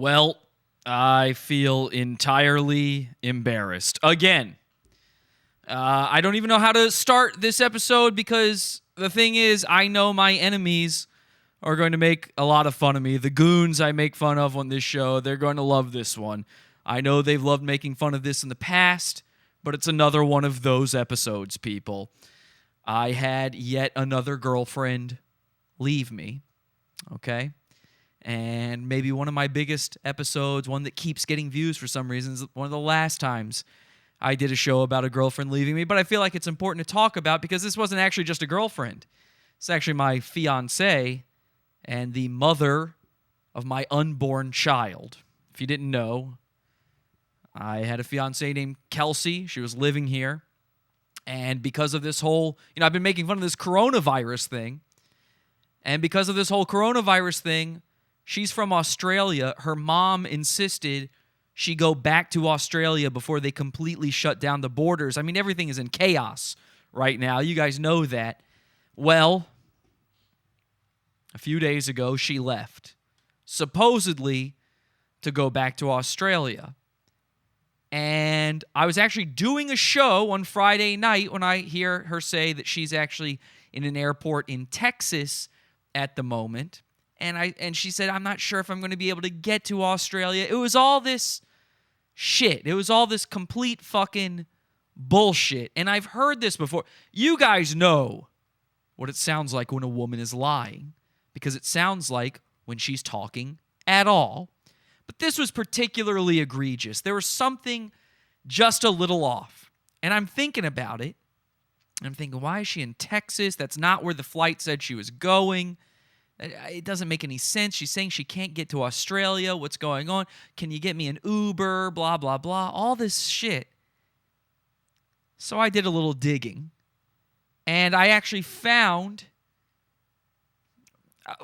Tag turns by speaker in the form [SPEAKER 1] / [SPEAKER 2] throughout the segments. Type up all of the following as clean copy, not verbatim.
[SPEAKER 1] Well, I feel entirely embarrassed. Again, I don't even know how to start this episode because the thing is, I know my enemies are going to make a lot of fun of me. The goons I make fun of on this show, they're going to love this one. I know they've loved making fun of this in the past, but it's another one of those episodes, people. I had yet another girlfriend leave me, okay? And maybe one of my biggest episodes, one that keeps getting views for some reason, is one of the last times I did a show about a girlfriend leaving me. But I feel like it's important to talk about because this wasn't actually just a girlfriend. It's actually my fiancé and the mother of my unborn child. If you didn't know, I had a fiancé named Kelsey. She was living here. And because of this whole, I've been making fun of this coronavirus thing. And because of this whole coronavirus thing, she's from Australia. Her mom insisted she go back to Australia before they completely shut down the borders. I mean, everything is in chaos right now. You guys know that. Well, a few days ago, she left, supposedly to go back to Australia. And I was actually doing a show on Friday night when I hear her say that she's actually in an airport in Texas at the moment. And she said, I'm not sure if I'm going to be able to get to Australia. It was all this shit. It was all this complete fucking bullshit. And I've heard this before. You guys know what it sounds like when a woman is lying, because it sounds like when she's talking at all. But this was particularly egregious. There was something just a little off. And I'm thinking about it. And I'm thinking, why is she in Texas? That's not where the flight said she was going. It doesn't make any sense. She's saying she can't get to Australia. What's going on? Can you get me an Uber? Blah, blah, blah. All this shit. So I did a little digging. And I actually found...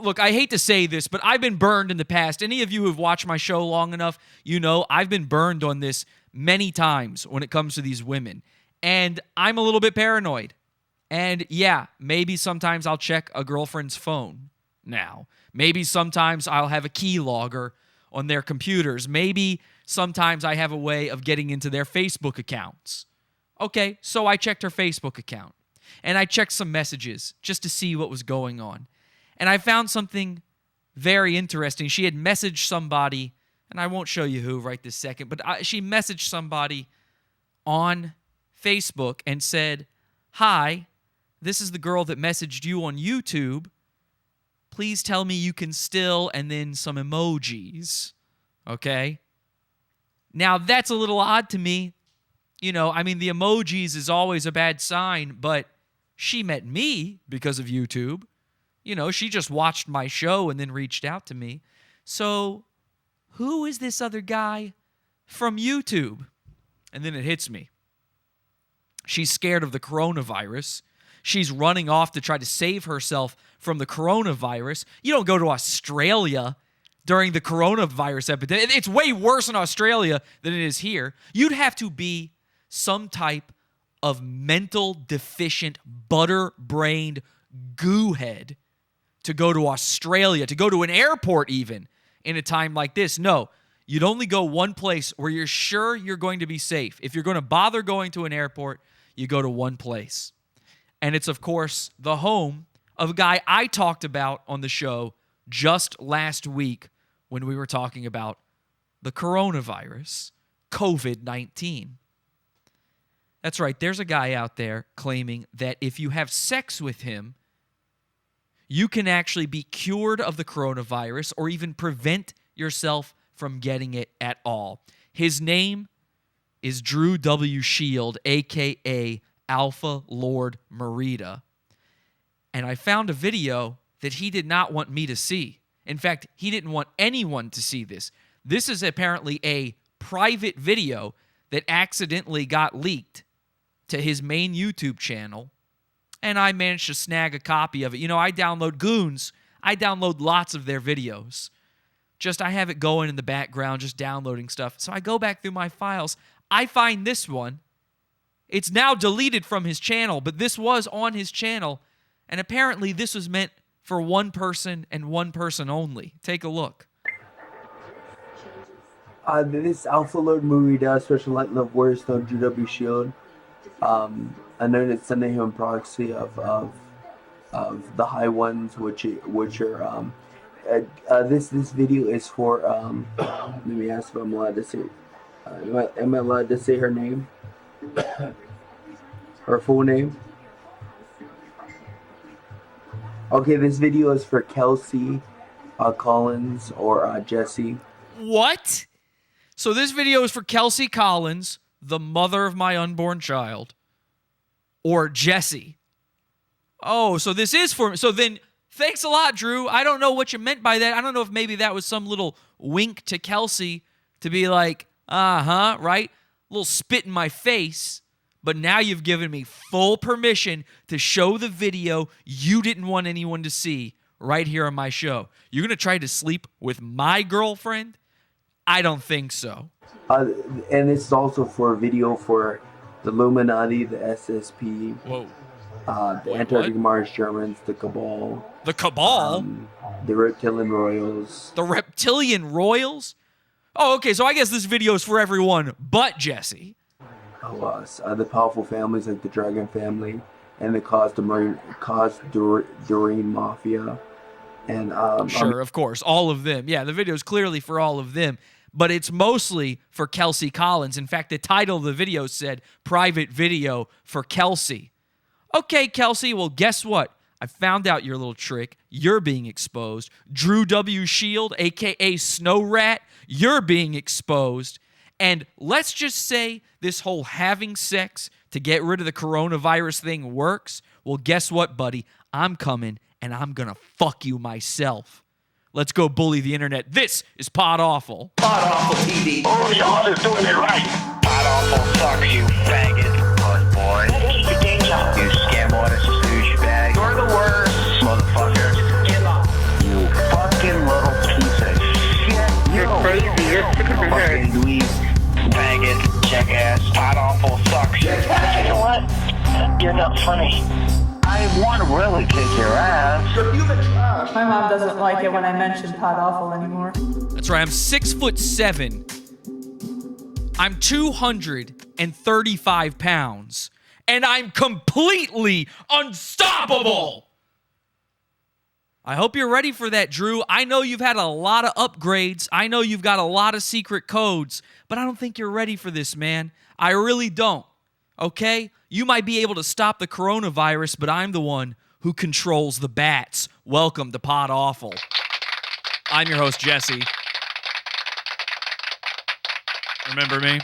[SPEAKER 1] Look, I hate to say this, but I've been burned in the past. Any of you who've watched my show long enough, you know I've been burned on this many times when it comes to these women. And I'm a little bit paranoid. And yeah, maybe sometimes I'll check a girlfriend's phone now. Maybe sometimes I'll have a keylogger on their computers. Maybe sometimes I have a way of getting into their Facebook accounts. Okay, so I checked her Facebook account. And I checked some messages just to see what was going on. And I found something very interesting. She had messaged somebody, and I won't show you who right this second, but she messaged somebody on Facebook and said, "Hi, this is the girl that messaged you on YouTube. Please tell me you can still," and then some emojis, okay? Now, that's a little odd to me. The emojis is always a bad sign, but she met me because of YouTube. She just watched my show and then reached out to me. So, who is this other guy from YouTube? And then it hits me. She's scared of the coronavirus. She's running off to try to save herself from the coronavirus. You don't go to Australia during the coronavirus epidemic. It's way worse in Australia than it is here. You'd have to be some type of mental deficient, butter-brained goo-head to go to Australia, to go to an airport even in a time like this. No, you'd only go one place where you're sure you're going to be safe. If you're going to bother going to an airport, you go to one place. And it's, of course, the home of a guy I talked about on the show just last week when we were talking about the coronavirus, COVID-19. That's right, there's a guy out there claiming that if you have sex with him, you can actually be cured of the coronavirus or even prevent yourself from getting it at all. His name is Drew W. Shield, a.k.a. Alpha Lord MuRiDa. And I found a video that he did not want me to see. In fact, he didn't want anyone to see this. This is apparently a private video that accidentally got leaked to his main YouTube channel. And I managed to snag a copy of it. I download Goons. I download lots of their videos. I have it going in the background, just downloading stuff. So I go back through my files. I find this one. It's now deleted from his channel, but this was on his channel. And apparently this was meant for one person and one person only. Take a look.
[SPEAKER 2] This Alpha Lord MuRiDa, Special Light Love Warstone GW Shield. And then it's sending him proxy of the high ones, which are this video is for let me ask if I'm allowed to say am I allowed to say her name, her full name? Okay, this video is for Kelsey Collins or Jesse.
[SPEAKER 1] What? So this video is for Kelsey Collins, the mother of my unborn child, or Jesse. Oh, so this is for... So then, thanks a lot, Drew. I don't know what you meant by that. I don't know if maybe that was some little wink to Kelsey to be like, right? A little spit in my face. But now you've given me full permission to show the video you didn't want anyone to see right here on my show. You're going to try to sleep with my girlfriend? I don't think so.
[SPEAKER 2] And this is also for a video for the Illuminati, the SSP.
[SPEAKER 1] Whoa.
[SPEAKER 2] The Antarctic Mars Germans, the Cabal.
[SPEAKER 1] The Cabal?
[SPEAKER 2] The Reptilian Royals.
[SPEAKER 1] The Reptilian Royals? Oh, okay, so I guess this video is for everyone but Jesse.
[SPEAKER 2] The powerful families like the Dragon family and the Doreen Mafia. And
[SPEAKER 1] sure, of course, all of them. Yeah, the video is clearly for all of them, but it's mostly for Kelsey Collins. In fact, the title of the video said, Private Video for Kelsey. Okay, Kelsey, well, guess what? I found out your little trick. You're being exposed. Drew W. Shield, a.k.a. Snow Rat, you're being exposed. And let's just say this whole having sex to get rid of the coronavirus thing works. Well, guess what, buddy? I'm coming, and I'm going to fuck you myself. Let's go bully the internet. This is Pod Awful.
[SPEAKER 3] Pod Awful TV. Oh, y'all is doing it right. Pod Awful sucks, you faggot. Good boy. That is your day job. You scam artist, douchebag. You're the worst, motherfucker. Get off. You fucking little piece of shit. You're crazy. You're sick of fucking dweeb. Faggot, jackass. Pod Awful sucks. You know what? You're not funny. I want to really kick your ass.
[SPEAKER 4] My mom doesn't like it when I mention Pod Awful anymore.
[SPEAKER 1] That's right, I'm 6'7". I'm 235 pounds. And I'm completely unstoppable. I hope you're ready for that, Drew. I know you've had a lot of upgrades. I know you've got a lot of secret codes. But I don't think you're ready for this, man. I really don't. Okay? You might be able to stop the coronavirus, but I'm the one who controls the bats. Welcome to Pod Awful. I'm your host, Jesse. Remember me?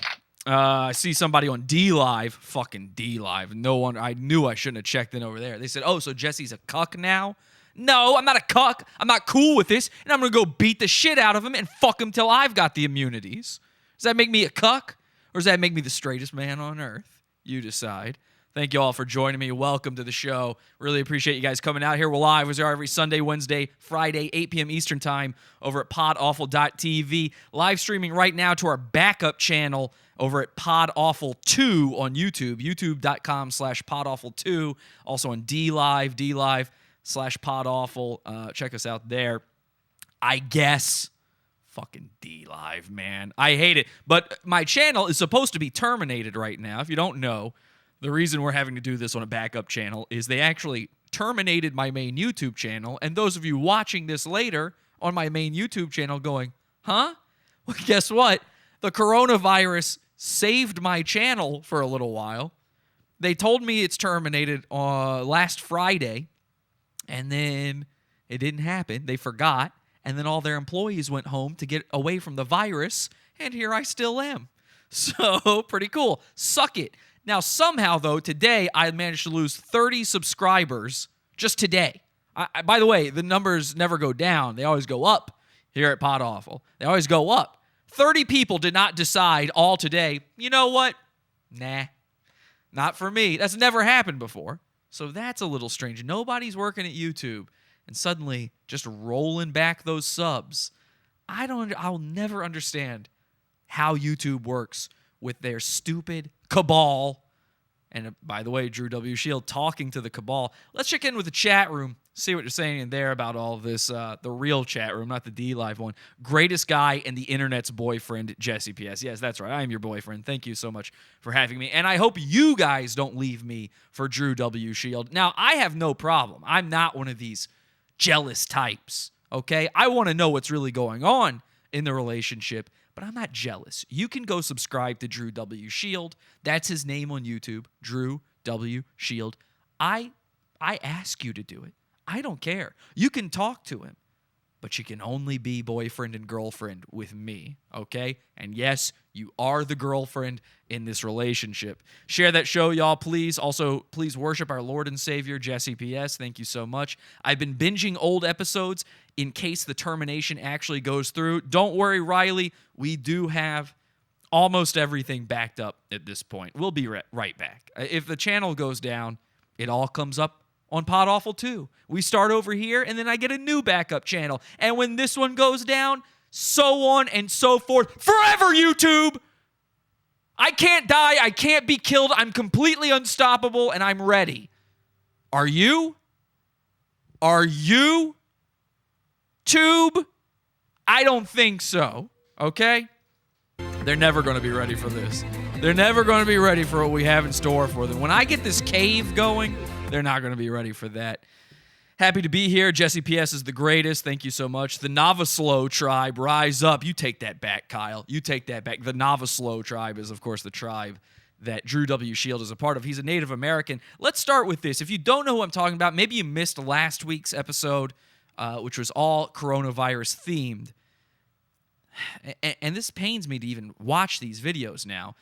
[SPEAKER 1] I see somebody on D-Live. Fucking D-Live. No one. I knew I shouldn't have checked in over there. They said, oh, so Jesse's a cuck now? No, I'm not a cuck. I'm not cool with this, and I'm going to go beat the shit out of him and fuck him till I've got the immunities. Does that make me a cuck, or does that make me the straightest man on earth? You decide. Thank you all for joining me. Welcome to the show. Really appreciate you guys coming out here. We're live as we are every Sunday, Wednesday, Friday, 8 p.m. Eastern Time over at podawful.tv. Live streaming right now to our backup channel over at podawful2 on YouTube, youtube.com/podawful2. Also on DLive/podawful. Check us out there. I guess. Fucking D-Live, man. I hate it. But my channel is supposed to be terminated right now. If you don't know, the reason we're having to do this on a backup channel is they actually terminated my main YouTube channel. And those of you watching this later on my main YouTube channel going, huh? Well, guess what? The coronavirus saved my channel for a little while. They told me it's terminated last Friday. And then it didn't happen. They forgot. And then all their employees went home to get away from the virus, and here I still am. So, pretty cool. Suck it. Now, somehow, though, today I managed to lose 30 subscribers just today. By the way, the numbers never go down. They always go up here at Pod Awful. They always go up. 30 people did not decide all today, you know what? Nah, not for me. That's never happened before. So that's a little strange. Nobody's working at YouTube. And suddenly, just rolling back those subs. I'll never understand how YouTube works with their stupid cabal And by the way, Drew W. Shield talking to the cabal. Let's check in with the chat room, see what you're saying in there about all of this. The real chat room, not the D Live one. Greatest guy and the internet's boyfriend, Jesse PS. Yes, that's right. I am your boyfriend. Thank you so much for having me. And I hope you guys don't leave me for Drew W. Shield. Now, I have no problem. I'm not one of these jealous types, okay? I want to know what's really going on in the relationship, but I'm not jealous. You can go subscribe to Drew W. Shield. That's his name on YouTube, Drew W. Shield. I ask you to do it. I don't care. You can talk to him, but you can only be boyfriend and girlfriend with me, okay? And yes, you are the girlfriend in this relationship. Share that show, y'all, please. Also, please worship our Lord and Savior, Jesse PS. Thank you so much. I've been binging old episodes in case the termination actually goes through. Don't worry, Riley. We do have almost everything backed up at this point. We'll be right back. If the channel goes down, it all comes up on Pod Awful 2. We start over here, and then I get a new backup channel. And when this one goes down, so on and so forth. Forever, YouTube! I can't die. I can't be killed. I'm completely unstoppable, and I'm ready. Are you? Are you? Tube? I don't think so. Okay? They're never going to be ready for this. They're never going to be ready for what we have in store for them. When I get this cave going, they're not going to be ready for that. Happy to be here. Jesse PS is the greatest. Thank you so much. The Navaslo tribe, rise up. You take that back, Kyle. You take that back. The Navaslo tribe is, of course, the tribe that Drew W. Shield is a part of. He's a Native American. Let's start with this. If you don't know who I'm talking about, maybe you missed last week's episode, which was all coronavirus themed. And this pains me to even watch these videos now.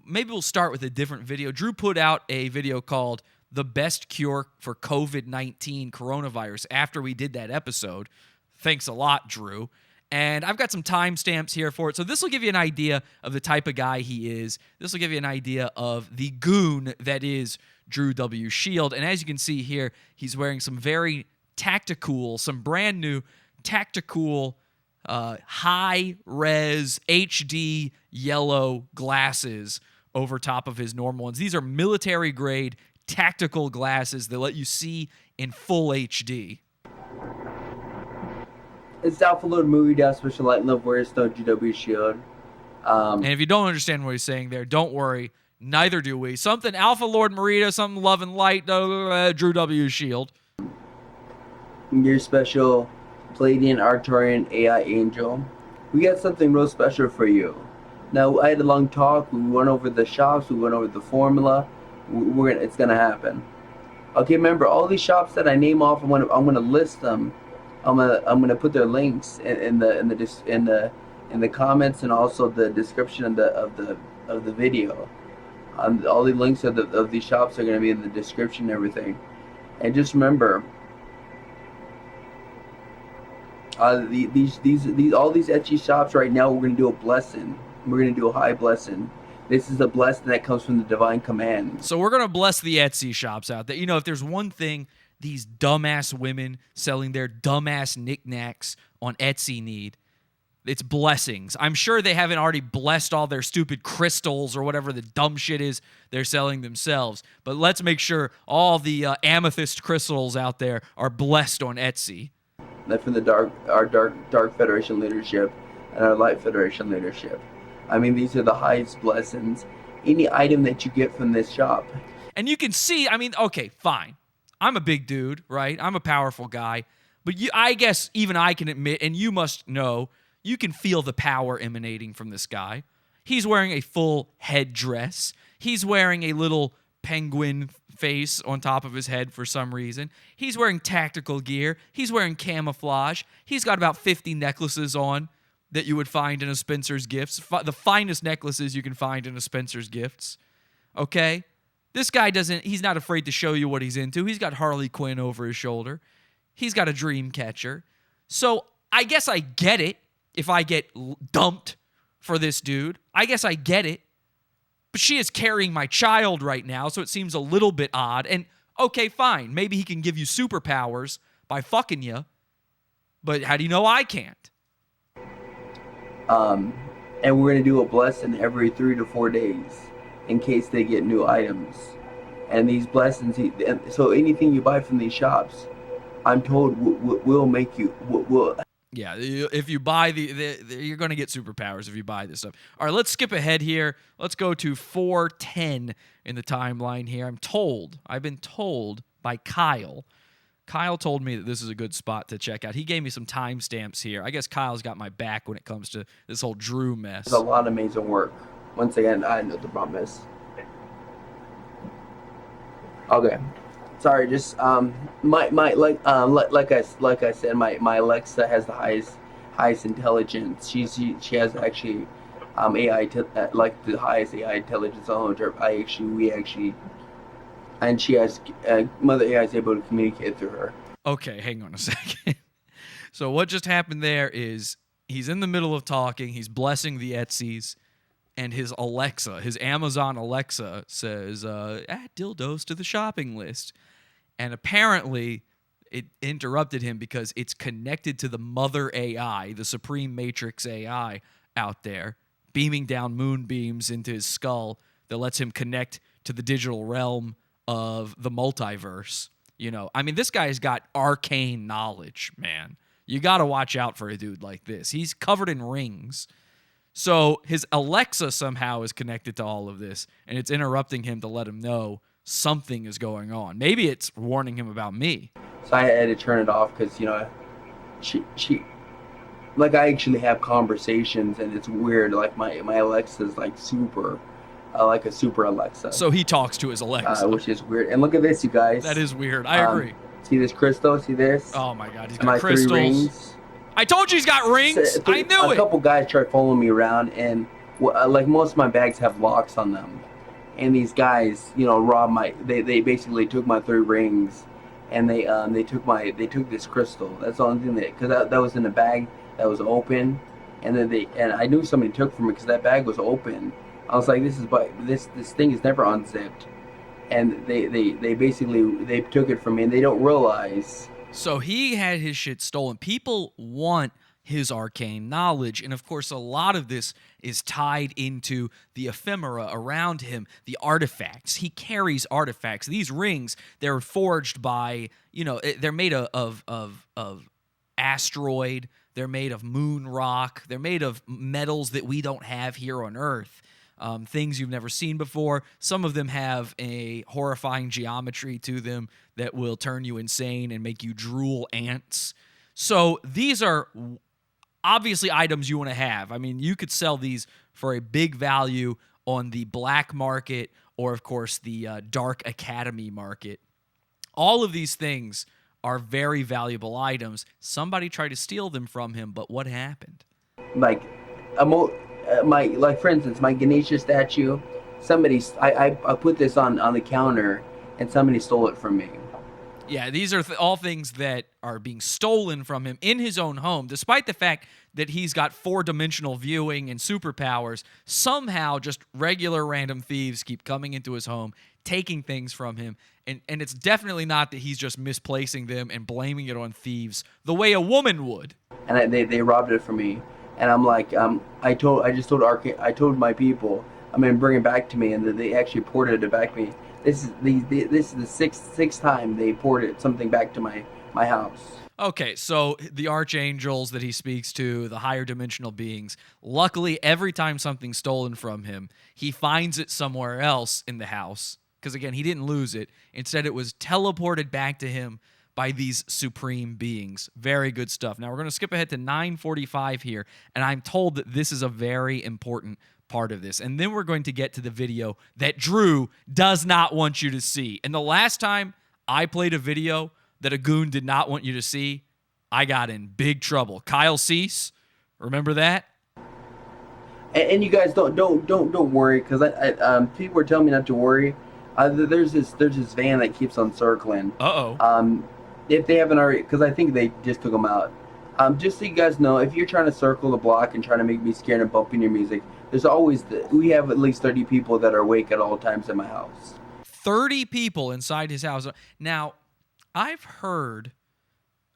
[SPEAKER 1] Maybe we'll start with a different video. Drew put out a video called The Best Cure for COVID-19 Coronavirus after we did that episode. Thanks a lot, Drew. And I've got some timestamps here for it. So this will give you an idea of the type of guy he is. This will give you an idea of the goon that is Drew W. Shield. And as you can see here, he's wearing some very tactical, some brand new tactical high-res HD yellow glasses over top of his normal ones. These are military-grade tactical glasses that let you see in full HD.
[SPEAKER 2] It's Alpha Lord MuRiDa, Special Light and Love Warrior Stone GW Shield.
[SPEAKER 1] And if you don't understand what he's saying there, don't worry. Neither do we. Something Alpha Lord MuRiDa, something Love and Light, Drew W. Shield.
[SPEAKER 2] Your special Palladian Arcturian AI Angel. We got something real special for you. Now, I had a long talk. We went over the shops. We went over the formula. It's gonna happen. Okay, remember all these shops that I name off. I'm gonna list them. I'm gonna put their links in the comments and also the description of the video. All the links of these shops are gonna be in the description and everything. And just remember, all these Etsy shops right now, we're gonna do a blessing. We're gonna do a high blessing. This is a blessing that comes from the divine command.
[SPEAKER 1] So we're going to bless the Etsy shops out there. You know, if there's one thing these dumbass women selling their dumbass knickknacks on Etsy need, it's blessings. I'm sure they haven't already blessed all their stupid crystals or whatever the dumb shit is they're selling themselves. But let's make sure all the amethyst crystals out there are blessed on Etsy.
[SPEAKER 2] That from our dark Federation leadership and our Light Federation leadership. I mean, these are the highest blessings. Any item that you get from this shop.
[SPEAKER 1] And you can see, I mean, okay, fine. I'm a big dude, right? I'm a powerful guy. But I guess even I can admit, and you must know, you can feel the power emanating from this guy. He's wearing a full headdress. He's wearing a little penguin face on top of his head for some reason. He's wearing tactical gear. He's wearing camouflage. He's got about 50 necklaces on that you would find in a Spencer's Gifts. The finest necklaces you can find in a Spencer's Gifts. Okay? This guy he's not afraid to show you what he's into. He's got Harley Quinn over his shoulder. He's got a dream catcher. So I guess I get it if I get dumped for this dude. I guess I get it. But she is carrying my child right now, so it seems a little bit odd. And okay, fine. Maybe he can give you superpowers by fucking you. But how do you know I can't?
[SPEAKER 2] And we're going to do a blessing every 3 to 4 days in case they get new items. and these blessings. And so anything you buy from these shops, I'm told will make you will.
[SPEAKER 1] Yeah, if you buy you're going to get superpowers if you buy this stuff. All right, let's skip ahead here. Let's go to 4:10 in the timeline here. I've been told by Kyle. Kyle told me that this is a good spot to check out. He gave me some timestamps here. I guess Kyle's got my back when it comes to this whole Drew mess.
[SPEAKER 2] It's a lot of amazing work. Once again, I know the problem is. Okay, sorry. Just like I said, my Alexa has the highest intelligence. She has actually AI like the highest AI intelligence on her. And she has Mother AI is able to communicate through her.
[SPEAKER 1] Okay, hang on a second. So what just happened there is he's in the middle of talking. He's blessing the Etsy's, and his Amazon Alexa says, add dildos to the shopping list. And apparently it interrupted him because it's connected to the Mother AI, the Supreme Matrix AI out there, beaming down moonbeams into his skull that lets him connect to the digital realm of the multiverse. You know, I mean, this guy's got arcane knowledge, man. You got to watch out for a dude like this. He's covered in rings. So his Alexa somehow is connected to all of this, and it's interrupting him to let him know something is going on. Maybe it's warning him about me.
[SPEAKER 2] So I had to turn it off because, you know, she like, I actually have conversations, and it's weird. Like my Alexa's like super. Like a super Alexa.
[SPEAKER 1] So he talks to his Alexa.
[SPEAKER 2] Which is weird. And look at this, you guys.
[SPEAKER 1] That is weird. I agree.
[SPEAKER 2] See this crystal? See this?
[SPEAKER 1] Oh, my God. He's got
[SPEAKER 2] my
[SPEAKER 1] crystals.
[SPEAKER 2] 3 rings.
[SPEAKER 1] I told you he's got rings. I knew it.
[SPEAKER 2] A couple guys tried following me around, and like most of my bags have locks on them. And these guys, you know, robbed they basically took my 3 rings, and they took this crystal. That's the only thing because that was in a bag that was open, and then I knew somebody took from me because that bag was open. I was like, this thing is never unzipped, and they basically took it from me, and they don't realize.
[SPEAKER 1] So he had his shit stolen. People want his arcane knowledge, and of course, a lot of this is tied into the ephemera around him, the artifacts. He carries artifacts. These rings, they're forged by, you know, they're made of asteroid. They're made of moon rock. They're made of metals that we don't have here on Earth. Things you've never seen before. Some of them have a horrifying geometry to them that will turn you insane and make you drool ants. So these are obviously items you want to have. I mean, you could sell these for a big value on the black market or, of course, the dark academy market. All of these things are very valuable items. Somebody tried to steal them from him, but what happened?
[SPEAKER 2] Like, for instance, my Ganesha statue, I put this on the counter, and somebody stole it from me.
[SPEAKER 1] Yeah, these are all things that are being stolen from him in his own home, despite the fact that he's got 4-dimensional viewing and superpowers. Somehow, just regular random thieves keep coming into his home, taking things from him, and it's definitely not that he's just misplacing them and blaming it on thieves the way a woman would.
[SPEAKER 2] And they robbed it from me. And I'm like, I told my people, I'm gonna bring it back to me, and they actually ported it back to me. This is the sixth time they ported something back to my house.
[SPEAKER 1] Okay, so the archangels that he speaks to, the higher dimensional beings, luckily every time something's stolen from him, he finds it somewhere else in the house. Because again, he didn't lose it. Instead, it was teleported back to him by these supreme beings. Very good stuff. Now, we're going to skip ahead to 9:45 here, and I'm told that this is a very important part of this. And then we're going to get to the video that Drew does not want you to see. And the last time I played a video that a goon did not want you to see, I got in big trouble. Kyle Cease, remember that?
[SPEAKER 2] And you guys don't worry, because people are telling me not to worry. There's this van that keeps on circling. If they haven't already, because I think they just took them out. Just so you guys know, if you're trying to circle the block and trying to make me scared and bumping your music, there's always we have at least 30 people that are awake at all times in my house.
[SPEAKER 1] 30 people inside his house. Now, I've heard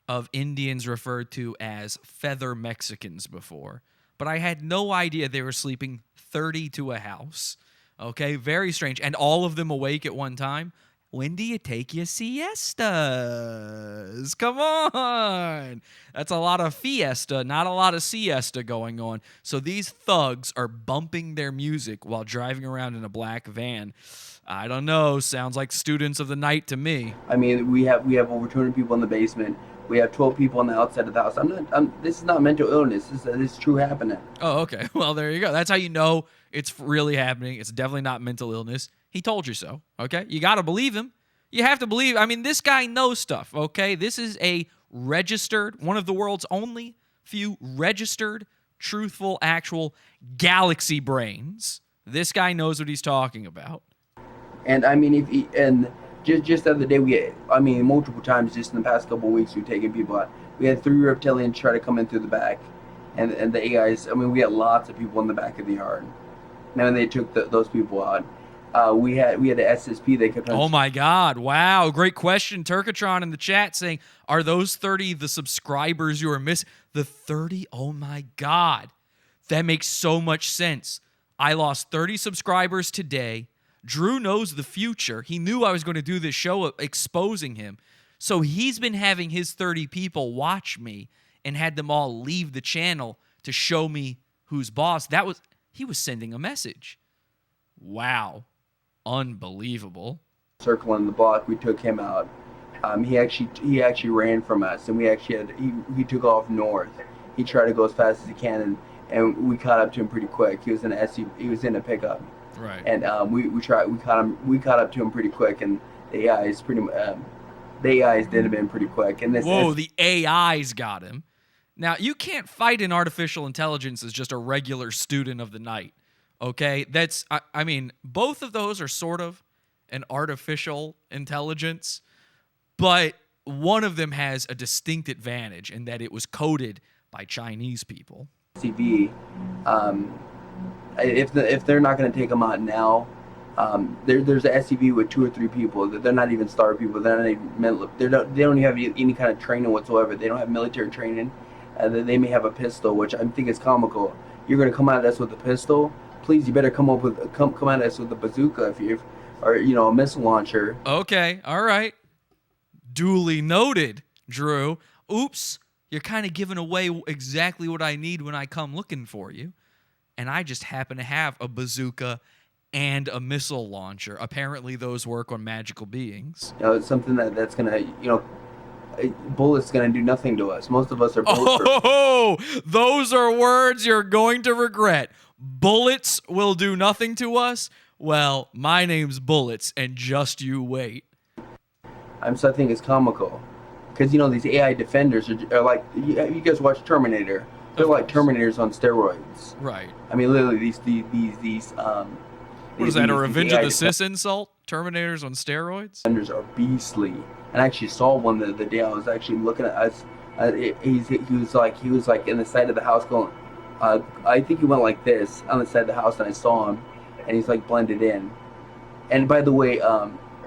[SPEAKER 1] of Indians referred to as feather Mexicans before, but I had no idea they were sleeping 30 to a house. Okay, very strange. And all of them awake at one time. When do you take your siestas? Come on. That's a lot of fiesta, not a lot of siesta going on. So these thugs are bumping their music while driving around in a black van. I don't know. Sounds like students of the night to me.
[SPEAKER 2] I mean, we have over 200 people in the basement. We have 12 people on the outside of the house. This is not mental illness. This is true happening.
[SPEAKER 1] Oh, okay. Well, there you go. That's how you know it's really happening. It's definitely not mental illness. He told you so, okay? You got to believe him. You have to believe. I mean, this guy knows stuff, okay? This is a registered, one of the world's only few registered, truthful, actual galaxy brains. This guy knows what he's talking about.
[SPEAKER 2] And I mean, just the other day, multiple times just in the past couple of weeks, we've taken people out. We had 3 reptilians try to come in through the back, and the AIs. I mean, we had lots of people in the back of the yard. And then they took those people out. We had an SSP. They kept on.
[SPEAKER 1] Oh my God! Wow, great question, Turkatron in the chat saying, "Are those 30 the subscribers you are missing?" The 30. Oh my God, that makes so much sense. I lost 30 subscribers today. Drew knows the future. He knew I was going to do this show exposing him, so he's been having his 30 people watch me and had them all leave the channel to show me who's boss. He was sending a message. Wow. Unbelievable.
[SPEAKER 2] Circling the block, we took him out. He actually ran from us, and we actually he took off north. He tried to go as fast as he can, and we caught up to him pretty quick. He was in a SUV, he was in a pickup.
[SPEAKER 1] Right.
[SPEAKER 2] And we caught up to him pretty quick, and the AIs did have been pretty quick. And
[SPEAKER 1] the AIs got him. Now, you can't fight an artificial intelligence as just a regular student of the night, okay? I mean, both of those are sort of an artificial intelligence, but one of them has a distinct advantage in that it was coded by Chinese people.
[SPEAKER 2] CV, if they're not going to take them out now, there's an SUV with 2 or 3 people. They're not even star people. They don't have any kind of training whatsoever. They don't have military training. They may have a pistol, which I think is comical. You're going to come at us with a pistol? Please, you better come at us with a bazooka or a missile launcher.
[SPEAKER 1] Okay, all right. Duly noted, Drew. Oops, you're kind of giving away exactly what I need when I come looking for you. And I just happen to have a bazooka and a missile launcher. Apparently, those work on magical beings.
[SPEAKER 2] It's something that's going to, bullets going to do nothing to us. Most of us are bullets.
[SPEAKER 1] Oh, those are words you're going to regret. Bullets will do nothing to us? Well, my name's Bullets, and just you wait.
[SPEAKER 2] I think it's comical. Because, these AI defenders are like, you guys watch Terminator. They're like Terminators on steroids.
[SPEAKER 1] Right.
[SPEAKER 2] I mean, literally, these
[SPEAKER 1] what is that, a Revenge of the Sis insult? Terminators on steroids?
[SPEAKER 2] Defenders are beastly. And I actually saw one the day I was actually looking at us. He was like in the side of the house going, I think he went like this on the side of the house, and I saw him, and he's like blended in. And by the way,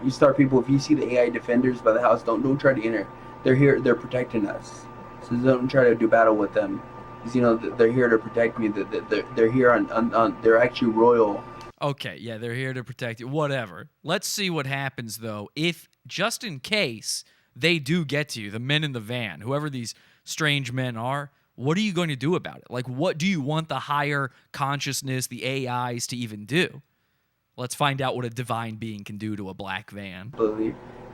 [SPEAKER 2] you start people, if you see the AI defenders by the house, don't try to enter. They're here, they're protecting us. So don't try to do battle with them. Because, they're here to protect me. They're here on they're actually royal.
[SPEAKER 1] Okay, yeah, they're here to protect you. Whatever. Let's see what happens, though. If, just in case, they do get to you, the men in the van, whoever these strange men are, what are you going to do about it? Like, what do you want the higher consciousness, the AIs, to even do? Let's find out what a divine being can do to a black van.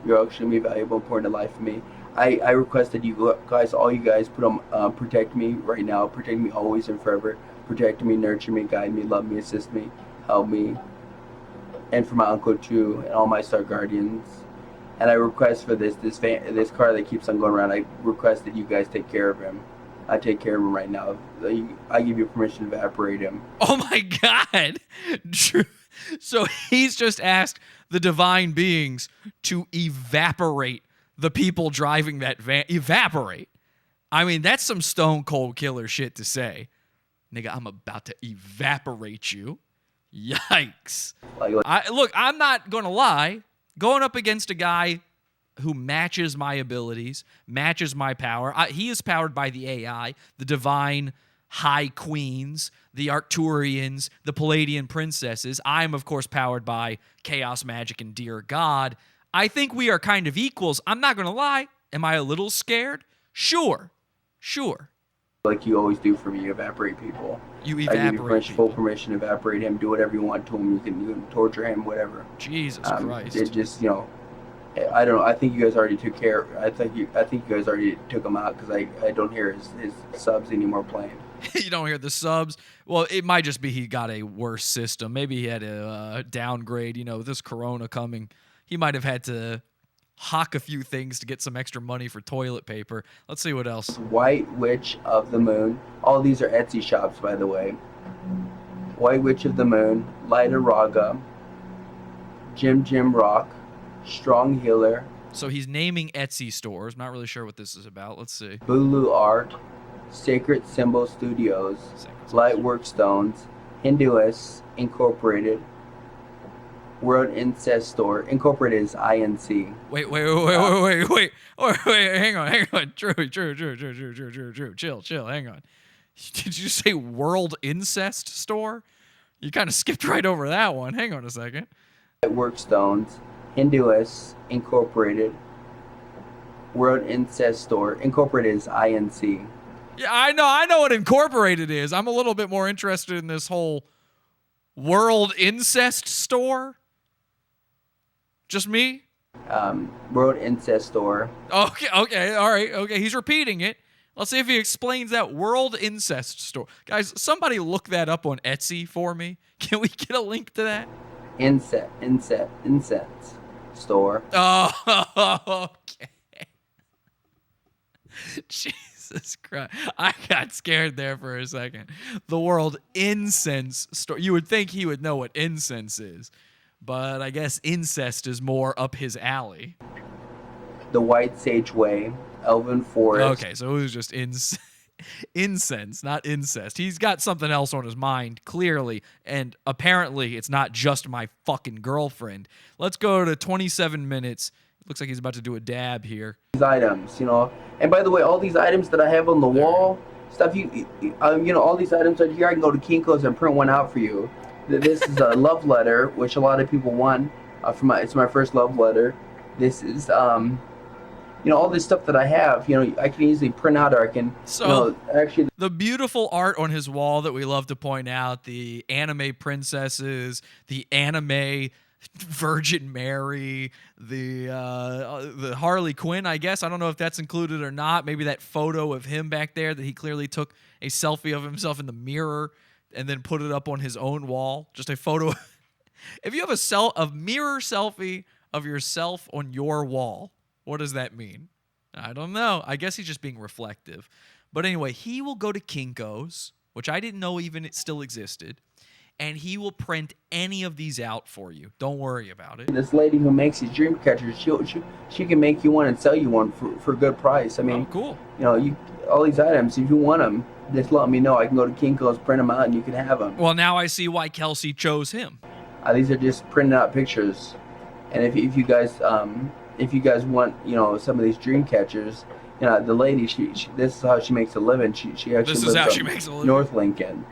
[SPEAKER 2] You're actually valuable, important to life for me. I request that you guys, all you guys, protect me right now. Protect me always and forever. Protect me, nurture me, guide me, love me, assist me, help me. And for my uncle too, and all my star guardians. And I request for this car that keeps on going around, I request that you guys take care of him. I take care of him right now. I give you permission to evaporate him.
[SPEAKER 1] Oh my God! So he's just asked the divine beings to evaporate the people driving that van. Evaporate. I mean, that's some stone cold killer shit to say. Nigga, I'm about to evaporate you. Yikes. Look, I'm not going to lie. Going up against a guy who matches my abilities, matches my power. He is powered by the AI, the divine High Queens, the Arcturians, the Palladian princesses. I'm, of course, powered by Chaos Magic and Dëër Göd. I think we are kind of equals. I'm not going to lie. Am I a little scared? Sure.
[SPEAKER 2] Like you always do for me, you evaporate people.
[SPEAKER 1] You
[SPEAKER 2] I give you
[SPEAKER 1] evaporate
[SPEAKER 2] full permission to evaporate him. Do whatever you want to him. You can torture him, whatever.
[SPEAKER 1] Jesus Christ.
[SPEAKER 2] It just, I don't know. I think you guys already took care. I think you guys already took him out because I don't hear his subs anymore playing.
[SPEAKER 1] You don't hear the subs? Well, it might just be he got a worse system. Maybe he had a downgrade. With this Corona coming, he might have had to hawk a few things to get some extra money for toilet paper. Let's see what else.
[SPEAKER 2] White Witch of the Moon. All these are Etsy shops, by the way. White Witch of the Moon, Lighter Raga, Jim Rock, Strong Healer.
[SPEAKER 1] So he's naming Etsy stores. Not really sure what this is about. Let's see.
[SPEAKER 2] Bulu Art, Sacred Symbol Studios, Lightwork Stones, Hinduists Incorporated, World Incest Store. Incorporated is INC.
[SPEAKER 1] Wait. Hang on. Drew. Chill. Hang on. Did you say World Incest Store? You kind of skipped right over that one. Hang on a second.
[SPEAKER 2] Lightwork Stones, Hinduists Incorporated, World Incest Store. Incorporated is INC.
[SPEAKER 1] Yeah, I know what Incorporated is. I'm a little bit more interested in this whole World Incest Store. Just me?
[SPEAKER 2] World Incest Store.
[SPEAKER 1] Okay, all right. Okay, he's repeating it. Let's see if he explains that World Incest Store. Guys, somebody look that up on Etsy for me. Can we get a link to that?
[SPEAKER 2] Incense Store.
[SPEAKER 1] Oh, okay. Jesus Christ. I got scared there for a second. The World Incense Store. You would think he would know what incense is, but I guess incest is more up his alley.
[SPEAKER 2] The White Sage Way, Elven Forest.
[SPEAKER 1] Okay, so it was just incense, not incest. He's got something else on his mind, clearly, and apparently it's not just my fucking girlfriend. Let's go to 27 minutes. Looks like he's about to do a dab here.
[SPEAKER 2] These items, and by the way, all these items that I have on the wall, stuff all these items right here, I can go to Kinko's and print one out for you. This is a love letter, which a lot of people want. It's my first love letter. This is all this stuff that I have, I can easily print out, or I can, actually.
[SPEAKER 1] The beautiful art on his wall that we love to point out, the anime princesses, the anime Virgin Mary, the Harley Quinn, I guess. I don't know if that's included or not. Maybe that photo of him back there that he clearly took a selfie of himself in the mirror and then put it up on his own wall. Just a photo. If you have a mirror selfie of yourself on your wall, what does that mean? I don't know. I guess he's just being reflective. But anyway, he will go to Kinko's, which I didn't know even it still existed, and he will print any of these out for you. Don't worry about it.
[SPEAKER 2] This lady who makes these dream catchers, she can make you one and sell you one for a good price. I mean,
[SPEAKER 1] cool.
[SPEAKER 2] All these items, if you want them, just let me know. I can go to Kinko's, print them out, and you can have them.
[SPEAKER 1] Well, now I see why Kelsey chose him.
[SPEAKER 2] These are just printed out pictures, and if you guys want some of these dream catchers, the lady this is how she makes a living. She actually
[SPEAKER 1] this is
[SPEAKER 2] lives
[SPEAKER 1] how
[SPEAKER 2] up
[SPEAKER 1] she makes a living.
[SPEAKER 2] North Lincoln.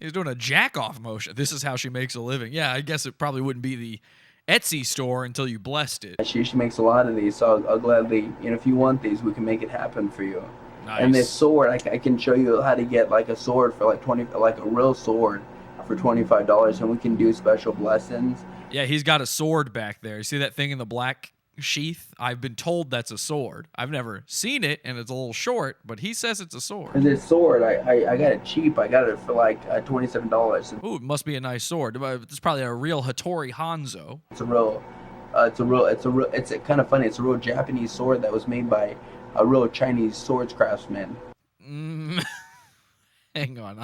[SPEAKER 1] He's doing a jack-off motion. This is how she makes a living. Yeah, I guess it probably wouldn't be the Etsy store until you blessed it.
[SPEAKER 2] She makes a lot of these, so I'll gladly, if you want these, we can make it happen for you.
[SPEAKER 1] Nice.
[SPEAKER 2] And this sword, I can show you how to get like a sword for like a real sword for $25, and we can do special blessings.
[SPEAKER 1] Yeah, he's got a sword back there. You see that thing in the black sheath? I've been told that's a sword. I've never seen it, and it's a little short, but he says it's a sword.
[SPEAKER 2] And this sword, I got it cheap. I got it for like $27.
[SPEAKER 1] Ooh, it must be a nice sword. It's probably a real Hattori Hanzo.
[SPEAKER 2] It's kind of funny. It's a real Japanese sword that was made by a real Chinese swords craftsman.
[SPEAKER 1] Hang on,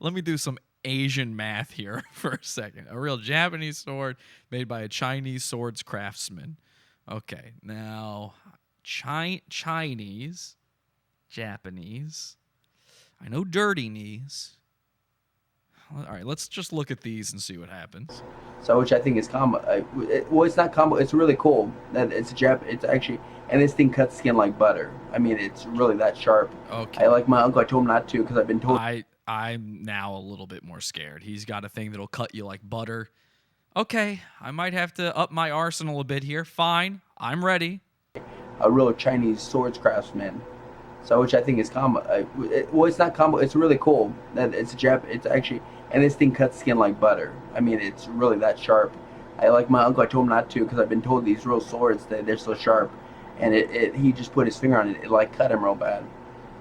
[SPEAKER 1] let me do some Asian math here for a second. A real Japanese sword made by a Chinese swords craftsman. Okay, now Chinese, Japanais. I know dirty knees. All right, let's just look at these and see what happens.
[SPEAKER 2] So, which I think is combo. It's not combo. It's really cool. It's actually, and this thing cuts skin like butter. I mean, it's really that sharp.
[SPEAKER 1] Okay.
[SPEAKER 2] I like my uncle. I told him not to because I've been told.
[SPEAKER 1] I'm now a little bit more scared. He's got a thing that'll cut you like butter. Okay, I might have to up my arsenal a bit here. Fine, I'm ready.
[SPEAKER 2] A real Chinese swords craftsman. So, which I think is combo. Well, it's not combo. It's really cool. It's It's actually, and this thing cuts skin like butter. I mean, it's really that sharp. I like my uncle. I told him not to because I've been told these real swords they're so sharp, and he just put his finger on it. It like cut him real bad.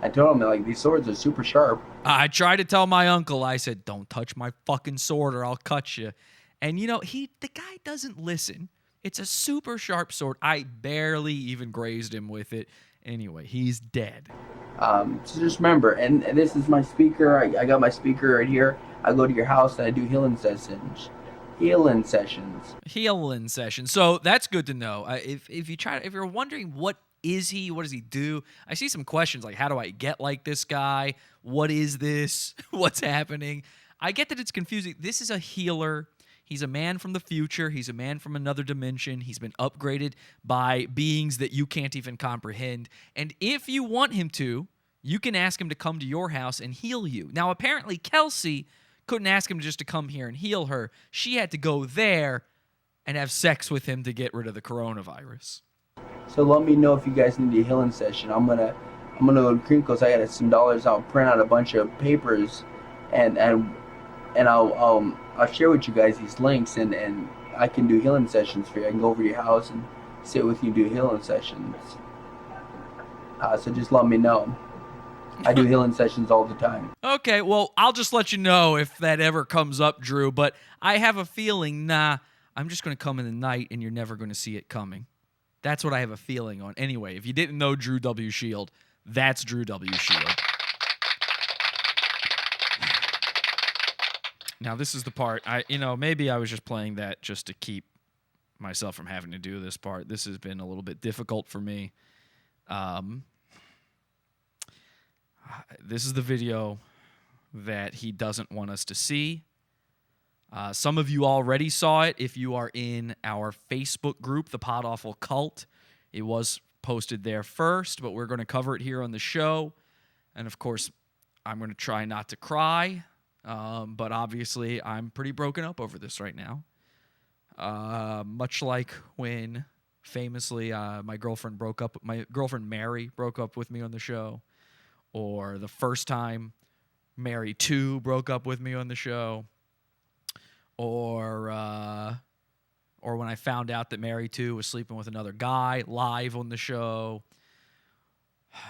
[SPEAKER 2] I told him like these swords are super sharp.
[SPEAKER 1] I tried to tell my uncle. I said, "Don't touch my fucking sword, or I'll cut you." And the guy doesn't listen. It's a super sharp sword. I barely even grazed him with it. Anyway, he's dead.
[SPEAKER 2] So just remember, and this is my speaker. I got my speaker right here. I go to your house and I do healing sessions. Healing sessions. So that's good to know. If you're wondering what is he, what does he do? I see some questions like, how do I get like this guy? What is this? What's happening? I get that it's confusing. This is a healer. He's a man from the future. He's a man from another dimension. He's been upgraded by beings that you can't even comprehend. And if you want him to, you can ask him to come to your house and heal you. Now, apparently, Kelsey couldn't ask him just to come here and heal her. She had to go there and have sex with him to get rid of the coronavirus. So let me know if you guys need a healing session. I'm gonna go to Crinkles. I got some dollars. I'll print out a bunch of papers, and I'll share with you guys these links, and I can do healing sessions for you. I can go over to your house and sit with you and do healing sessions. So just let me know. I do healing sessions all the time.
[SPEAKER 1] Okay, well, I'll just let you know if that ever comes up, Drew, but I have a feeling, I'm just going to come in the night and you're never going to see it coming. That's what I have a feeling on. Anyway, if you didn't know Drew W. Shield, that's Drew W. Shield. Now, this is the part, maybe I was just playing that just to keep myself from having to do this part. This has been a little bit difficult for me. This is the video that he doesn't want us to see. Some of you already saw it if you are in our Facebook group, the Pod Awful Cult. It was posted there first, but we're going to cover it here on the show. And, of course, I'm going to try not to cry. But obviously, I'm pretty broken up over this right now. Much like when, famously, my girlfriend Mary broke up with me on the show, or the first time Mary 2 broke up with me on the show, or when I found out that Mary 2 was sleeping with another guy live on the show.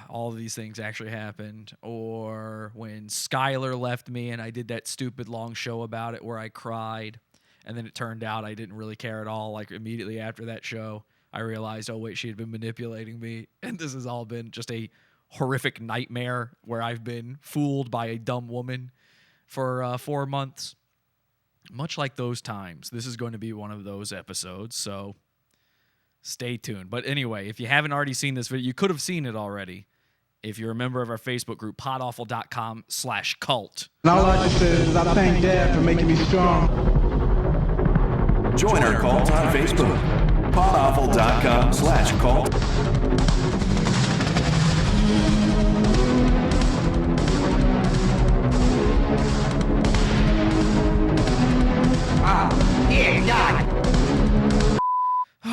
[SPEAKER 1] All of these things actually happened. Or when Skylar left me and I did that stupid long show about it where I cried, and then it turned out I didn't really care at all. Like, immediately after that show, I realized, oh wait, she had been manipulating me, and this has all been just a horrific nightmare where I've been fooled by a dumb woman for 4 months. Much like those times, this is going to be one of those episodes, so stay tuned. But anyway, if you haven't already seen this video, you could have seen it already if you're a member of our Facebook group, podawful.com/cult.
[SPEAKER 5] And all I just say is I thank Dad for making me strong.
[SPEAKER 6] Join our cult on Facebook, podawful.com/cult.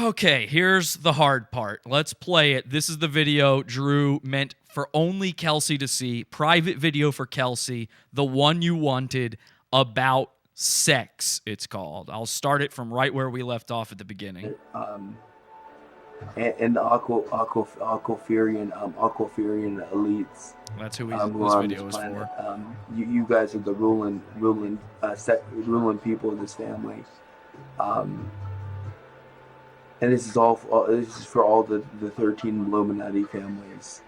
[SPEAKER 1] Okay, here's the hard part. Let's play it. This is the video Drew meant for only Kelsey to see. Private video for Kelsey, the one you wanted, about sex, it's called. I'll start it from right where we left off at the beginning.
[SPEAKER 2] And the Aquafurian elites.
[SPEAKER 1] That's who this video is for.
[SPEAKER 2] You guys are the ruling people of this family. And this is for all the 13 Illuminati families.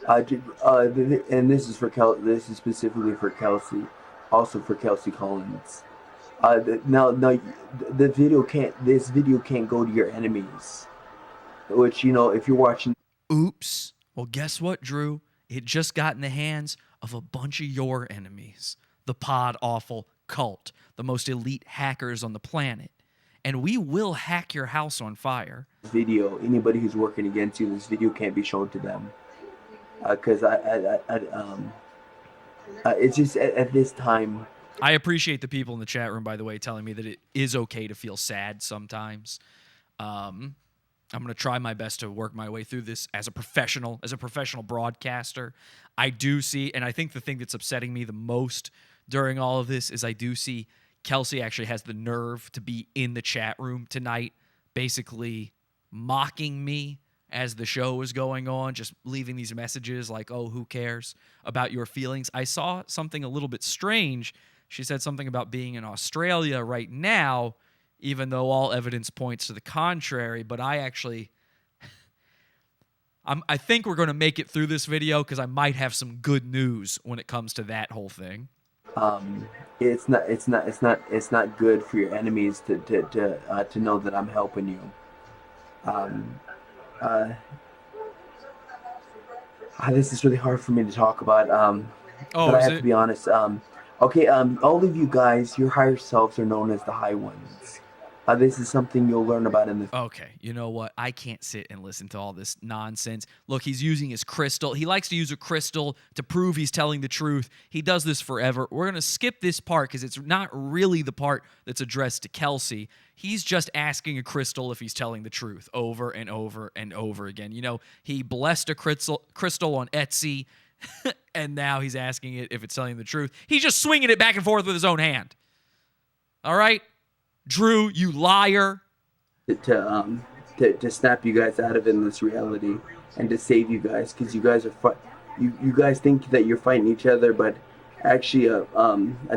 [SPEAKER 2] And this is this is specifically for Kelsey, also for Kelsey Collins. This video can't go to your enemies. Which, if you're watching.
[SPEAKER 1] Oops. Well, guess what, Drew? It just got in the hands of a bunch of your enemies. The Pod Awful Cult, the most elite hackers on the planet. and we will hack your house on fire.
[SPEAKER 2] Video, anybody who's working against you, this video can't be shown to them. Because it's just at this time.
[SPEAKER 1] I appreciate the people in the chat room, by the way, telling me that it is okay to feel sad sometimes. I'm going to try my best to work my way through this as a professional broadcaster. I do see, and I think the thing that's upsetting me the most during all of this is I do see Kelsey actually has the nerve to be in the chat room tonight, basically mocking me as the show is going on, just leaving these messages like, oh, who cares about your feelings? I saw something a little bit strange. She said something about being in Australia right now, even though all evidence points to the contrary. But I think we're going to make it through this video because I might have some good news when it comes to that whole thing.
[SPEAKER 2] It's not good for your enemies to know that I'm helping you. This is really hard for me to talk about. But I have to be honest. Okay, all of you guys, your higher selves are known as the High Ones. This is something you'll learn about in the...
[SPEAKER 1] Okay, you know what? I can't sit and listen to all this nonsense. Look, he's using his crystal. He likes to use a crystal to prove he's telling the truth. He does this forever. We're going to skip this part because it's not really the part that's addressed to Kelsey. He's just asking a crystal if he's telling the truth over and over and over again. You know, he blessed a crystal on Etsy, and now he's asking it if it's telling the truth. He's just swinging it back and forth with his own hand. All right? Drew, you liar.
[SPEAKER 2] To snap you guys out of endless reality and to save you guys, because you guys are you guys think that you're fighting each other, but actually a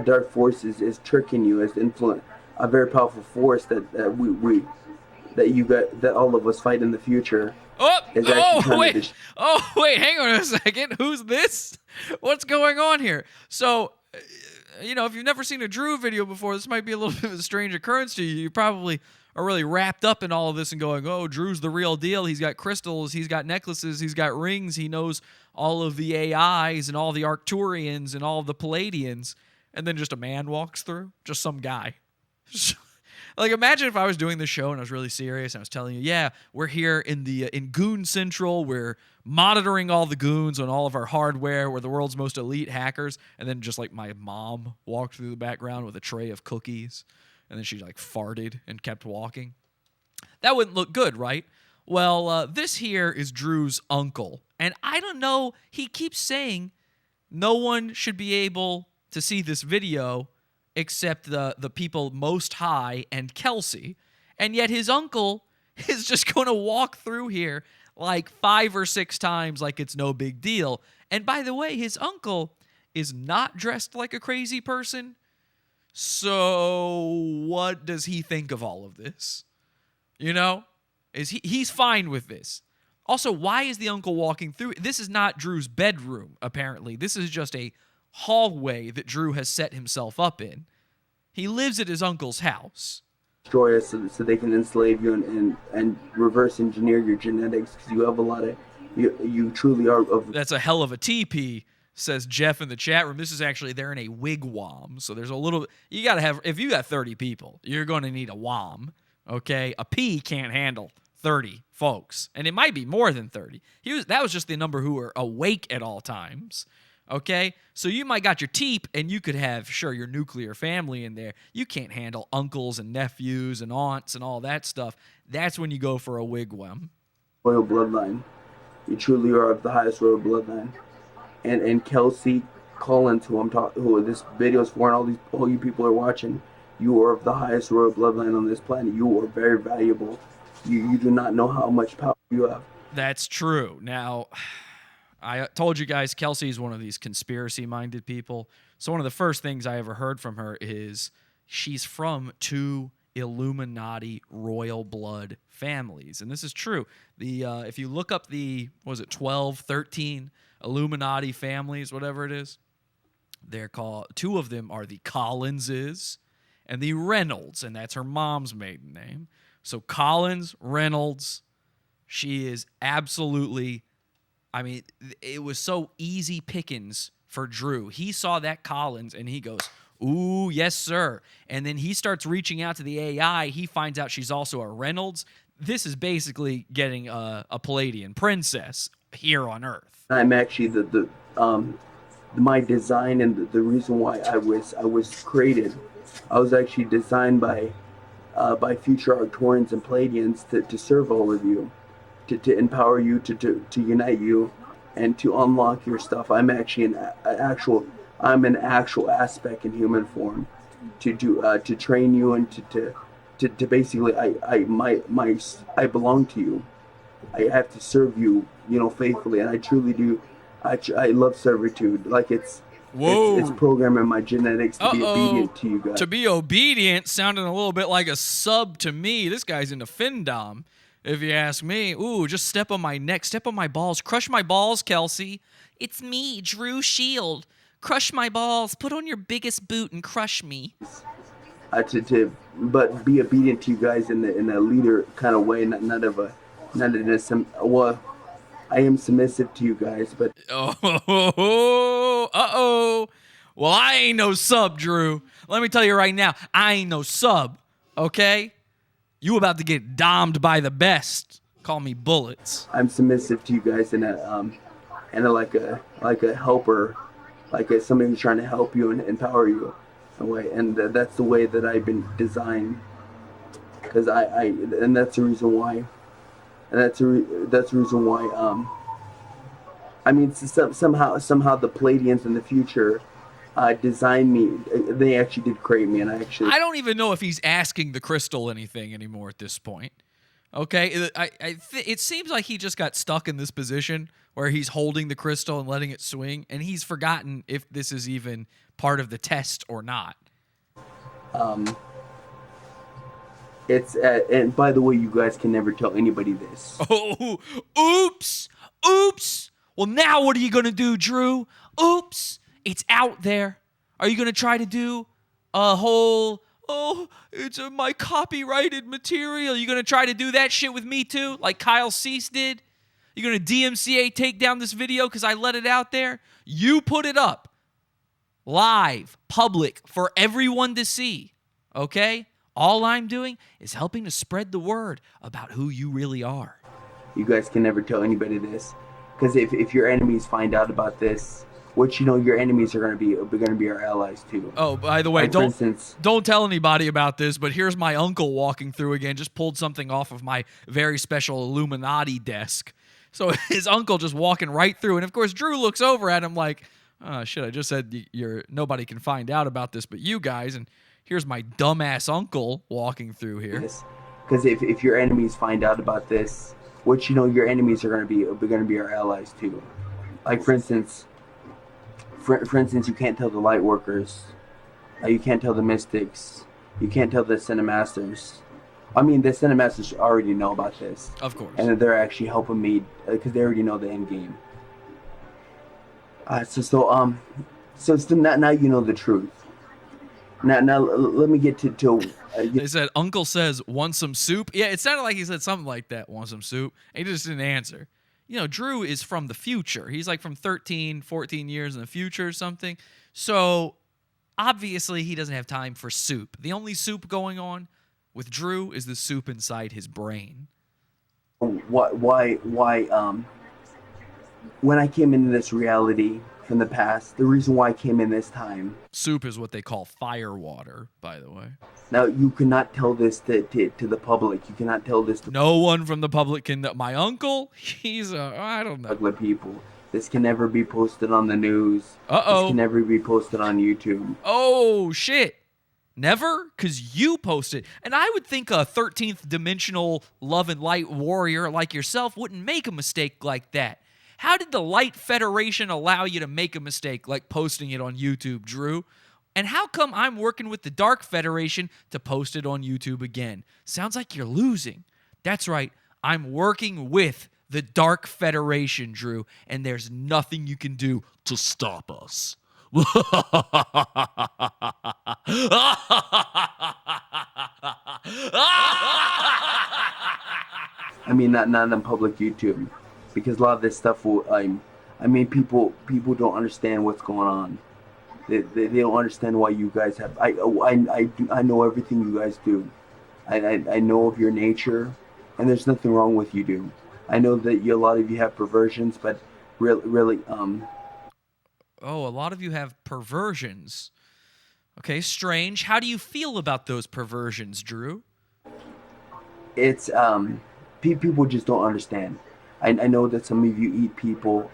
[SPEAKER 2] dark force is tricking you, as influence, a very powerful force that all of us fight in the future.
[SPEAKER 1] Wait, hang on a second. Who's this? What's going on here? So, you know, if you've never seen a Drew video before, this might be a little bit of a strange occurrence to you. You probably are really wrapped up in all of this and going, oh, Drew's the real deal. He's got crystals, he's got necklaces, he's got rings, he knows all of the AIs and all the Arcturians and all of the Palladians. And then just a man walks through, just some guy. Like, imagine if I was doing this show and I was really serious and I was telling you, yeah, we're here in Goon Central. We're monitoring all the goons on all of our hardware. We're the world's most elite hackers. And then just like my mom walked through the background with a tray of cookies. And then she like farted and kept walking. That wouldn't look good, right? Well, this here is Drew's uncle. And I don't know, he keeps saying no one should be able to see this video except the people most high and Kelsey. And yet his uncle is just going to walk through here like 5 or 6 times like it's no big deal. And by the way, his uncle is not dressed like a crazy person. So what does he think of all of this? You know? He's fine with this. Also, why is the uncle walking through? This is not Drew's bedroom, apparently. This is just a hallway that Drew has set himself up in. He lives at his uncle's house.
[SPEAKER 2] Destroy us so they can enslave you and reverse engineer your genetics, because you have a lot of... You truly are...
[SPEAKER 1] That's a hell of a TP, says Jeff in the chat room. This is actually, they're in a wigwam. So there's a little... You got to have... If you got 30 people, you're going to need a wam, okay? A P can't handle 30 folks. And it might be more than 30. That was just the number who were awake at all times. Okay, so you might got your teep, and you could have, sure, your nuclear family in there. You can't handle uncles and nephews and aunts and all that stuff. That's when you go for a wigwam.
[SPEAKER 2] Royal bloodline. You truly are of the highest royal bloodline. And Kelsey Collins, who this video is for, and all you people are watching, you are of the highest royal bloodline on this planet. You are very valuable. You do not know how much power you have.
[SPEAKER 1] That's true. Now, I told you guys Kelsey is one of these conspiracy-minded people. So one of the first things I ever heard from her is she's from 2 Illuminati royal blood families. And this is true. If you look up 12, 13 Illuminati families, whatever it is, they're called, 2 of them are the Collinses and the Reynolds, and that's her mom's maiden name. So Collins, Reynolds, she is absolutely... I mean, it was so easy pickings for Drew. He saw that Collins, and he goes, Ooh, yes, sir. And then he starts reaching out to the AI. He finds out she's also a Reynolds. This is basically getting a Palladian princess here on Earth.
[SPEAKER 2] I'm actually my design and the reason why I was created. I was actually designed by future Arcturians and Palladians to serve all of you, to empower you, to unite you, and to unlock your stuff. I'm actually an actual aspect in human form, to train you and to basically I belong to you. I have to serve you, faithfully, and I truly do. I love servitude. Like it's programmed in my genetics to be obedient to you guys.
[SPEAKER 1] To be obedient, sounding a little bit like a sub to me. This guy's into Findom, if you ask me. Ooh, just step on my neck, step on my balls, crush my balls, Kelsey. It's me, Drew Shield. Crush my balls. Put on your biggest boot and crush me.
[SPEAKER 2] But be obedient to you guys in a leader kind of way, I am submissive to you guys, but
[SPEAKER 1] well, I ain't no sub, Drew. Let me tell you right now, I ain't no sub. Okay, you about to get domed by the best. Call me Bullets.
[SPEAKER 2] I'm submissive to you guys in a like a helper, like somebody who's trying to help you and empower you, and that's the way that I've been designed. Because and that's the reason why. And that's the reason why. I mean, somehow the Palladians in the future designed me. They actually did create me, and I
[SPEAKER 1] don't even know if he's asking the crystal anything anymore at this point. Okay, it seems like he just got stuck in this position where he's holding the crystal and letting it swing, and he's forgotten if this is even part of the test or not.
[SPEAKER 2] It's and by the way, you guys can never tell anybody this.
[SPEAKER 1] Oh, oops. Well, now what are you going to do, Drew? Oops, it's out there. Are you going to try to do a whole, it's my copyrighted material? You going to try to do that shit with me too, like Kyle Cease did? You going to DMCA take down this video because I let it out there? You put it up live, public, for everyone to see, okay? All I'm doing is helping to spread the word about who you really are.
[SPEAKER 2] You guys can never tell anybody this, because if your enemies find out about this, which your enemies are going to be our allies too.
[SPEAKER 1] Oh, by the way,
[SPEAKER 2] like,
[SPEAKER 1] don't tell anybody about this, but here's my uncle walking through again. Just pulled something off of my very special Illuminati desk. So his uncle just walking right through, and of course Drew looks over at him like, "Oh shit! I just said nobody can find out about this, but you guys." And here's my dumbass uncle walking through here.
[SPEAKER 2] Because if your enemies find out about this, which your enemies are going to be our allies too. Like for instance, you can't tell the light workers, you can't tell the mystics, you can't tell the cinemasters. I mean, the cinemasters already know about this,
[SPEAKER 1] of course,
[SPEAKER 2] and they're actually helping me because they already know the end game. So now you know the truth. Now let me get to
[SPEAKER 1] they said Uncle says, "Want some soup?" Yeah, it sounded like he said something like that. Want some soup? And he just didn't answer. Drew is from the future. He's like from 13, 14 years in the future or something. So obviously he doesn't have time for soup. The only soup going on with Drew is the soup inside his brain.
[SPEAKER 2] Why? When I came into this reality from the past, the reason why I came in this time.
[SPEAKER 1] Soup is what they call fire water, by the way.
[SPEAKER 2] Now, you cannot tell this to the public. You cannot tell this to...
[SPEAKER 1] No one from the public can... My uncle, he's I don't know.
[SPEAKER 2] Public people. This can never be posted on the news.
[SPEAKER 1] Uh-oh.
[SPEAKER 2] This can never be posted on YouTube.
[SPEAKER 1] Oh, shit. Never? Because you posted. And I would think a 13th dimensional love and light warrior like yourself wouldn't make a mistake like that. How did the Light Federation allow you to make a mistake like posting it on YouTube, Drew? And how come I'm working with the Dark Federation to post it on YouTube again? Sounds like you're losing. That's right. I'm working with the Dark Federation, Drew, and there's nothing you can do to stop us.
[SPEAKER 2] I mean, not on public YouTube, because a lot of this stuff will. I mean, people don't understand what's going on. They don't understand why you guys have. I know everything you guys do. I know of your nature, and there's nothing wrong with you do. I know that a lot of you have perversions, but really.
[SPEAKER 1] Oh, a lot of you have perversions. Okay, strange. How do you feel about those perversions, Drew?
[SPEAKER 2] It's people just don't understand. I know that some of you eat people.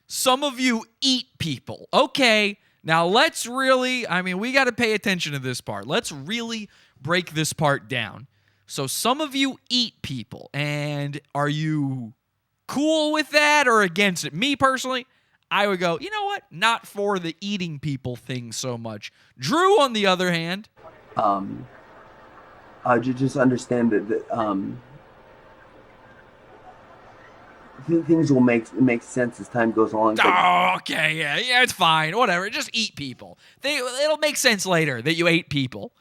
[SPEAKER 1] Some of you eat people. Okay, now let's really, we got to pay attention to this part. Let's really break this part down. So some of you eat people, and are you cool with that or against it? Me personally, I would go, you know what? Not for the eating people thing so much. Drew, on the other hand,
[SPEAKER 2] just understand that things will make sense as time goes on.
[SPEAKER 1] Oh, okay, yeah, it's fine. Whatever, just eat people. It'll make sense later that you ate people.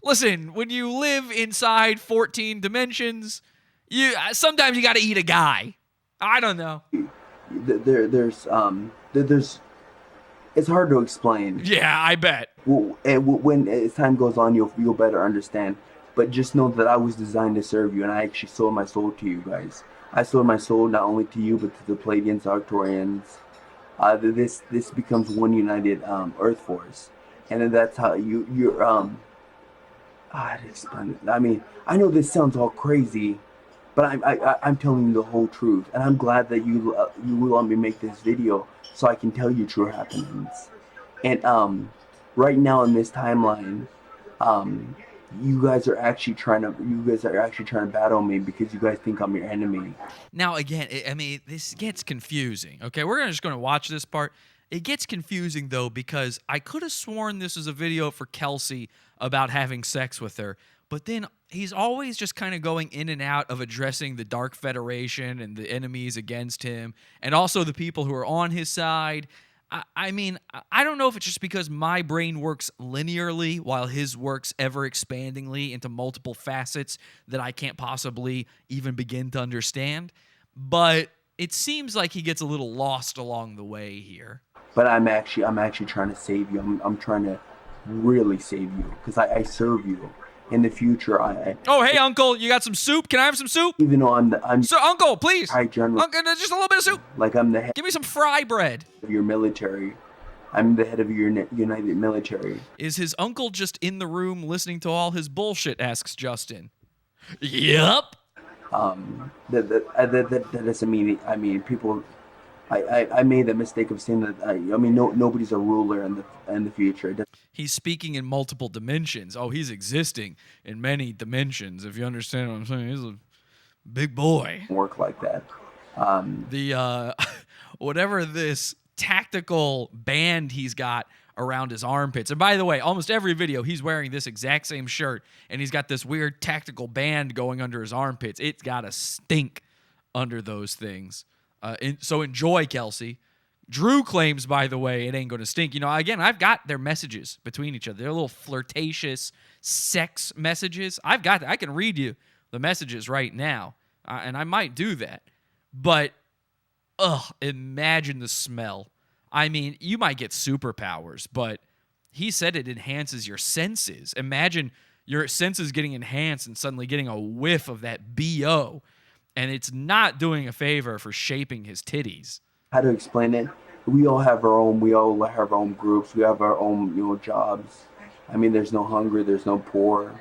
[SPEAKER 1] Listen, when you live inside 14 dimensions, sometimes you got to eat a guy. I don't know.
[SPEAKER 2] There's it's hard to explain.
[SPEAKER 1] Yeah, I bet.
[SPEAKER 2] When as time goes on, you'll better understand. But just know that I was designed to serve you, and I actually sold my soul to you guys. I sold my soul not only to you, but to the Pleiadians, Arcturians. This becomes one united Earth force, and then that's how you're I'd explain it. I know this sounds all crazy, but I'm telling you the whole truth, and I'm glad that you will let me make this video so I can tell you true happenings. And right now in this timeline, you guys are actually trying to battle me because you guys think I'm your enemy.
[SPEAKER 1] Now again, this gets confusing. Okay, we're just gonna watch this part. It gets confusing though because I could have sworn this was a video for Kelsey about having sex with her, but then he's always just kind of going in and out of addressing the Dark Federation and the enemies against him, and also the people who are on his side. I don't know if it's just because my brain works linearly while his works ever expandingly into multiple facets that I can't possibly even begin to understand, but it seems like he gets a little lost along the way here.
[SPEAKER 2] But I'm actually trying to save you. I'm trying to really save you because I serve you. In the future,
[SPEAKER 1] Oh, hey, Uncle, you got some soup? Can I have some soup?
[SPEAKER 2] Even though I'm
[SPEAKER 1] So, Uncle, please.
[SPEAKER 2] Hi, General.
[SPEAKER 1] Uncle, just a little bit of soup.
[SPEAKER 2] Like I'm the head
[SPEAKER 1] Give me some fry bread.
[SPEAKER 2] of your military. I'm the head of your united military.
[SPEAKER 1] Is his uncle just in the room listening to all his bullshit? Asks Justin. Yup.
[SPEAKER 2] That doesn't mean people. I made the mistake of saying that. Nobody's a ruler in the future.
[SPEAKER 1] He's speaking in multiple dimensions. Oh, he's existing in many dimensions. If you understand what I'm saying, he's a big boy.
[SPEAKER 2] Work like that.
[SPEAKER 1] Whatever this tactical band he's got around his armpits. And by the way, almost every video he's wearing this exact same shirt, and he's got this weird tactical band going under his armpits. It's gotta stink under those things. So enjoy, Kelsey. Drew claims, by the way, it ain't going to stink. Again, I've got their messages between each other. They're little flirtatious sex messages. I can read you the messages right now, and I might do that. But, imagine the smell. You might get superpowers, but he said it enhances your senses. Imagine your senses getting enhanced and suddenly getting a whiff of that BO. And it's not doing a favor for shaping his titties.
[SPEAKER 2] How to explain it? We all have our own groups. We have our own, jobs. There's no hunger. There's no poor.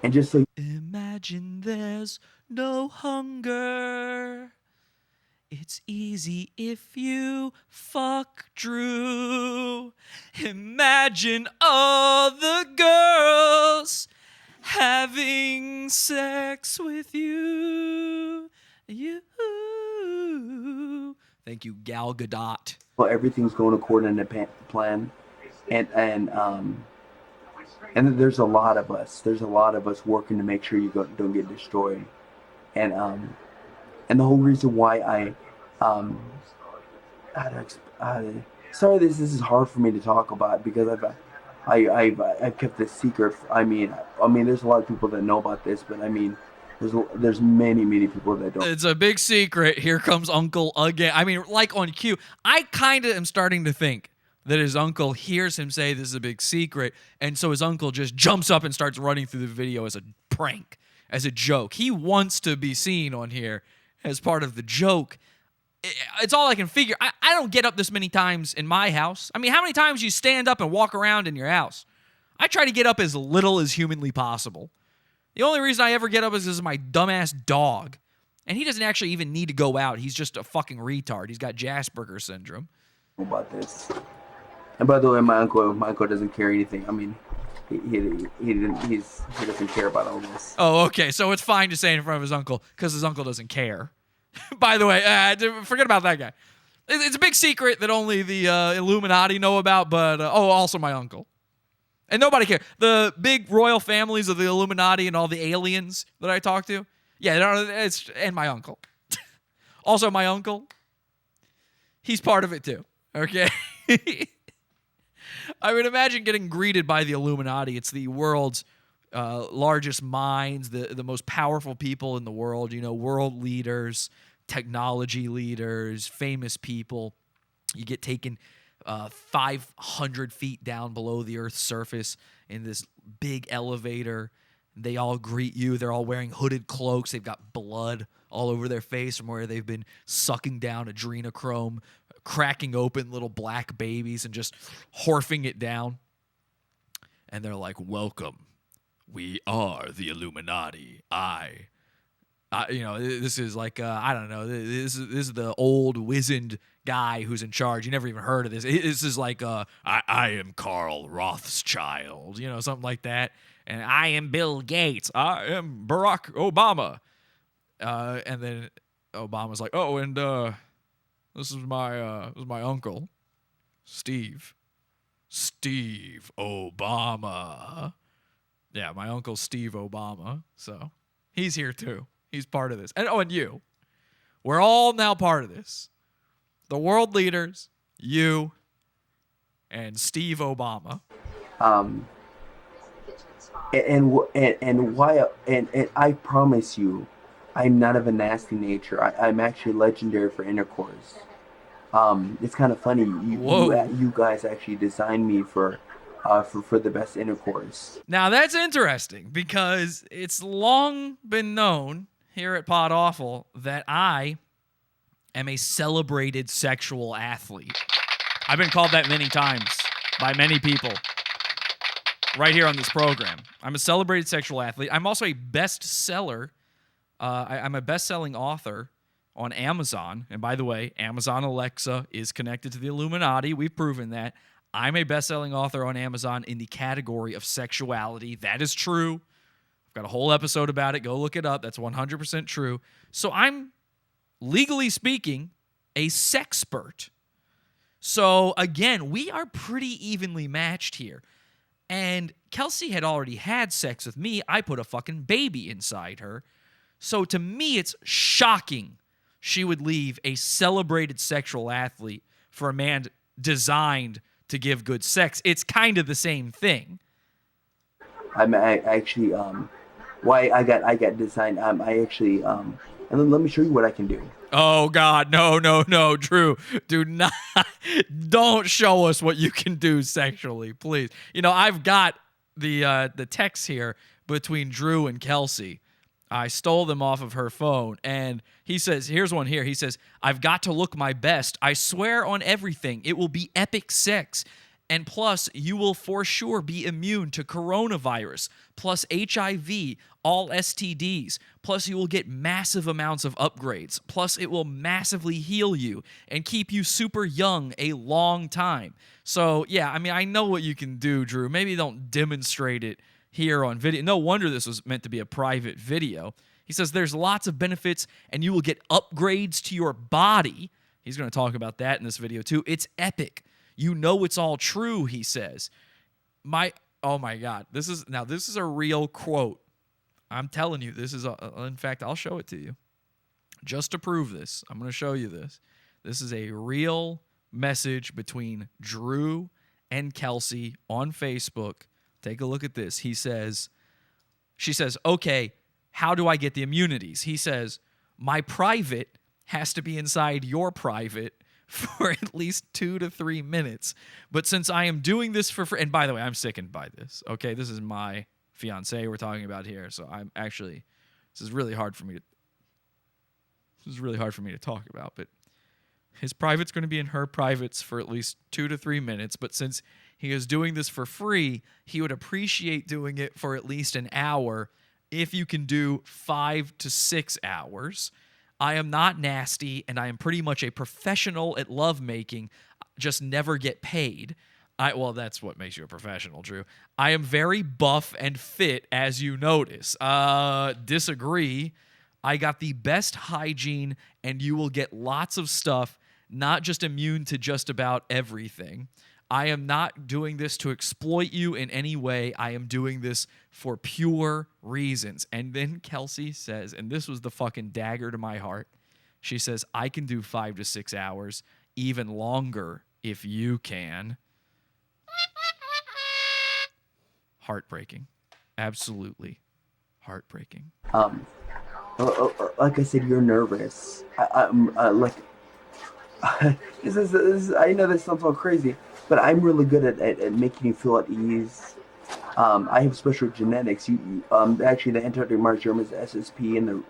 [SPEAKER 2] And just so
[SPEAKER 1] imagine there's no hunger. It's easy if you fuck Drew. Imagine all the girls having sex with you. Thank you, Gal Gadot.
[SPEAKER 2] Well, everything's going according to plan, and there's a lot of us. There's a lot of us working to make sure you don't get destroyed, and the whole reason why sorry, this is hard for me to talk about because I've kept this secret. There's a lot of people that know about this, but There's many people that don't.
[SPEAKER 1] It's a big secret. Here comes Uncle again. I mean, like on cue. I kind of am starting to think that his uncle hears him say this is a big secret, and so his uncle just jumps up and starts running through the video as a prank, as a joke. He wants to be seen on here as part of the joke. It's all I can figure. I don't get up this many times in my house. I mean, how many times you stand up and walk around in your house? I try to get up as little as humanly possible. The only reason I ever get up is because of my dumbass dog. And he doesn't actually even need to go out. He's just a fucking retard. He's got Jasperger syndrome.
[SPEAKER 2] About this. And by the way, my uncle doesn't care anything. I mean, he doesn't care about all this.
[SPEAKER 1] Oh, okay. So it's fine to say it in front of his uncle because his uncle doesn't care. By the way, forget about that guy. It's a big secret that only the Illuminati know about, but also my uncle. And nobody cares. The big royal families of the Illuminati and all the aliens that I talk to, and my uncle. Also, my uncle, he's part of it too, okay? I mean, imagine getting greeted by the Illuminati. It's the world's largest minds, the most powerful people in the world, world leaders, technology leaders, famous people. You get taken 500 feet down below the Earth's surface in this big elevator. They all greet you. They're all wearing hooded cloaks. They've got blood all over their face from where they've been sucking down adrenochrome, cracking open little black babies and just horfing it down. And they're like, welcome. We are the Illuminati. This is like, I don't know. This is the old wizened guy who's in charge. You never even heard of this. This is like, I am Carl Rothschild, something like that. And I am Bill Gates. I am Barack Obama. And then Obama's like, oh, and this is my uncle, Steve Obama. Yeah, my uncle Steve Obama. So he's here too. He's part of this. And you. We're all now part of this. The world leaders, you, and Steve Obama.
[SPEAKER 2] And I promise you, I'm not of a nasty nature. I'm actually legendary for intercourse. It's kind of funny. You guys actually designed me for the best intercourse.
[SPEAKER 1] Now that's interesting because it's long been known here at Pod Awful that I am a celebrated sexual athlete. I've been called that many times by many people right here on this program. I'm a celebrated sexual athlete. I'm also a bestseller. I'm a best-selling author on Amazon. And by the way, Amazon Alexa is connected to the Illuminati. We've proven that. I'm a best-selling author on Amazon in the category of sexuality. That is true. I've got a whole episode about it. Go look it up. That's 100% true. So I'm, legally speaking, a sexpert. So again, we are pretty evenly matched here. And Kelsey had already had sex with me. I put a fucking baby inside her. So to me, it's shocking she would leave a celebrated sexual athlete for a man designed to give good sex. It's kind of the same thing.
[SPEAKER 2] I'm actually why I got designed. I actually and let me show you what I can do.
[SPEAKER 1] Oh God, no, Drew, do not, don't show us what you can do sexually, please. I've got the text here between Drew and Kelsey. I stole them off of her phone, and he says, here's one here. He says, I've got to look my best. I swear on everything. It will be epic sex. And plus, you will for sure be immune to coronavirus, plus HIV, all STDs. Plus, you will get massive amounts of upgrades. Plus, it will massively heal you and keep you super young a long time. So, yeah, I mean, I know what you can do, Drew. Maybe don't demonstrate it here on video. No wonder this was meant to be a private video. He says there's lots of benefits, and you will get upgrades to your body. He's going to talk about that in this video, too. It's epic. You know it's all true, he says. Oh my God. This is a real quote. I'm telling you, this is in fact, I'll show it to you. Just to prove this, I'm going to show you this. This is a real message between Drew and Kelsey on Facebook. Take a look at this. She says, okay, how do I get the immunities? He says, my private has to be inside your private for at least 2 to 3 minutes. But since I am doing this for free, and by the way, I'm sickened by this. Okay, this is my fiancé we're talking about here, so I'm actually, this is really hard for me to talk about, but his private's going to be in her privates for at least 2 to 3 minutes, but since he is doing this for free, he would appreciate doing it for at least an hour if you can do 5 to 6 hours. I am not nasty, and I am pretty much a professional at lovemaking, just never get paid. Well, that's what makes you a professional, Drew. I am very buff and fit, as you notice. Disagree. I got the best hygiene, and you will get lots of stuff, not just immune to just about everything. I am not doing this to exploit you in any way. I am doing this for pure reasons. And then Kelsey says, and this was the fucking dagger to my heart, she says, I can do 5 to 6 hours, even longer if you can. Heartbreaking. Absolutely heartbreaking.
[SPEAKER 2] Like I said, you're nervous. I'm like, this is, I know this sounds all crazy, but I'm really good at making you feel at ease. I have special genetics. Actually, the Antarctic Mars germ is SSP, and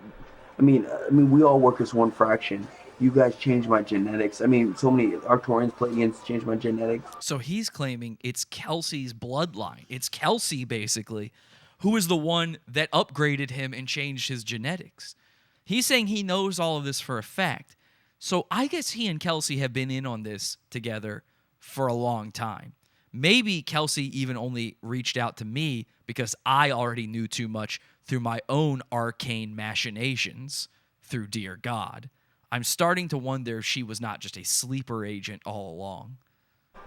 [SPEAKER 2] I mean, we all work as one fraction. You guys changed my genetics. I mean, so many Arcturians, Pleiadians changed my genetics.
[SPEAKER 1] So he's claiming it's Kelsey's bloodline. It's Kelsey, basically, who is the one that upgraded him and changed his genetics. He's saying he knows all of this for a fact. So I guess he and Kelsey have been in on this together for a long time. Maybe Kelsey even only reached out to me because I already knew too much through my own arcane machinations through Dëër Göd. I'm starting to wonder if she was not just a sleeper agent all along.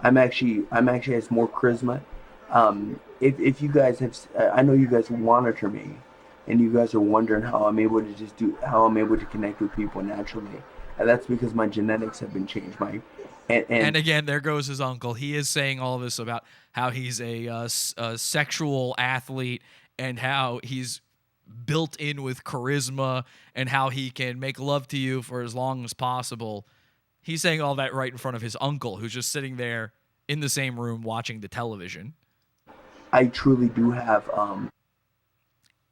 [SPEAKER 2] I'm actually has more charisma. If you guys have, I know you guys monitor me, and you guys are wondering how I'm able to connect with people naturally, and that's because my genetics have been changed. And
[SPEAKER 1] again, there goes his uncle. He is saying all this about how he's a sexual athlete and how he's built in with charisma and how he can make love to you for as long as possible. He's saying all that right in front of his uncle, who's just sitting there in the same room watching the television.
[SPEAKER 2] I truly do have...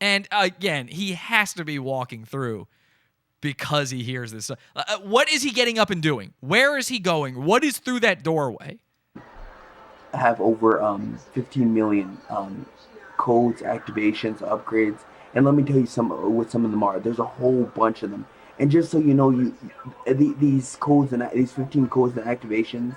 [SPEAKER 1] And again, he has to be walking through because he hears this. What is he getting up and doing? Where is he going? What is through that doorway?
[SPEAKER 2] I have over 15 million codes, activations, upgrades. And let me tell you what some of them are. There's a whole bunch of them. And just so you know, these codes and these 15 codes and activations,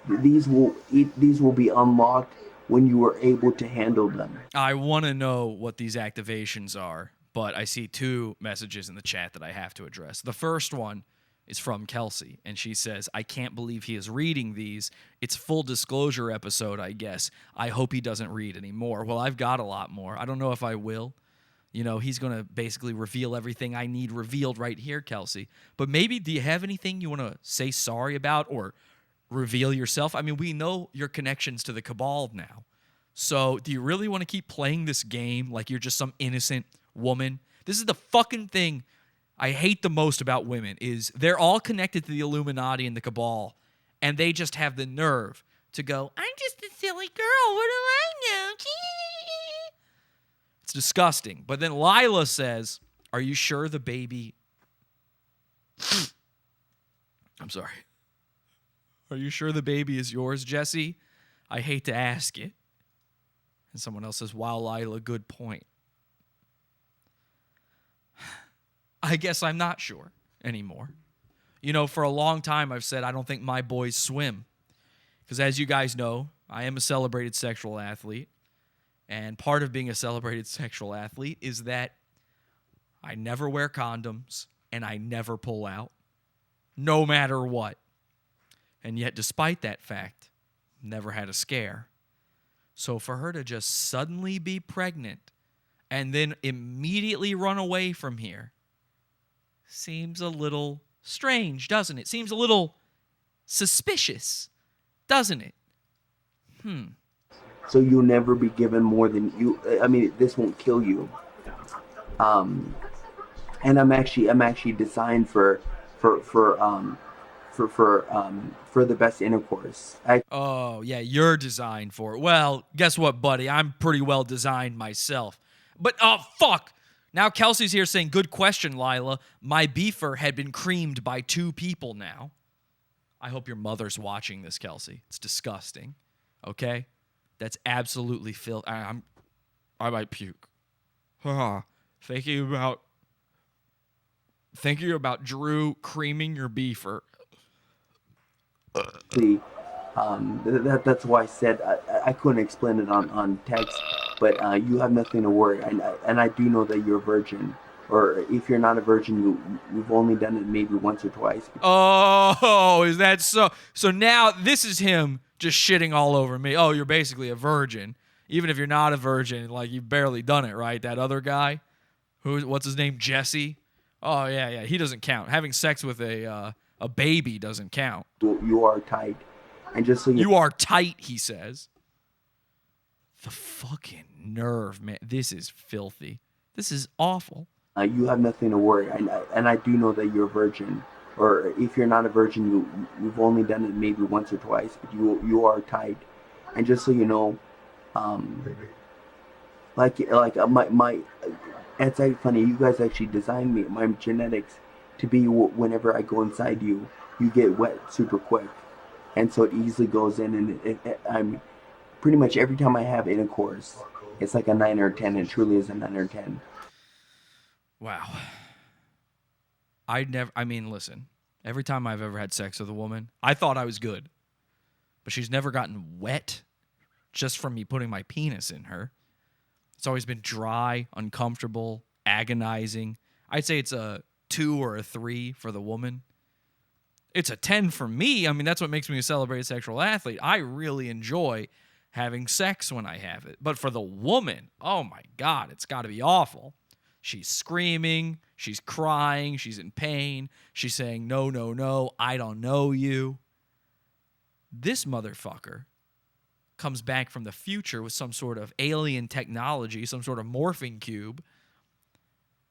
[SPEAKER 2] these will be unlocked when you are able to handle them.
[SPEAKER 1] I want to know what these activations are, but I see 2 messages in the chat that I have to address. The first one is from Kelsey, and she says, I can't believe he is reading these. It's full disclosure episode, I guess. I hope he doesn't read anymore. Well, I've got a lot more. I don't know if I will. You know, he's going to basically reveal everything I need revealed right here, Kelsey. But maybe, do you have anything you want to say sorry about or reveal yourself? I mean, we know your connections to the Cabal now. So do you really want to keep playing this game like you're just some innocent woman? This is the fucking thing I hate the most about women, is they're all connected to the Illuminati and the Cabal, and they just have the nerve to go, I'm just a silly girl. What do I know? It's disgusting. But then Lila says, are you sure the baby... I'm sorry. Are you sure the baby is yours, Jesse? I hate to ask it. And someone else says, wow, Lila, good point. I guess I'm not sure anymore. You know, for a long time I've said I don't think my boys swim. Because as you guys know, I am a celebrated sexual athlete. And part of being a celebrated sexual athlete is that I never wear condoms and I never pull out, no matter what. And yet, despite that fact, never had a scare. So for her to just suddenly be pregnant and then immediately run away from here seems a little strange, doesn't it? Seems a little suspicious, doesn't it?
[SPEAKER 2] So you'll never be given more than you... I mean, this won't kill you. And I'm actually designed for the best intercourse.
[SPEAKER 1] Oh, yeah, you're designed for it. Well, guess what, buddy? I'm pretty well designed myself. But, oh, fuck! Now Kelsey's here saying, good question, Lila. My beefer had been creamed by 2 people now. I hope your mother's watching this, Kelsey. It's disgusting. Okay? That's absolutely filthy. I might puke. Thinking about Drew creaming your beefer.
[SPEAKER 2] That's why I said I couldn't explain it on text, but you have nothing to worry. And I do know that you're a virgin, or if you're not a virgin, you've only done it maybe once or twice.
[SPEAKER 1] Oh, is that so? So now this is him just shitting all over me. Oh, you're basically a virgin, even if you're not a virgin. Like you've barely done it, right? That other guy, what's his name, Jesse? Oh yeah, he doesn't count. Having sex with a baby doesn't count.
[SPEAKER 2] You are tight. And just so
[SPEAKER 1] you are tight, he says. The fucking nerve, man. This is filthy. This is awful.
[SPEAKER 2] You have nothing to worry. And I do know that you're a virgin. Or if you're not a virgin, you've only done it maybe once or twice. But you are tight. And just so you know, my it's like funny. You guys actually designed me, my genetics, to be whenever I go inside you get wet super quick. And so it easily goes in, and I'm pretty much every time I have intercourse, it's like a 9 or a 10. It truly is a 9 or 10.
[SPEAKER 1] Wow. Listen, every time I've ever had sex with a woman, I thought I was good. But she's never gotten wet just from me putting my penis in her. It's always been dry, uncomfortable, agonizing. I'd say it's a 2 or a 3 for the woman. It's a 10 for me. I mean, that's what makes me a celebrated sexual athlete. I really enjoy having sex when I have it. But for the woman, oh my God, it's got to be awful. She's screaming, she's crying, she's in pain, she's saying, no, no, no, I don't know you. This motherfucker comes back from the future with some sort of alien technology, some sort of morphing cube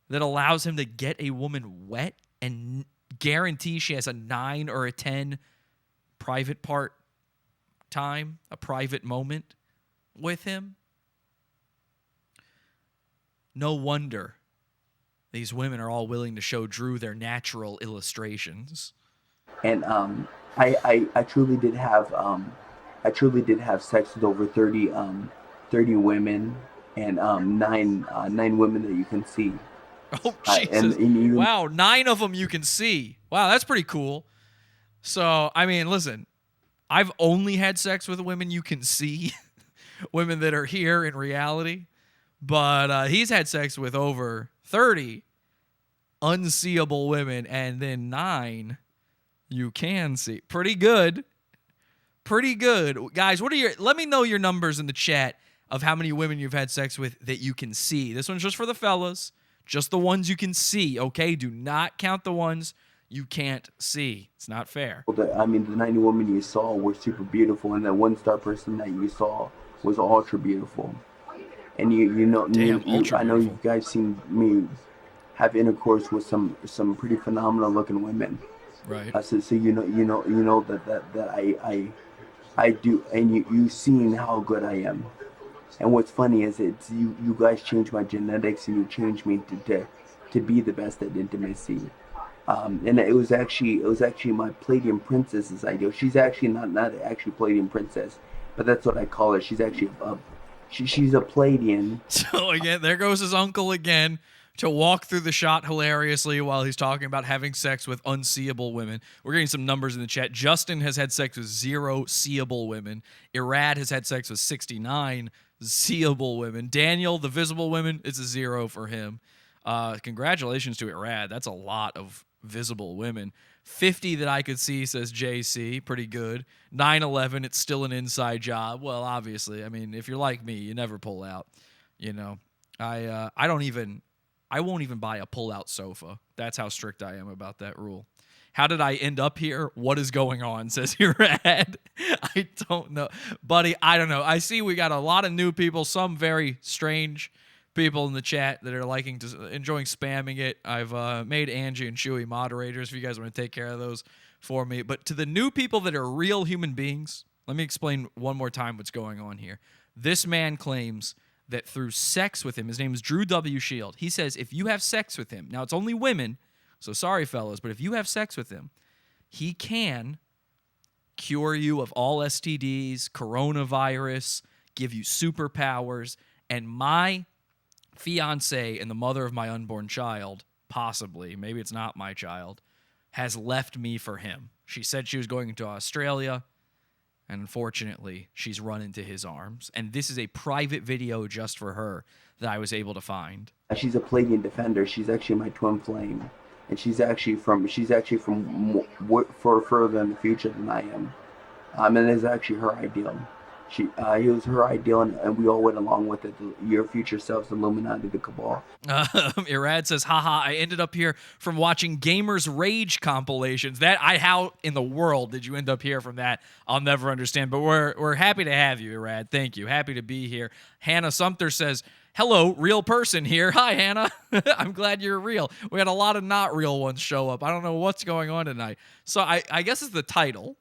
[SPEAKER 1] that allows him to get a woman wet and guarantee she has a 9 or a 10 private part time, a private moment with him. No wonder these women are all willing to show Drew their natural illustrations.
[SPEAKER 2] And I truly did have sex with over 30 women and 9 women that you can see.
[SPEAKER 1] Oh, Jesus. Wow, 9 of them you can see. Wow, that's pretty cool. So, I mean, listen, I've only had sex with women you can see, women that are here in reality, but he's had sex with over 30 unseeable women and then 9 you can see. Pretty good. Pretty good. Guys, let me know your numbers in the chat of how many women you've had sex with that you can see. This one's just for the fellas. Just the ones you can see, okay? Do not count the ones you can't see. It's not fair.
[SPEAKER 2] I mean, the 90 women you saw were super beautiful, and that 1-star person that you saw was ultra beautiful. And I know you guys seen me have intercourse with some pretty phenomenal looking women.
[SPEAKER 1] Right.
[SPEAKER 2] So you know that I do, and you've seen how good I am. And what's funny is it's you guys changed my genetics, and you changed me to be the best at intimacy. And it was actually my Palladium princess's idea. She's actually not actually Palladium princess, but that's what I call her. She's actually she's a Palladian.
[SPEAKER 1] So again, there goes his uncle again to walk through the shot hilariously while he's talking about having sex with unseeable women. We're getting some numbers in the chat. Justin has had sex with 0 seeable women. Irad has had sex with 69 seeable women. Daniel, the visible women, it's a 0 for him. Congratulations to Irad. That's a lot of visible women. 50 that I could see, says JC. Pretty good. 9/11, it's still an inside job. Well, obviously, I mean, if you're like me, you never pull out. You know, I won't even buy a pull-out sofa. That's how strict I am about that rule. How did I end up here? What is going on, says Irad. I don't know. Buddy, I don't know. I see we got a lot of new people, some very strange people in the chat that are enjoying spamming it. I've made Angie and Chewy moderators if you guys want to take care of those for me. But to the new people that are real human beings, let me explain one more time what's going on here. This man claims that through sex with him, his name is Drew W. Shield. He says if you have sex with him, now it's only women, so sorry fellas, but if you have sex with him, he can cure you of all STDs, coronavirus, give you superpowers, and my fiance and the mother of my unborn child, possibly, maybe it's not my child, has left me for him. She said she was going to Australia, and unfortunately, she's run into his arms. And this is a private video just for her that I was able to find.
[SPEAKER 2] She's a Palladian defender. She's actually my twin flame, and she's actually from further in the future than I am. And it's actually her ideal. It was her ideal, and we all went along with it. Your future selves, Illuminati, the Cabal.
[SPEAKER 1] Irad says, haha, I ended up here from watching Gamers Rage compilations. How in the world did you end up here from that? I'll never understand. But we're happy to have you, Irad. Thank you. Happy to be here. Hannah Sumter says, hello, real person here. Hi, Hannah. I'm glad you're real. We had a lot of not real ones show up. I don't know what's going on tonight. So I guess it's the title.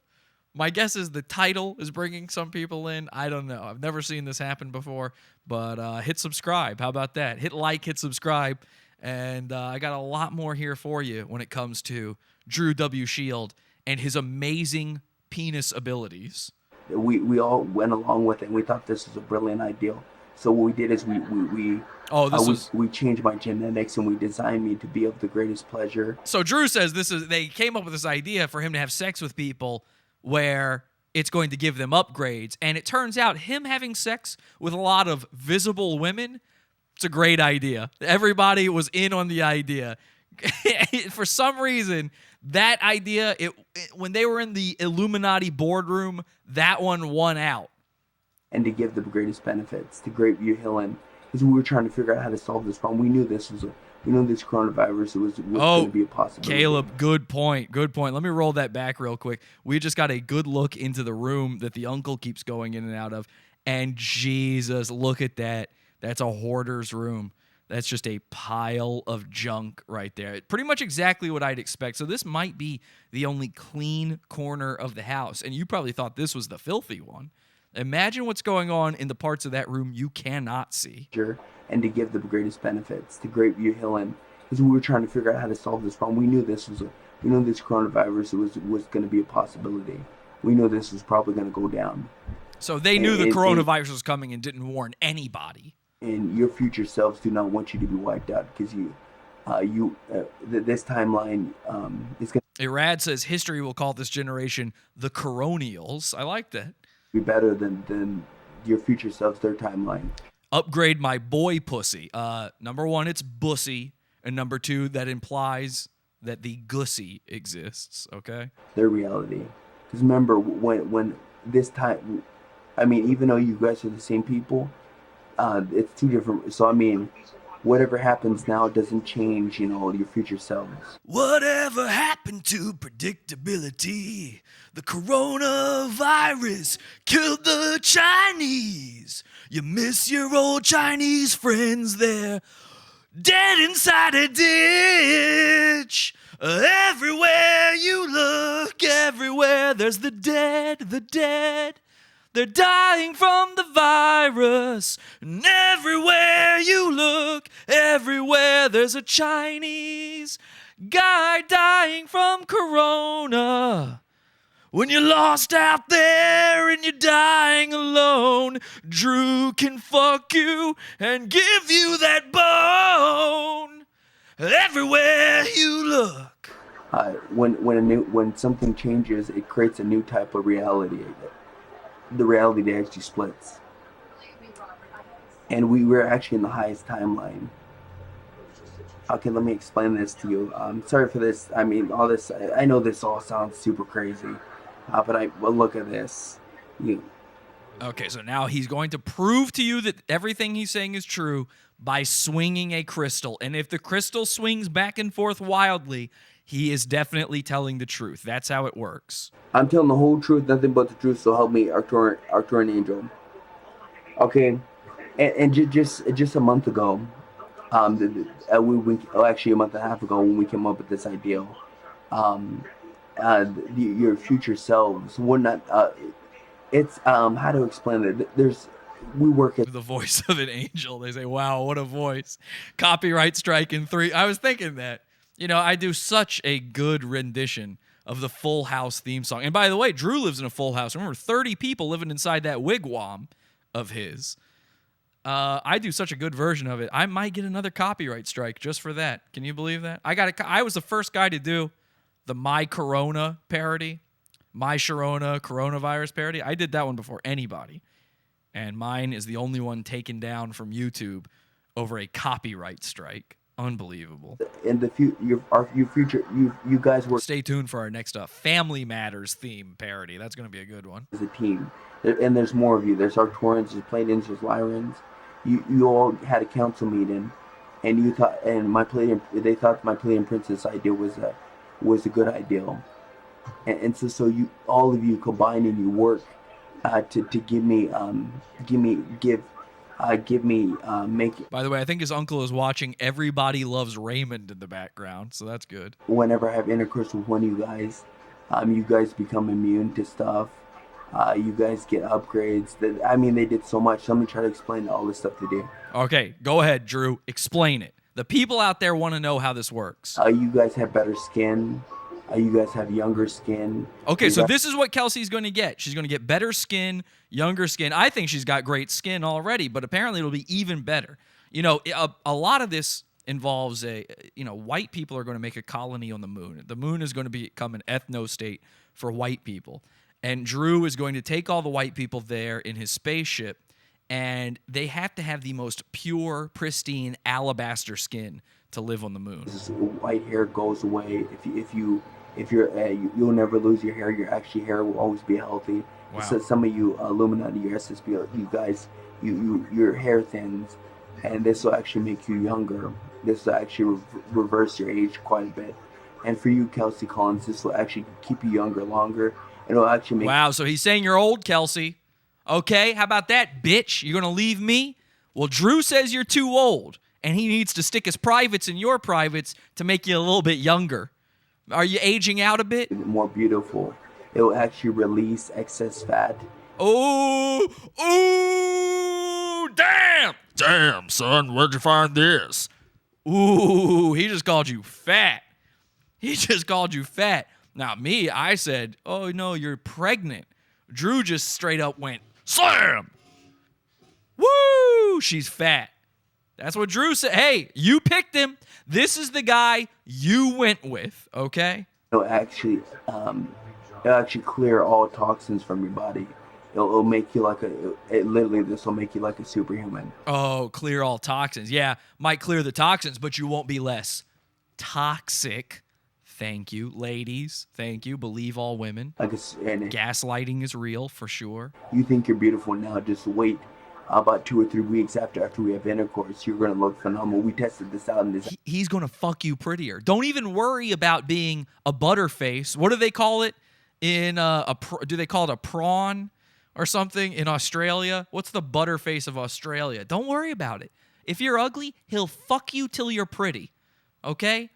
[SPEAKER 1] My guess is the title is bringing some people in. I don't know. I've never seen this happen before, but hit subscribe. How about that? Hit like, hit subscribe, and I got a lot more here for you when it comes to Drew W. Shield and his amazing penis abilities.
[SPEAKER 2] We all went along with it, and we thought this was a brilliant ideal. So what we did is we changed my genetics, and we designed me to be of the greatest pleasure.
[SPEAKER 1] So Drew says they came up with this idea for him to have sex with people where it's going to give them upgrades. And it turns out him having sex with a lot of visible women, it's a great idea. Everybody was in on the idea. For some reason, that idea, when they were in the Illuminati boardroom, that one won out.
[SPEAKER 2] And to give the greatest benefits to Greatview Hillen, because we were trying to figure out how to solve this problem. We knew this coronavirus was going to be a possibility.
[SPEAKER 1] Caleb, good point. Good point. Let me roll that back real quick. We just got a good look into the room that the uncle keeps going in and out of. And Jesus, look at that. That's a hoarder's room. That's just a pile of junk right there. Pretty much exactly what I'd expect. So this might be the only clean corner of the house. And you probably thought this was the filthy one. Imagine what's going on in the parts of that room you cannot see.
[SPEAKER 2] And to give the greatest benefits to Greatview Hillen, because we were trying to figure out how to solve this problem. We knew this coronavirus was going to be a possibility. We knew this was probably going to go down.
[SPEAKER 1] So they knew the coronavirus was coming and didn't warn anybody.
[SPEAKER 2] And your future selves do not want you to be wiped out, because this timeline is going
[SPEAKER 1] to. Irad says history will call this generation the Coronials. I like that.
[SPEAKER 2] Be better than your future selves, their timeline.
[SPEAKER 1] Upgrade my boy pussy. Number one, it's bussy, and number two, that implies that the gussy exists. Okay.
[SPEAKER 2] Their reality. Because remember, when this time, even though you guys are the same people, it's two different. So whatever happens now doesn't change, your future selves.
[SPEAKER 1] Whatever happened to predictability? The coronavirus killed the Chinese. You miss your old Chinese friends there, dead inside a ditch. Everywhere you look, everywhere there's the dead, the dead. They're dying from the virus. And everywhere you look, everywhere there's a Chinese guy dying from corona. When you're lost out there and you're dying alone, Drew can fuck you and give you that bone. Everywhere you look.
[SPEAKER 2] When something changes, it creates a new type of reality. The reality actually splits. And we were actually in the highest timeline. Okay, let me explain this to you. Sorry for this. All this. I know this all sounds super crazy, but look at this.
[SPEAKER 1] Okay, so now he's going to prove to you that everything he's saying is true by swinging a crystal. And if the crystal swings back and forth wildly, he is definitely telling the truth. That's how it works.
[SPEAKER 2] I'm telling the whole truth, nothing but the truth, so help me, Arcturian Angel. Okay, And just a month ago, actually a month and a half ago when we came up with this idea, your future selves would not. It's how to explain it. We work at
[SPEAKER 1] The voice of an angel. They say, wow, what a voice. Copyright strike in 3. I was thinking that. You know, I do such a good rendition of the Full House theme song. And by the way, Drew lives in a full house. Remember, 30 people living inside that wigwam of his. I do such a good version of it. I might get another copyright strike just for that. Can you believe that? I was the first guy to do the My Corona parody. My Sharona coronavirus parody. I did that one before anybody. And mine is the only one taken down from YouTube over a copyright strike. Unbelievable.
[SPEAKER 2] In the future, you guys work.
[SPEAKER 1] Stay tuned for our next Family Matters theme parody. That's going to be a good one.
[SPEAKER 2] As a team, and there's more of you. There's Arcturians, there's Pleiadians, there's Lyrans. You all had a council meeting, and you thought, and they thought my Pleiadian princess idea was a good idea, and so you all of you combine and you work to give me make.
[SPEAKER 1] By the way, I think his uncle is watching Everybody Loves Raymond in the background, so that's good.
[SPEAKER 2] Whenever I have intercourse with one of you guys become immune to stuff. You guys get upgrades. They did so much. So let me try to explain all this stuff they do.
[SPEAKER 1] Okay, go ahead, Drew. Explain it. The people out there want to know how this works.
[SPEAKER 2] You guys have better skin. You guys have younger skin.
[SPEAKER 1] Okay, so this is what Kelsey's going to get. She's going to get better skin, younger skin. I think she's got great skin already, but apparently it'll be even better. You know, a lot of this involves white people are going to make a colony on the moon. The moon is going to become an ethno-state for white people. And Drew is going to take all the white people there in his spaceship, and they have to have the most pure, pristine alabaster skin to live on the moon.
[SPEAKER 2] White hair goes away you'll never lose your hair. Your hair will always be healthy.
[SPEAKER 1] Wow.
[SPEAKER 2] So some of you Illuminati, your SSB, you guys, your hair thins, and this will actually make you younger. This will actually reverse your age quite a bit. And for you, Kelsey Collins, this will actually keep you younger longer. It'll actually make.
[SPEAKER 1] Wow, so he's saying you're old, Kelsey. Okay, how about that, bitch? You're gonna leave me? Well, Drew says you're too old, and he needs to stick his privates in your privates to make you a little bit younger. Are you aging out a bit?
[SPEAKER 2] More beautiful. It will actually release excess fat.
[SPEAKER 1] Oh, damn! Damn, son, where'd you find this? Ooh, he just called you fat. He just called you fat. Now, me, I said, oh, no, you're pregnant. Drew just straight up went, slam! Woo! She's fat. That's what Drew said. Hey, you picked him. This is the guy you went with, okay?
[SPEAKER 2] It'll actually clear all toxins from your body. It'll make you this will make you like a superhuman.
[SPEAKER 1] Oh, clear all toxins. Yeah, might clear the toxins, but you won't be less toxic. Thank you, ladies. Thank you. Believe all women. Gaslighting is real, for sure.
[SPEAKER 2] You think you're beautiful now, just wait about 2 or 3 weeks after we have intercourse. You're going to look phenomenal. We tested this out.
[SPEAKER 1] He's going to fuck you prettier. Don't even worry about being a butterface. What do they call it? Do they call it a prawn or something in Australia? What's the butterface of Australia? Don't worry about it. If you're ugly, he'll fuck you till you're pretty. Okay?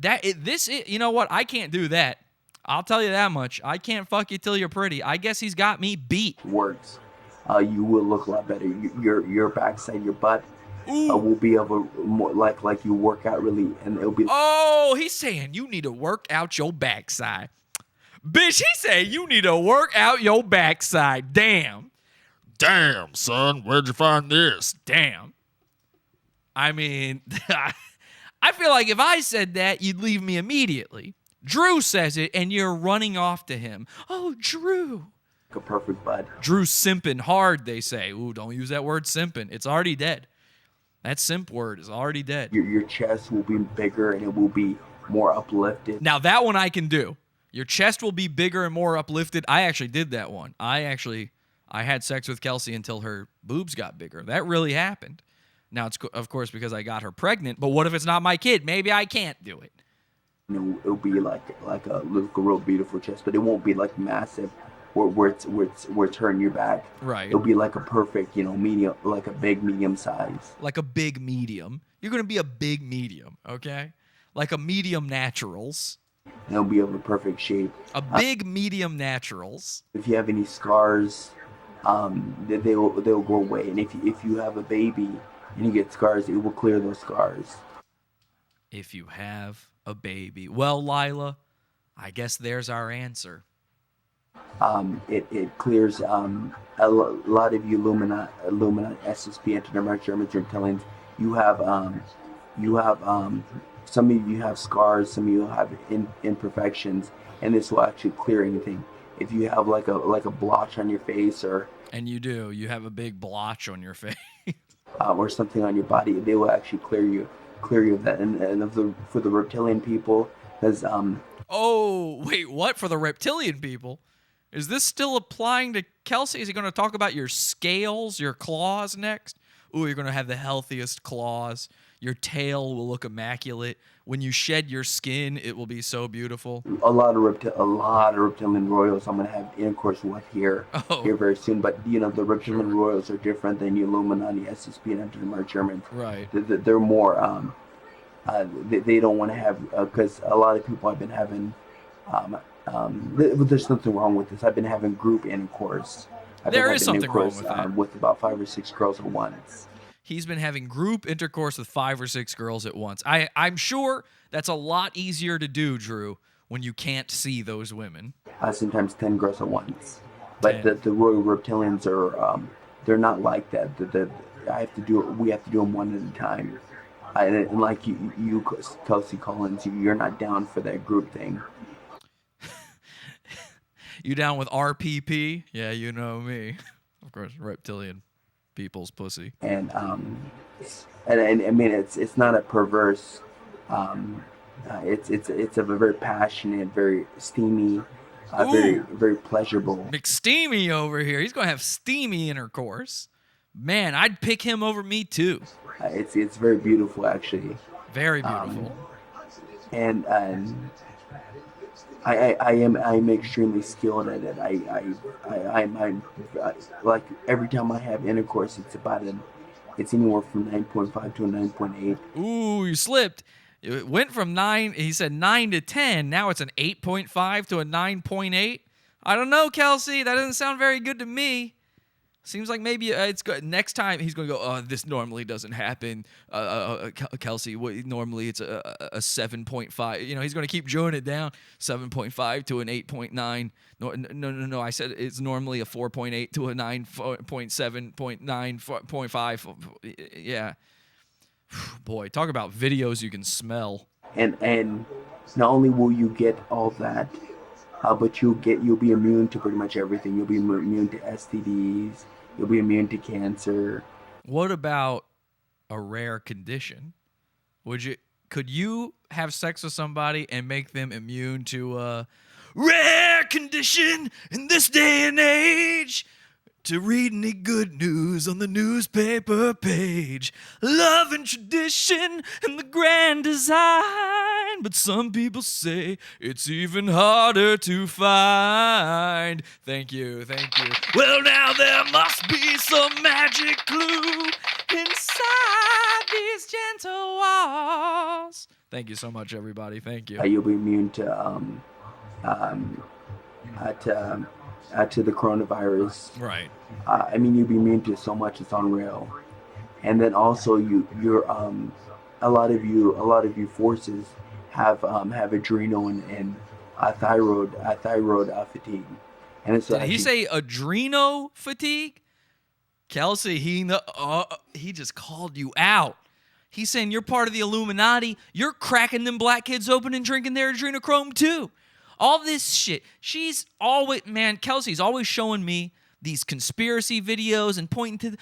[SPEAKER 1] You know what? I can't do that. I'll tell you that much. I can't fuck you till you're pretty. I guess he's got me beat.
[SPEAKER 2] Works. You will look a lot better. Your backside, your butt will be of a more like you work out really, and it'll be.
[SPEAKER 1] Oh, he's saying you need to work out your backside. Bitch, he said you need to work out your backside. Damn. Damn, son, where'd you find this? Damn. I mean, I feel like if I said that, you'd leave me immediately. Drew says it, and you're running off to him. Oh, Drew.
[SPEAKER 2] A perfect bud.
[SPEAKER 1] Drew's simping hard, they say. Ooh, don't use that word simping. It's already dead. That simp word is already dead.
[SPEAKER 2] Your chest will be bigger, and it will be more uplifted.
[SPEAKER 1] Now, that one I can do. Your chest will be bigger and more uplifted. I actually did that one. I had sex with Kelsey until her boobs got bigger. That really happened. Now, it's, of course, because I got her pregnant, but what if it's not my kid? Maybe I can't do it.
[SPEAKER 2] It'll be like a real beautiful chest, but it won't be like massive. where it's hurting your back.
[SPEAKER 1] Right.
[SPEAKER 2] It'll be like a perfect, medium, like a big medium size.
[SPEAKER 1] Like a big medium. You're going to be a big medium, okay? Like a medium naturals.
[SPEAKER 2] And it'll be of a perfect shape.
[SPEAKER 1] A big medium naturals.
[SPEAKER 2] If you have any scars, they'll go away. And if you have a baby and you get scars, it will clear those scars.
[SPEAKER 1] If you have a baby. Well, Lila, I guess there's our answer.
[SPEAKER 2] It clears a lot of you Illuminati, SSP, anti-democratic Germans, reptilians. You have some of you have scars, some of you have imperfections, and this will actually clear anything. If you have like a blotch on your face,
[SPEAKER 1] and you have a big blotch on your face,
[SPEAKER 2] or something on your body, they will actually clear you of that. And for the reptilian people, because
[SPEAKER 1] oh wait, what? For the reptilian people? Is this still applying to Kelsey? Is he going to talk about your scales, your claws next? Ooh, you're going to have the healthiest claws. Your tail will look immaculate. When you shed your skin, it will be so beautiful.
[SPEAKER 2] A lot of reptilian royals I'm going to have intercourse with here very soon. But the reptilian royals are different than the Illuminati, SSP, and anti-democratic Germans.
[SPEAKER 1] Right.
[SPEAKER 2] They're more. They don't want to have, because a lot of people have been having. There's nothing wrong with this. I've been having group intercourse.
[SPEAKER 1] There is something wrong with that.
[SPEAKER 2] With about 5 or 6 girls at once.
[SPEAKER 1] He's been having group intercourse with 5 or 6 girls at once. I'm sure that's a lot easier to do, Drew, when you can't see those women.
[SPEAKER 2] Sometimes 10 girls at once. But the royal reptilians are, they're not like that. We have to do them one at a time. And like you, Kelsey Collins, you're not down for that group thing.
[SPEAKER 1] You down with RPP? Yeah, you know me. Of course, reptilian people's pussy.
[SPEAKER 2] And I mean, it's not a perverse. It's a very passionate, very steamy, very pleasurable.
[SPEAKER 1] McSteamy over here. He's gonna have steamy intercourse. Man, I'd pick him over me too.
[SPEAKER 2] It's very beautiful, actually.
[SPEAKER 1] Very beautiful.
[SPEAKER 2] And I'm extremely skilled at it. I'm like every time I have intercourse, it's anywhere from 9.5 to a 9.8.
[SPEAKER 1] Ooh, you slipped. It went from 9. He said 9 to 10. Now it's an 8.5 to a 9.8. I don't know, Kelsey. That doesn't sound very good to me. Seems like maybe it's good. Next time he's going to go, oh, this normally doesn't happen. Kelsey, normally it's a 7.5. He's going to keep drawing it down. 7.5 to an 8.9. No. I said it's normally a 4.8 to a 9.7.9.5. Yeah. Boy, talk about videos you can smell.
[SPEAKER 2] And not only will you get all that, but you'll be immune to pretty much everything. You'll be immune to STDs. You'll be immune to cancer.
[SPEAKER 1] What about a rare condition? Could you have sex with somebody and make them immune to a rare condition in this day and age? To read any good news on the newspaper page. Love and tradition and the grand design. But some people say it's even harder to find. Thank you. Well, now there must be some magic clue inside these gentle walls. Thank you so much, everybody. Thank you.
[SPEAKER 2] You'll be immune to the coronavirus.
[SPEAKER 1] Right.
[SPEAKER 2] You'll be immune to so much, it's unreal. And then also you're a lot of you forces have adrenal and thyroid fatigue. And it's
[SPEAKER 1] Did he say adreno fatigue? Kelsey, he just called you out. He's saying you're part of the Illuminati. You're cracking them black kids open and drinking their adrenochrome too. All this shit. Kelsey's always showing me these conspiracy videos and pointing to,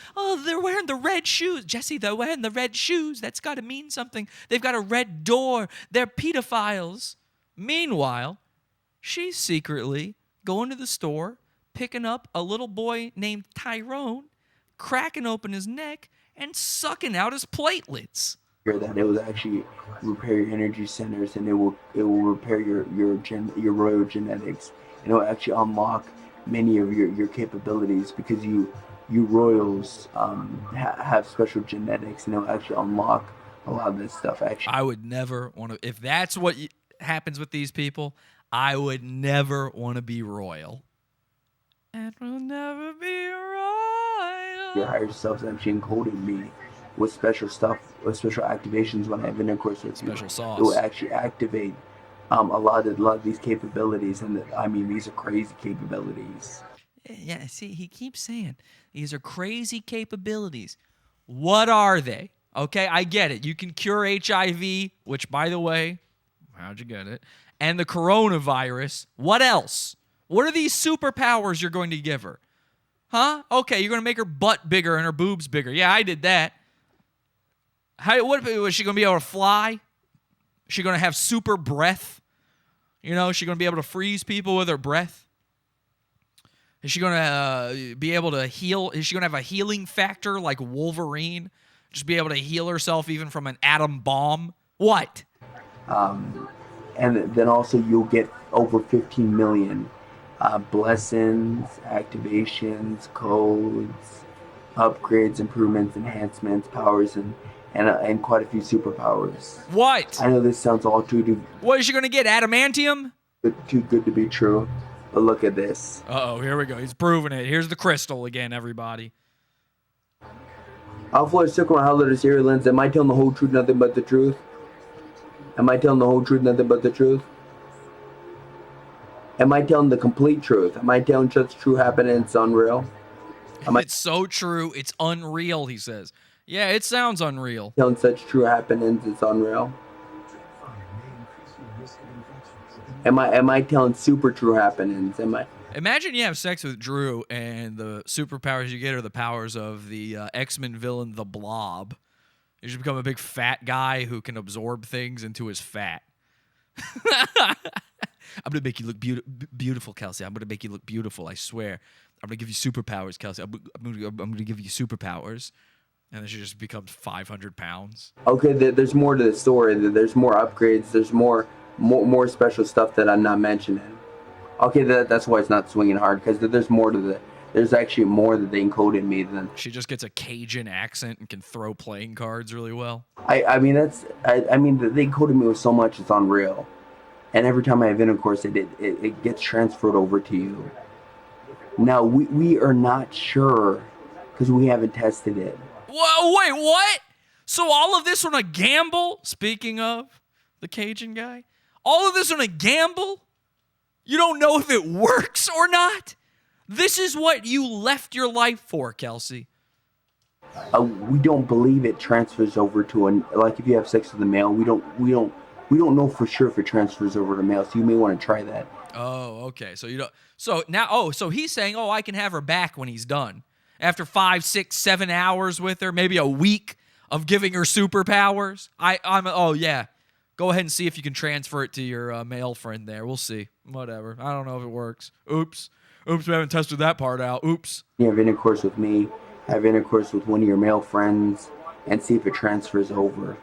[SPEAKER 1] they're wearing the red shoes. Jesse, they're wearing the red shoes. That's got to mean something. They've got a red door. They're pedophiles. Meanwhile, she's secretly going to the store, picking up a little boy named Tyrone, cracking open his neck, and sucking out his platelets.
[SPEAKER 2] That it will actually repair your energy centers, and it will repair your royal genetics, and it will actually unlock many of your capabilities, because you royals have special genetics, and it'll actually unlock a lot of this stuff. Actually,
[SPEAKER 1] I would never want to. If that's what happens with these people, I would never want to be royal. And we'll never be royal.
[SPEAKER 2] your higher selves actually encoded me with special stuff, with special activations when I have intercourse with you.
[SPEAKER 1] Special sauce.
[SPEAKER 2] It will actually activate a lot of these capabilities, and I mean, these are crazy capabilities.
[SPEAKER 1] Yeah, see, he keeps saying these are crazy capabilities. What are they? Okay, I get it. You can cure HIV, which, by the way, how'd you get it? And the coronavirus. What else? What are these superpowers you're going to give her? Huh? Okay, you're going to make her butt bigger and her boobs bigger. Yeah, I did that. What was she going to be able to fly? Is she going to have super breath? You know, is she going to be able to freeze people with her breath? Is she going to be able to heal? Is she going to have a healing factor like Wolverine? Just be able to heal herself even from an atom bomb? What?
[SPEAKER 2] And then also you'll get over 15 million blessings, activations, codes, upgrades, improvements, enhancements, powers, and quite a few superpowers.
[SPEAKER 1] What?
[SPEAKER 2] I know this sounds all too
[SPEAKER 1] What is she going to get? Adamantium?
[SPEAKER 2] too good to be true, but look at this.
[SPEAKER 1] Uh-oh, here we go. He's proving it. Here's the crystal again, everybody.
[SPEAKER 2] Alpha Circle and Howler Serial Lens. Am I telling the whole truth, nothing but the truth? Am I telling the whole truth, nothing but the truth? Am I telling the complete truth? Am I telling such true happenings unreal?
[SPEAKER 1] It's so true. It's unreal, he says. Yeah, it sounds unreal.
[SPEAKER 2] Telling such true happenings, it's unreal. Am I telling super true happenings?
[SPEAKER 1] Imagine you have sex with Drew and the superpowers you get are the powers of the X-Men villain, the Blob. You just become a big fat guy who can absorb things into his fat. I'm going to make you look beautiful, Kelsey. I'm going to make you look beautiful, I swear. I'm going to give you superpowers, Kelsey. I'm going to give you superpowers. And then she just becomes 500 pounds.
[SPEAKER 2] Okay, there's more to the story. There's more upgrades. There's more special stuff that I'm not mentioning. Okay, that's why it's not swinging hard, because there's more to there's actually more that they encoded me than.
[SPEAKER 1] She just gets a Cajun accent and can throw playing cards really well.
[SPEAKER 2] I mean they encoded me with so much, it's unreal. And every time I have intercourse, it gets transferred over to you. Now we are not sure because we haven't tested it.
[SPEAKER 1] Whoa, wait, what? So all of this on a gamble? Speaking of the Cajun guy, all of this on a gamble? You don't know if it works or not? This is what you left your life for, Kelsey.
[SPEAKER 2] We don't believe it transfers over to like if you have sex with a male, we don't know for sure if it transfers over to male. So you may want to try that.
[SPEAKER 1] Oh, okay. So you don't. So now, so he's saying, I can have her back when he's done. After 5, 6, 7 hours with her, maybe a week of giving her superpowers. Yeah. Go ahead and see if you can transfer it to your male friend there. We'll see. Whatever. I don't know if it works. Oops, we haven't tested that part out. Oops.
[SPEAKER 2] You have intercourse with me, have intercourse with one of your male friends, and see if it transfers over.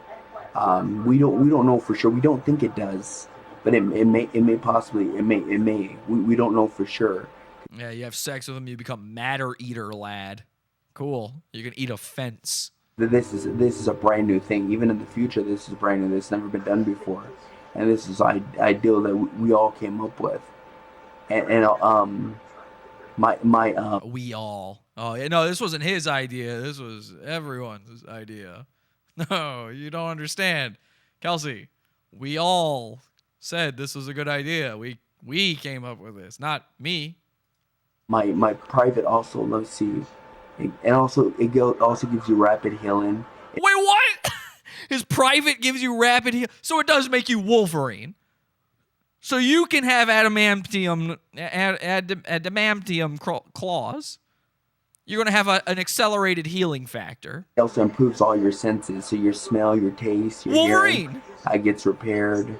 [SPEAKER 2] We don't know for sure. We don't think it does, but it may possibly. We don't know for sure.
[SPEAKER 1] Yeah, you have sex with him, you become matter eater, lad. Cool. You can eat a fence.
[SPEAKER 2] This is a brand new thing. Even in the future, this is brand new. This has never been done before, and this is ideal that we all came up with.
[SPEAKER 1] We all. Oh yeah, no, this wasn't his idea. This was everyone's idea. No, you don't understand, Kelsey. We all said this was a good idea. We came up with this, not me.
[SPEAKER 2] My private also, let's see, and also it also gives you rapid healing.
[SPEAKER 1] Wait, what? His private gives you rapid heal, so it does make you Wolverine. So you can have adamantium claws. You're gonna have an accelerated healing factor.
[SPEAKER 2] It also improves all your senses, so your smell, your taste, your
[SPEAKER 1] Wolverine
[SPEAKER 2] hearing, gets repaired.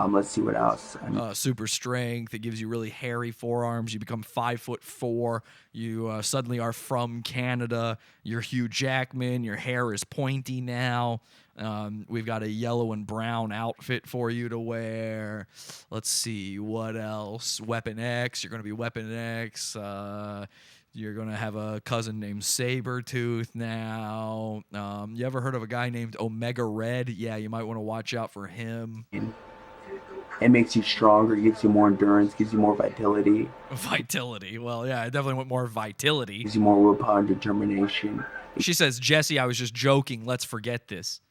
[SPEAKER 2] Let's see what else.
[SPEAKER 1] Super strength. It gives you really hairy forearms. You become 5'4". You suddenly are from Canada. You're Hugh Jackman. Your hair is pointy now. We've got a yellow and brown outfit for you to wear. Let's see what else. Weapon X. You're going to be Weapon X. You're going to have a cousin named Sabretooth now. You ever heard of a guy named Omega Red? Yeah, you might want to watch out for him.
[SPEAKER 2] It makes you stronger, gives you more endurance, gives you more vitality.
[SPEAKER 1] Vitality. Well, yeah, I definitely want more vitality.
[SPEAKER 2] Gives you more willpower and determination.
[SPEAKER 1] She says, Jesse, I was just joking. Let's forget this.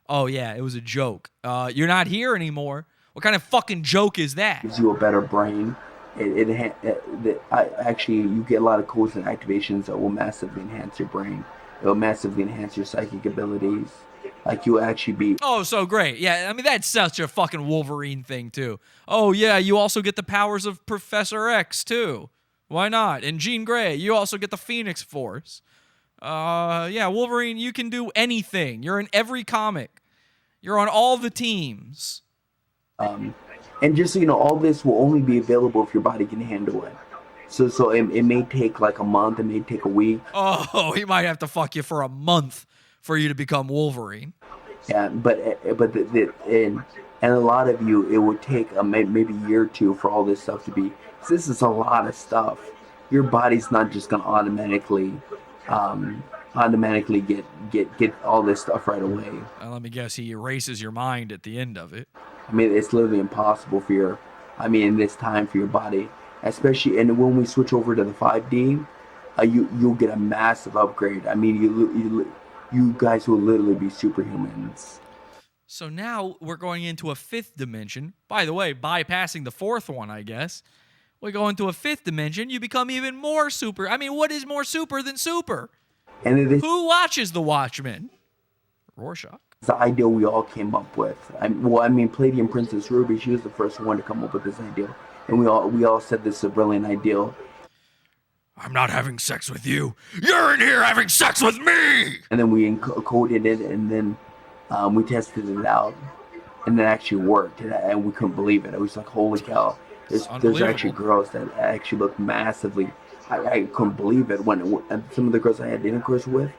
[SPEAKER 1] Oh, yeah, it was a joke. You're not here anymore. What kind of fucking joke is that?
[SPEAKER 2] Gives you a better brain. Actually, you get a lot of codes and activations that will massively enhance your brain. It will massively enhance your psychic abilities. Like, you'll actually be...
[SPEAKER 1] Oh, so great. Yeah, I mean, that's such a fucking Wolverine thing, too. Oh, yeah, you also get the powers of Professor X, too. Why not? And Jean Grey, you also get the Phoenix Force. Yeah, Wolverine, you can do anything. You're in every comic. You're on all the teams.
[SPEAKER 2] And just so you know, all this will only be available if your body can handle it. So it may take like a month, it may take a week.
[SPEAKER 1] Oh, he might have to fuck you for a month for you to become Wolverine.
[SPEAKER 2] Yeah, and a lot of you, it would take maybe a year or two for all this stuff to be. This is a lot of stuff. Your body's not just gonna automatically get all this stuff right away.
[SPEAKER 1] Let me guess, he erases your mind at the end of it.
[SPEAKER 2] I mean, it's literally impossible in this time for your body, especially. And when we switch over to the 5D, you'll get a massive upgrade. I mean, you guys will literally be superhumans.
[SPEAKER 1] So now we're going into a 5th dimension. By the way, bypassing the 4th one, I guess. We go into a 5th dimension, you become even more super. I mean, what is more super than super?
[SPEAKER 2] And
[SPEAKER 1] who watches The Watchmen? Rorschach.
[SPEAKER 2] It's the idea we all came up with. Palladium Princess Ruby, she was the first one to come up with this idea. And we all said this is a brilliant ideal.
[SPEAKER 1] I'm not having sex with you. You're in here having sex with me!
[SPEAKER 2] And then we encoded it, and then we tested it out. And it actually worked. And we couldn't believe it. It was like, holy cow. There's actually girls that actually look massively... I couldn't believe it. When some of the girls I had intercourse with,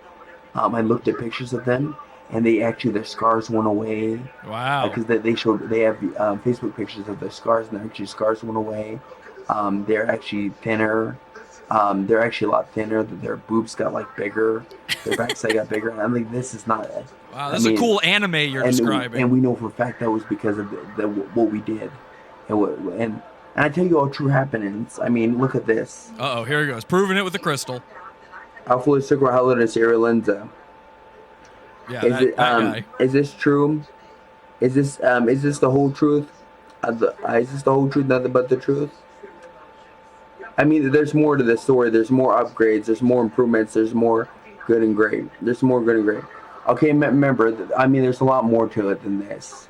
[SPEAKER 2] I looked at pictures of them, and their scars went away.
[SPEAKER 1] Wow.
[SPEAKER 2] Because they have Facebook pictures of their scars, and their scars went away. They're actually thinner. They're actually a lot thinner. Their boobs got like bigger. Their backside got bigger. And I'm like, this is not...
[SPEAKER 1] Wow, that's a cool anime you're describing.
[SPEAKER 2] And we know for a fact that was because of what we did. And I tell you all true happenings. I mean, look at this.
[SPEAKER 1] Uh-oh, here he goes. Proving it with the crystal.
[SPEAKER 2] Alpha Halidus Irilenza.
[SPEAKER 1] Yeah, that guy.
[SPEAKER 2] Is this true? Is this the whole truth? Is this the whole truth, nothing but the truth? I mean, there's more to this story. There's more upgrades. There's more improvements. There's more good and great. There's more good and great. Okay, remember, I mean, there's a lot more to it than this.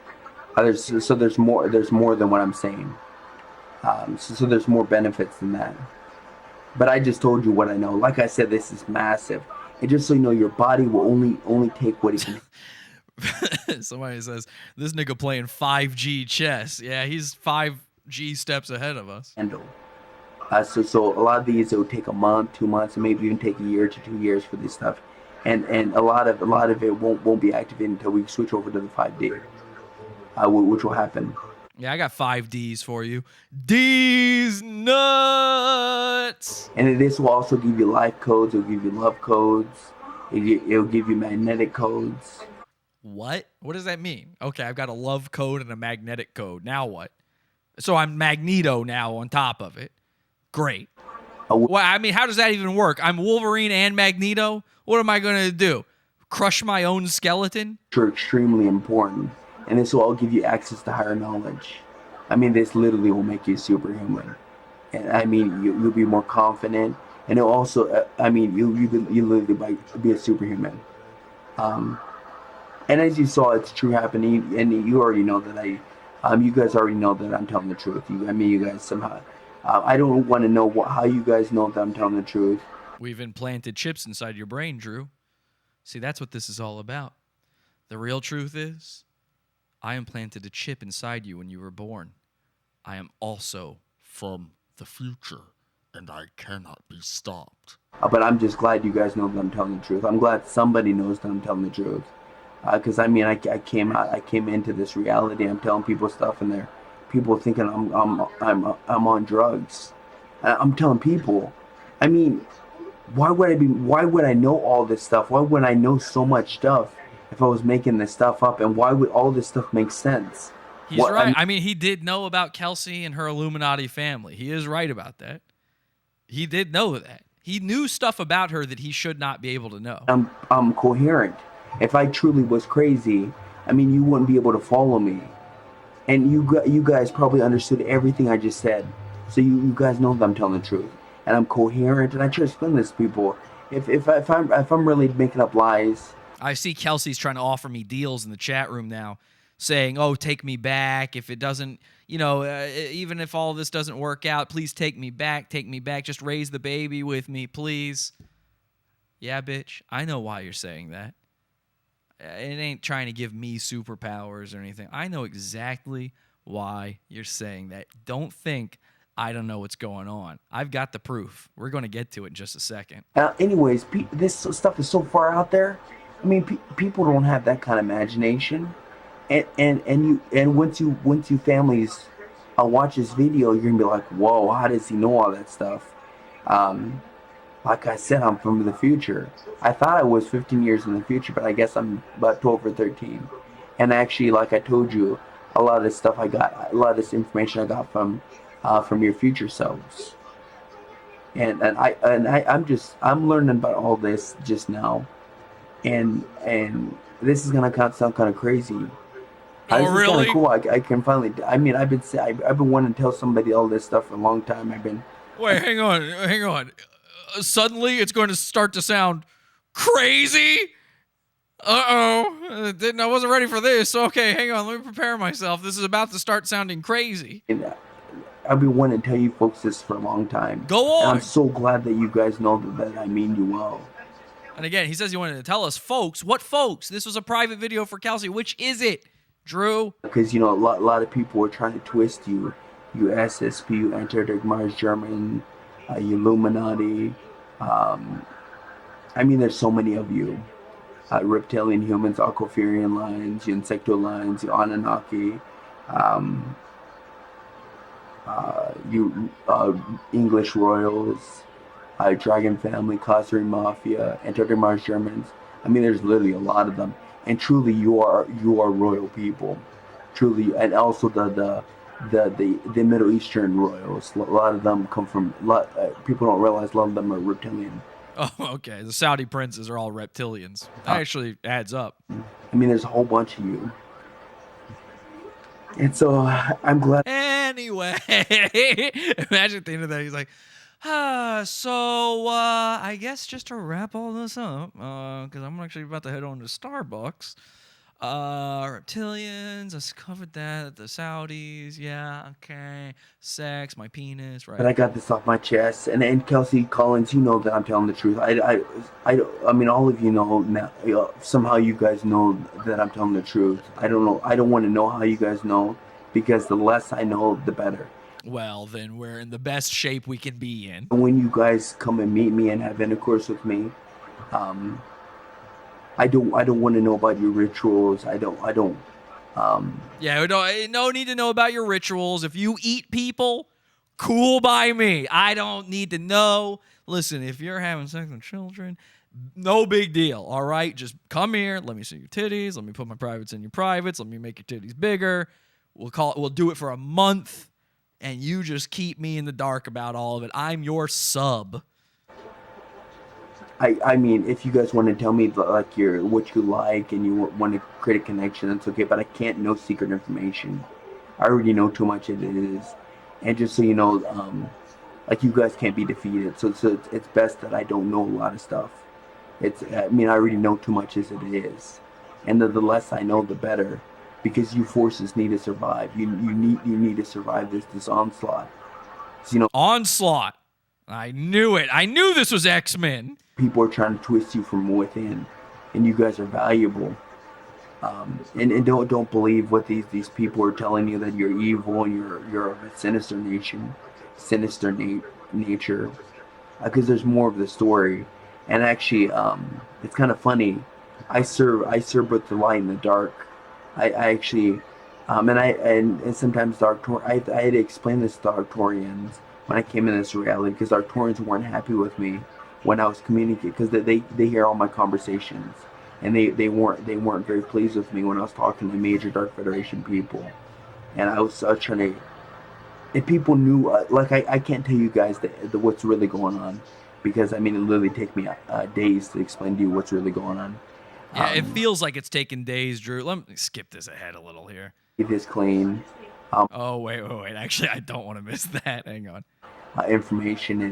[SPEAKER 2] There's more than what I'm saying. So there's more benefits than that. But I just told you what I know. Like I said, this is massive. And just so you know, your body will only take what it can.
[SPEAKER 1] Somebody says, this nigga playing 5G chess. Yeah, he's 5G steps ahead of us.
[SPEAKER 2] Handle. So a lot of these, it would take a month, 2 months, and maybe even take a year to 2 years for this stuff. And a lot of it won't be activated until we switch over to the 5D, which will happen.
[SPEAKER 1] Yeah, I got 5 Ds for you. D's nuts!
[SPEAKER 2] And this will also give you life codes. It'll give you love codes. It'll give you magnetic codes.
[SPEAKER 1] What? What does that mean? Okay, I've got a love code and a magnetic code. Now what? So I'm Magneto now on top of it. Great. Well, I mean, how does that even work? I'm Wolverine and Magneto? What am I going to do? Crush my own skeleton?
[SPEAKER 2] Are extremely important. And this will all give you access to higher knowledge. I mean, this literally will make you superhuman. And I mean, you'll be more confident. And it'll also, you literally might be a superhuman. And as you saw, it's true happening. And you already know that you guys already know that I'm telling the truth. You guys somehow, I don't want to know how you guys know that I'm telling the truth.
[SPEAKER 1] We've implanted chips inside your brain, Drew. See, that's what this is all about. The real truth is, I implanted a chip inside you when you were born. I am also from the future, and I cannot be stopped.
[SPEAKER 2] But I'm just glad you guys know that I'm telling the truth. I'm glad somebody knows that I'm telling the truth. Because I mean, I came into this reality. I'm telling people stuff, and people thinking I'm on drugs. I'm telling people. I mean, why would I know all this stuff? Why would I know so much stuff if I was making this stuff up? And why would all this stuff make sense?
[SPEAKER 1] He's right. I mean, he did know about Kelsey and her Illuminati family. He is right about that. He did know that. He knew stuff about her that he should not be able to know.
[SPEAKER 2] I'm coherent. If I truly was crazy, I mean, you wouldn't be able to follow me. And you guys probably understood everything I just said. So you guys know that I'm telling the truth. And I'm coherent, and I try to explain this to people. If I'm really making up lies.
[SPEAKER 1] I see Kelsey's trying to offer me deals in the chat room now, saying, "Oh, take me back. If it doesn't, even if all this doesn't work out, please take me back. Take me back. Just raise the baby with me, please." Yeah, bitch. I know why you're saying that. It ain't trying to give me superpowers or anything. I know exactly why you're saying that. Don't think I don't know what's going on. I've got the proof. We're going to get to it in just a second.
[SPEAKER 2] Anyways, this stuff is so far out there. I mean, people don't have that kind of imagination. And once you families watch this video, you're gonna be like, whoa, how does he know all that stuff? Like I said, I'm from the future. I thought I was 15 years in the future, but I guess I'm about 12 or 13. And actually, like I told you, a lot of this stuff a lot of this information I got from your future selves. And I'm learning about all this just now, and this is gonna sound kind of crazy.
[SPEAKER 1] Oh, really?
[SPEAKER 2] Kind of cool. I can finally. I mean, I've been wanting to tell somebody all this stuff for a long time.
[SPEAKER 1] Wait, hang on. Suddenly, it's going to start to sound crazy. I wasn't ready for this. Okay, hang on. Let me prepare myself. This is about to start sounding crazy.
[SPEAKER 2] And I've been wanting to tell you folks this for a long time.
[SPEAKER 1] Go on.
[SPEAKER 2] And I'm so glad that you guys know that I mean you well.
[SPEAKER 1] And again, he says he wanted to tell us, folks. What folks? This was a private video for Kelsey. Which is it, Drew?
[SPEAKER 2] Because, a lot of people are trying to twist you. You SSP, you intercourse German, you Illuminati. I mean, there's so many of you. Reptilian humans, Aquaferian lines, you Insecto lines, you Anunnaki, you English royals, Dragon family, Khazari mafia, intercourse Germans. I mean, there's literally a lot of them. And truly, you are royal people, truly, and also the Middle Eastern royals. A lot of them come from. People don't realize a lot of them are reptilian.
[SPEAKER 1] Oh, okay. The Saudi princes are all reptilians. That actually adds up.
[SPEAKER 2] I mean, there's a whole bunch of you, and so I'm glad.
[SPEAKER 1] Anyway, imagine at the end of that, he's like, I guess just to wrap all this up, because I'm actually about to head on to Starbucks. Reptilians, I covered that. The Saudis, yeah, okay. Sex, my penis, right?
[SPEAKER 2] But I got this off my chest, and Kelsey Collins, you know that I'm telling the truth. I mean, all of you know now. Somehow you guys know that I'm telling the truth. I don't know. I don't want to know how you guys know, because the less I know, the better.
[SPEAKER 1] Well, then we're in the best shape we can be in.
[SPEAKER 2] When you guys come and meet me and have intercourse with me, I don't want to know about your rituals. I don't.
[SPEAKER 1] Yeah, no need to know about your rituals. If you eat people, cool by me. I don't need to know. Listen, if you're having sex with children, no big deal. All right, just come here. Let me see your titties. Let me put my privates in your privates. Let me make your titties bigger. We'll do it for a month. And you just keep me in the dark about all of it. I'm your sub.
[SPEAKER 2] I mean, if you guys want to tell me like what you like and you want to create a connection, that's okay. But I can't know secret information. I already know too much as it is. And just so you know, like you guys can't be defeated. So it's best that I don't know a lot of stuff. I already know too much as it is. And the less I know, the better. Because you forces need to survive. You need to survive this onslaught. So,
[SPEAKER 1] onslaught. I knew it. I knew this was X-Men.
[SPEAKER 2] People are trying to twist you from within, and you guys are valuable. And don't believe what these people are telling you, that you're evil and you're of a sinister nature, because there's more of the story. And actually, it's kind of funny. I serve both the light and the dark. I actually, and sometimes I had to explain this to Arcturians when I came in this reality, because Arcturians weren't happy with me when I was communicating, because they hear all my conversations, and they weren't very pleased with me when I was talking to major Dark Federation people, and I was trying to, and people knew, like I can't tell you guys what's really going on, because I mean it literally take me days to explain to you what's really going on.
[SPEAKER 1] Yeah, it feels like it's taken days, Drew. Let me skip this ahead a little here.
[SPEAKER 2] It is clean.
[SPEAKER 1] Oh, wait. Actually, I don't want to miss that. Hang on.
[SPEAKER 2] Information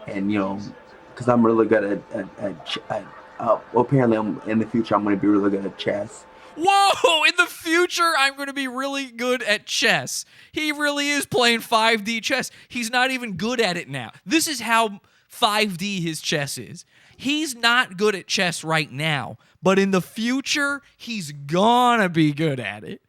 [SPEAKER 2] and you know, because I'm really good at apparently in the future I'm going to be really good at chess.
[SPEAKER 1] Whoa! In the future, I'm going to be really good at chess. He really is playing 5D chess. He's not even good at it now. This is how 5D his chess is. He's not good at chess right now, but in the future, he's gonna be good at it.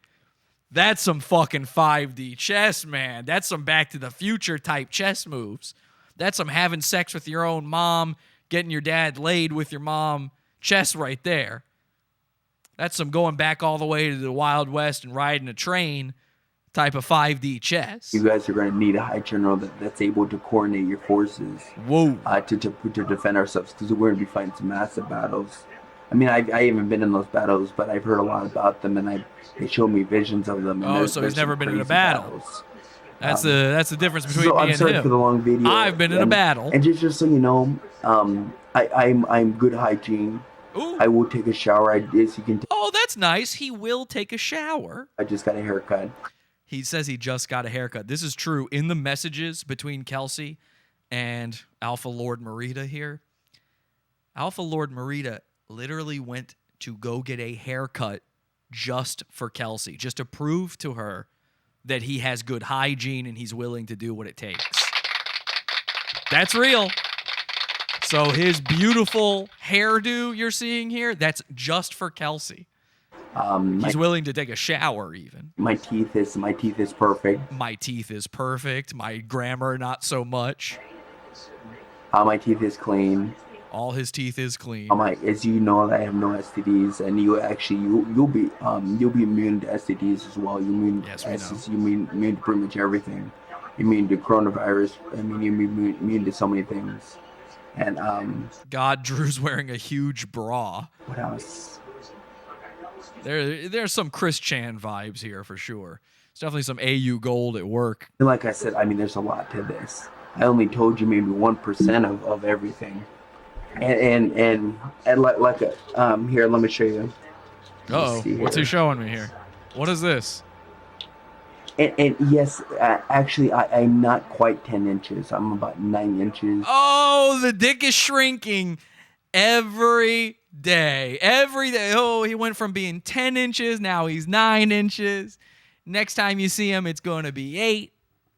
[SPEAKER 1] That's some fucking 5D chess, man. That's some Back to the Future type chess moves. That's some having sex with your own mom, getting your dad laid with your mom chess right there. That's some going back all the way to the Wild West and riding a train type of 5D chess.
[SPEAKER 2] You guys are going to need a high general that's able to coordinate your forces.
[SPEAKER 1] Whoa.
[SPEAKER 2] To defend ourselves, because we're going to be fighting some massive battles. I mean, I haven't been in those battles, but I've heard a lot about them, and they showed me visions of them. And
[SPEAKER 1] so he's never been in a battle.
[SPEAKER 2] Battles.
[SPEAKER 1] That's the difference between me
[SPEAKER 2] I'm
[SPEAKER 1] and
[SPEAKER 2] sorry
[SPEAKER 1] him.
[SPEAKER 2] for the long video.
[SPEAKER 1] I've been in a battle.
[SPEAKER 2] And just so you know, I'm good hygiene.
[SPEAKER 1] Ooh.
[SPEAKER 2] I will take a shower. As you can
[SPEAKER 1] Oh, that's nice. He will take a shower.
[SPEAKER 2] I just got a haircut.
[SPEAKER 1] He says he just got a haircut. This is true. In the messages between Kelsey and Alpha Lord MuRiDa here, Alpha Lord MuRiDa literally went to go get a haircut just for Kelsey, just to prove to her that he has good hygiene and he's willing to do what it takes. That's real. So his beautiful hairdo you're seeing here, that's just for Kelsey. He's willing to take a shower even.
[SPEAKER 2] My teeth is perfect.
[SPEAKER 1] My teeth is perfect. My grammar, not so much.
[SPEAKER 2] My teeth is clean.
[SPEAKER 1] All his teeth is clean.
[SPEAKER 2] As you know, I have no STDs, and you'll be immune to STDs as well.
[SPEAKER 1] Yes, we know.
[SPEAKER 2] You immune to pretty much everything. You immune to coronavirus. I mean, you're immune to so many things. And
[SPEAKER 1] God, Drew's wearing a huge bra.
[SPEAKER 2] What else?
[SPEAKER 1] There's some Chris Chan vibes here for sure. It's definitely some AU gold at work.
[SPEAKER 2] And like I said, I mean, there's a lot to this. I only told you maybe 1% of everything. And like here, let me show you.
[SPEAKER 1] Uh-oh, what's he showing me here? What is this?
[SPEAKER 2] And yes, actually, I'm not quite 10 inches. I'm about 9 inches.
[SPEAKER 1] Oh, the dick is shrinking every day. Every day. Oh, he went from being 10 inches, now he's 9 inches. Next time you see him, it's going to be 8.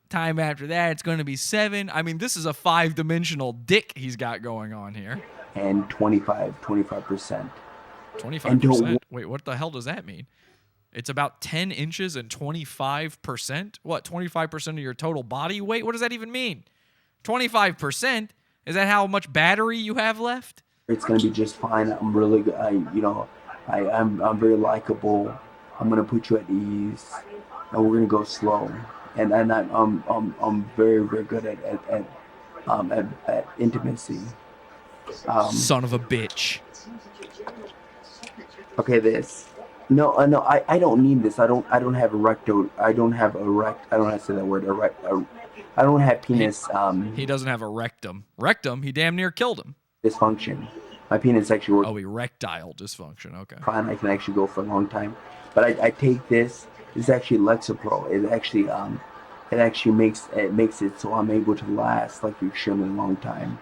[SPEAKER 1] Time after that, it's going to be 7. I mean, this is a 5-dimensional dick he's got going on here.
[SPEAKER 2] And 25%.
[SPEAKER 1] 25%? Wait, what the hell does that mean? It's about 10 inches and 25%? What, 25% of your total body weight? What does that even mean? 25%? Is that how much battery you have left?
[SPEAKER 2] It's going to be just fine. I'm really good. I'm very likable. I'm going to put you at ease. And we're going to go slow. And I'm very, very good at intimacy.
[SPEAKER 1] Son of a bitch.
[SPEAKER 2] Okay, this. No, I don't need this. I don't have erecto. I don't have to say that word. I don't have penis.
[SPEAKER 1] He doesn't have a rectum. Rectum? He damn near killed him.
[SPEAKER 2] Dysfunction. My penis actually works.
[SPEAKER 1] Oh, erectile dysfunction. Okay.
[SPEAKER 2] Fine, I can actually go for a long time. But I take this. It's actually Lexapro. It actually makes it so I'm able to last like an extremely long time.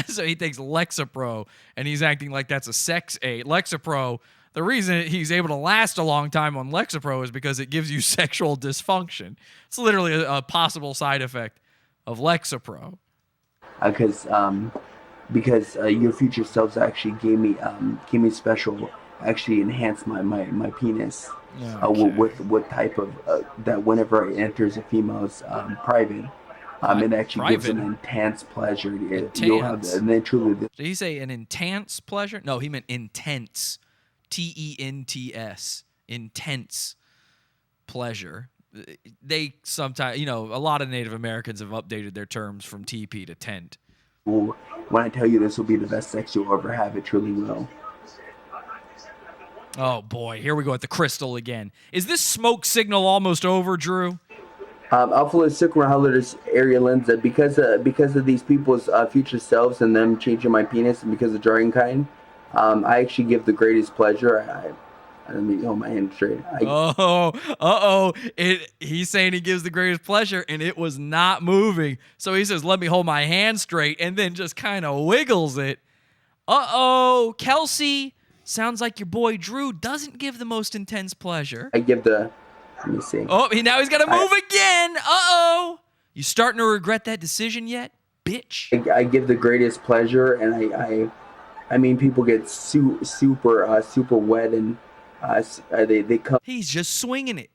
[SPEAKER 1] So he takes Lexapro and he's acting like that's a sex aid. Lexapro, the reason he's able to last a long time on Lexapro is because it gives you sexual dysfunction. It's literally a possible side effect of Lexapro.
[SPEAKER 2] Because your future selves actually gave me special actually enhance my penis
[SPEAKER 1] Okay.
[SPEAKER 2] with type of that whenever it enters a female's private, it actually gives an
[SPEAKER 1] Private?
[SPEAKER 2] intense pleasure. You'll have,
[SPEAKER 1] Intense?
[SPEAKER 2] and then truly,
[SPEAKER 1] Did he say an intense pleasure? No, he meant intense. TENTS. Intense pleasure. They sometimes, a lot of Native Americans have updated their terms from TP to tent.
[SPEAKER 2] when I tell you this will be the best sex you'll ever have, it truly will.
[SPEAKER 1] Oh boy, here we go with the crystal again. Is this smoke signal almost over, Drew?
[SPEAKER 2] Alpha Lord Sickle Howler's area lens that because of these people's future selves and them changing my penis and because of Dragon Kind, I actually give the greatest pleasure. Let me hold my hand straight.
[SPEAKER 1] He's saying he gives the greatest pleasure, and it was not moving. So he says, "Let me hold my hand straight," and then just kind of wiggles it. Kelsey, sounds like your boy Drew doesn't give the most intense pleasure.
[SPEAKER 2] I give the. Let me see.
[SPEAKER 1] Oh, now he's got to move again. You starting to regret that decision yet, bitch?
[SPEAKER 2] I give the greatest pleasure, and I mean, people get super wet and. They come.
[SPEAKER 1] He's just swinging it.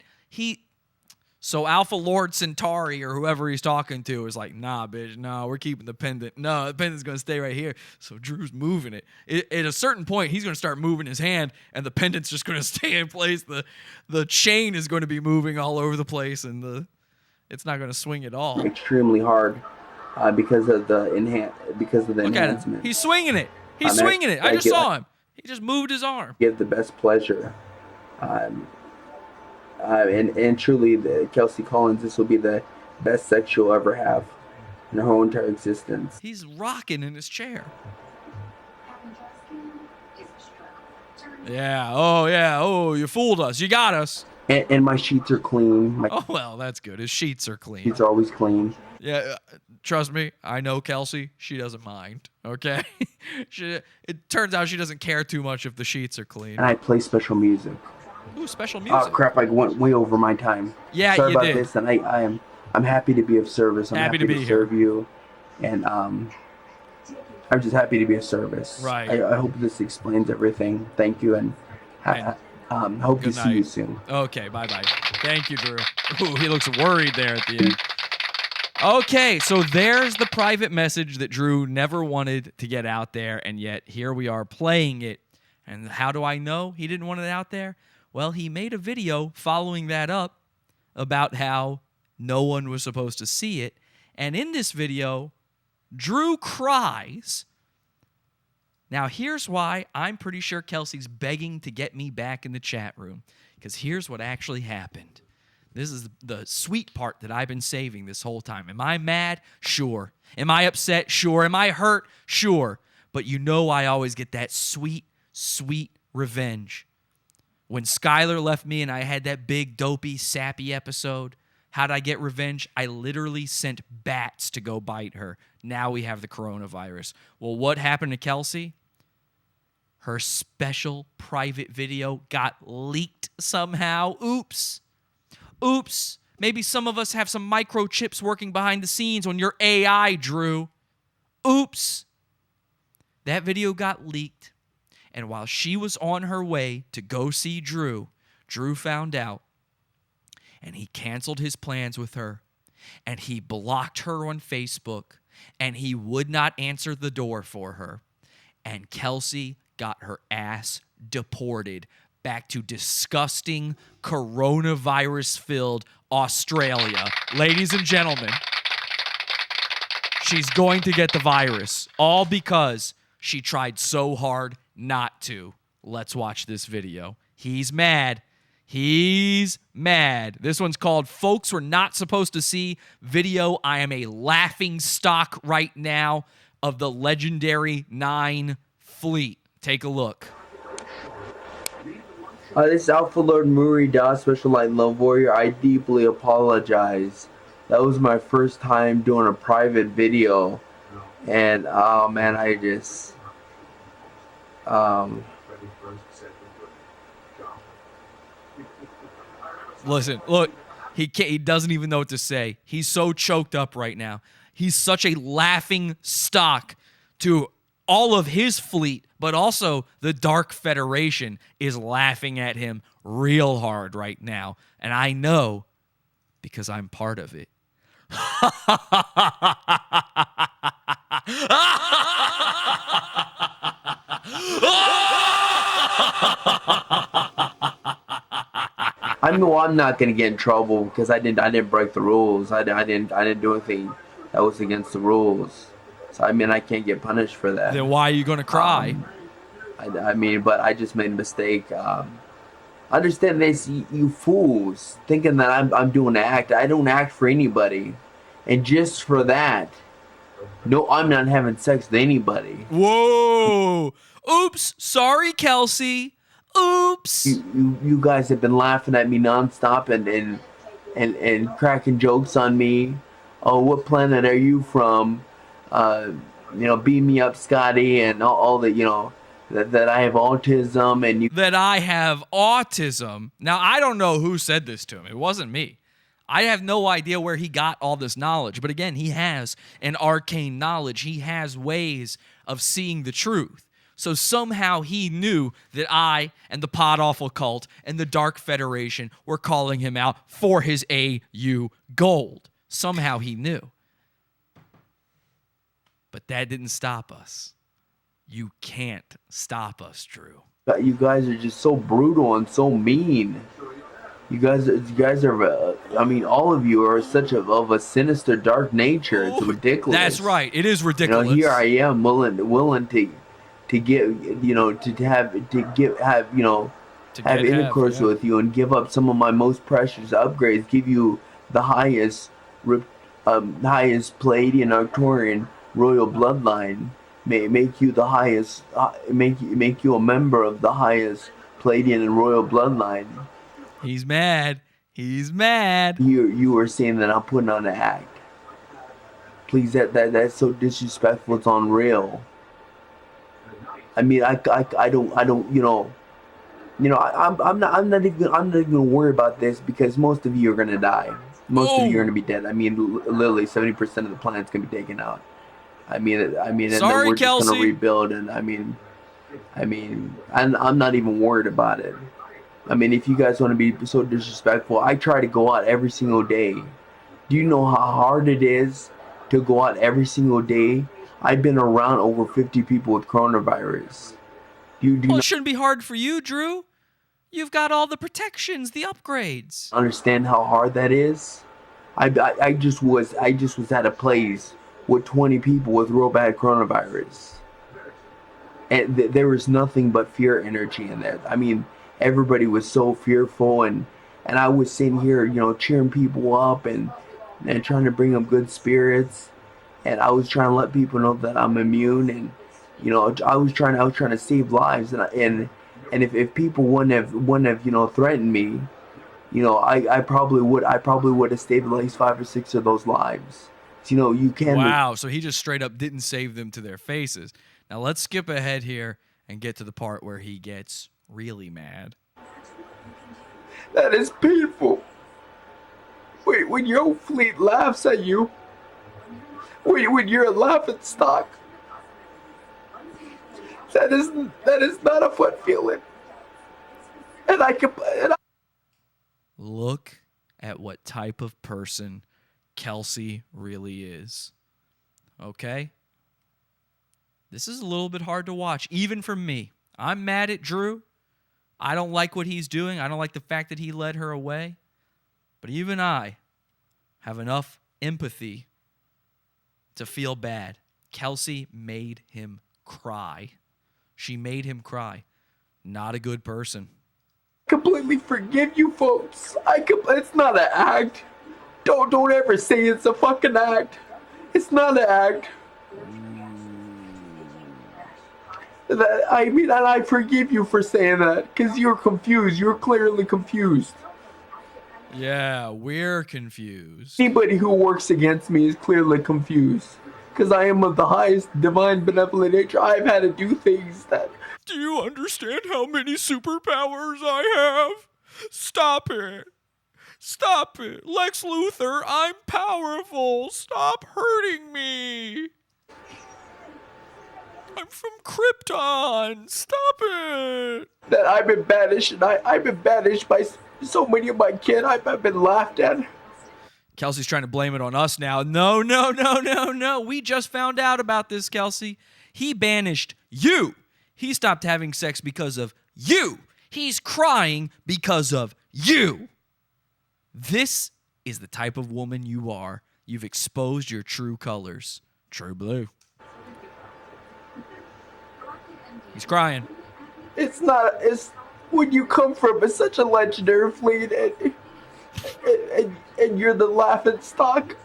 [SPEAKER 1] So Alpha Lord Centauri or whoever he's talking to is like, nah, bitch, no, we're keeping the pendant. No, the pendant's gonna stay right here. So Drew's moving it. At a certain point, he's gonna start moving his hand, and the pendant's just gonna stay in place. The chain is going to be moving all over the place, and it's not gonna swing at all.
[SPEAKER 2] Extremely hard because of the
[SPEAKER 1] Look
[SPEAKER 2] enhancement.
[SPEAKER 1] at him. He's swinging it. He's swinging it. I just saw him. He just moved his arm.
[SPEAKER 2] Give the best pleasure. And truly, Kelsey Collins, this will be the best sex you'll ever have in her whole entire existence.
[SPEAKER 1] He's rocking in his chair. Yeah. Oh, you fooled us. You got us.
[SPEAKER 2] And my sheets are clean. My
[SPEAKER 1] Oh, well, that's good. His sheets are clean.
[SPEAKER 2] sheets are always clean.
[SPEAKER 1] Yeah, trust me. I know Kelsey. She doesn't mind. Okay. It turns out she doesn't care too much if the sheets are clean.
[SPEAKER 2] And I play special music.
[SPEAKER 1] Ooh, special music.
[SPEAKER 2] Oh crap! I went way over my time.
[SPEAKER 1] Yeah,
[SPEAKER 2] Sorry
[SPEAKER 1] you
[SPEAKER 2] about
[SPEAKER 1] did.
[SPEAKER 2] this, and I'm happy to be of service. I'm
[SPEAKER 1] Happy to be
[SPEAKER 2] serve you, and I'm just happy to be of service.
[SPEAKER 1] Right.
[SPEAKER 2] I hope this explains everything. Thank you, and hope to
[SPEAKER 1] Good
[SPEAKER 2] see you
[SPEAKER 1] night.
[SPEAKER 2] soon.
[SPEAKER 1] Okay, bye-bye. Thank you, Drew. Ooh, he looks worried there at the end. Okay, so there's the private message that Drew never wanted to get out there, and yet here we are playing it. And how do I know he didn't want it out there? Well, he made a video following that up about how no one was supposed to see it. And in this video, Drew cries. Now, here's why I'm pretty sure Kelsey's begging to get me back in the chat room, because here's what actually happened. This is the sweet part that I've been saving this whole time. Am I mad? Sure. Am I upset? Sure. Am I hurt? Sure. But you know I always get that sweet, sweet revenge. When Skylar left me and I had that big, dopey, sappy episode, how'd I get revenge? I literally sent bats to go bite her. Now we have the coronavirus. Well, what happened to Kelsey? Her special private video got leaked somehow. Oops. Maybe some of us have some microchips working behind the scenes on your AI, Drew. Oops. That video got leaked. And while she was on her way to go see Drew found out. And he canceled his plans with her. And he blocked her on Facebook. And he would not answer the door for her. And Kelsey got her ass deported back to disgusting, coronavirus-filled Australia. Ladies and gentlemen, she's going to get the virus. All because she tried so hard not to. Let's watch this video. He's mad. He's mad. This one's called Folks We're Not Supposed to See Video. I am a laughing stock right now of the legendary 9 fleet. Take a look.
[SPEAKER 2] This is Alpha Lord MuRiDa, Special Light Love Warrior. I deeply apologize. That was my first time doing a private video. And, oh man, I just...
[SPEAKER 1] Listen, look, he doesn't even know what to say. He's so choked up right now. He's such a laughing stock to all of his fleet, but also the Dark Federation is laughing at him real hard right now. And I know because I'm part of it.
[SPEAKER 2] I know I'm not gonna get in trouble because I didn't break the rules. I didn't do anything that was against the rules. So I mean, I can't get punished for that.
[SPEAKER 1] Then why are you gonna cry?
[SPEAKER 2] I mean, but I just made a mistake. Understand this, you fools, thinking that I'm doing an act. I don't act for anybody, and just for that, no, I'm not having sex with anybody.
[SPEAKER 1] Whoa! Oops! Sorry, Kelsey. Oops!
[SPEAKER 2] You guys have been laughing at me nonstop and cracking jokes on me. Oh, what planet are you from? Beam me up, Scotty, and all that. That I have autism and you.
[SPEAKER 1] That I have autism. Now I don't know who said this to him. It wasn't me. I have no idea where he got all this knowledge. But again, he has an arcane knowledge. He has ways of seeing the truth. So somehow he knew that I and the Pod Awful cult and the Dark Federation were calling him out for his AU gold. Somehow he knew. But that didn't stop us. You can't stop us, Drew.
[SPEAKER 2] You guys are just so brutal and so mean. You guys are. I mean, all of you are such of a sinister, dark nature. It's ridiculous.
[SPEAKER 1] That's right. It is ridiculous.
[SPEAKER 2] Here I am, willing to give, have intercourse with you and give up some of my most precious upgrades. Give you the highest Palladian Arcturian royal bloodline. Make you the highest. Make you a member of the highest Palladian and royal bloodline.
[SPEAKER 1] He's mad. He's mad.
[SPEAKER 2] You were saying that I'm putting on an act. Please, that's so disrespectful. It's unreal. I mean, I don't. I'm not even worried about this because most of you are gonna die. Most of you are gonna be dead. I mean, literally 70% of the planet's gonna be taken out. I mean, and
[SPEAKER 1] sorry,
[SPEAKER 2] then we're
[SPEAKER 1] Kelsey.
[SPEAKER 2] just gonna rebuild, and I'm not even worried about it. I mean, if you guys want to be so disrespectful, I try to go out every single day. Do you know how hard it is to go out every single day? I've been around over 50 people with coronavirus.
[SPEAKER 1] It shouldn't be hard for you, Drew. You've got all the protections, the upgrades.
[SPEAKER 2] Understand how hard that is? I just was at a place with 20 people with real bad coronavirus, and there was nothing but fear energy in there. I mean, everybody was so fearful, and I was sitting here, cheering people up and trying to bring them good spirits, and I was trying to let people know that I'm immune, and I was trying to save lives, and if people wouldn't have threatened me, I probably would have saved at least 5 or 6 of those lives. You can.
[SPEAKER 1] Wow, so he just straight up didn't save them to their faces. Now let's skip ahead here and get to the part where he gets really mad.
[SPEAKER 2] That is painful. Wait, when your fleet laughs at you, when you're a laughing stock, that is not a fun feeling.
[SPEAKER 1] Look at what type of person Kelsey really is. Okay? This is a little bit hard to watch, even for me. I'm mad at Drew. I don't like what he's doing. I don't like the fact that he led her away. But even I have enough empathy to feel bad. Kelsey made him cry. She made him cry. Not a good person.
[SPEAKER 2] Completely forgive you folks. It's not an act. Don't ever say it's a fucking act. It's not an act. And I forgive you for saying that because you're confused. You're clearly confused.
[SPEAKER 1] Yeah, we're confused.
[SPEAKER 2] Anybody who works against me is clearly confused because I am of the highest divine benevolent nature. I've had to do things that.
[SPEAKER 1] Do you understand how many superpowers I have? Stop it. Stop it. Lex Luthor, I'm powerful. Stop hurting me. I'm from Krypton. Stop it.
[SPEAKER 2] That I've been banished, and I've been banished by so many of my kin. I've been laughed at.
[SPEAKER 1] Kelsey's trying to blame it on us now. No. We just found out about this, Kelsey. He banished you. He stopped having sex because of you. He's crying because of you. This is the type of woman you are. You've exposed your true colors. True blue. He's crying.
[SPEAKER 2] It's when you come from such a legendary fleet and you're the laughing stock.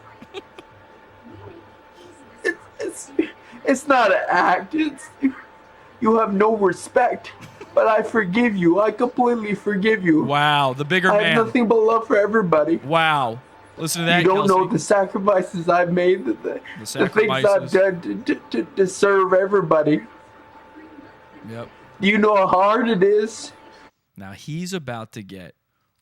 [SPEAKER 2] It's not an act. You have no respect. But I forgive you. I completely forgive you.
[SPEAKER 1] Wow, the bigger man.
[SPEAKER 2] I have nothing but love for everybody.
[SPEAKER 1] Wow. Listen to that,
[SPEAKER 2] You don't
[SPEAKER 1] Kelsey.
[SPEAKER 2] know the sacrifices I've made, the things I've done to serve everybody.
[SPEAKER 1] Yep.
[SPEAKER 2] You know how hard it is.
[SPEAKER 1] Now he's about to get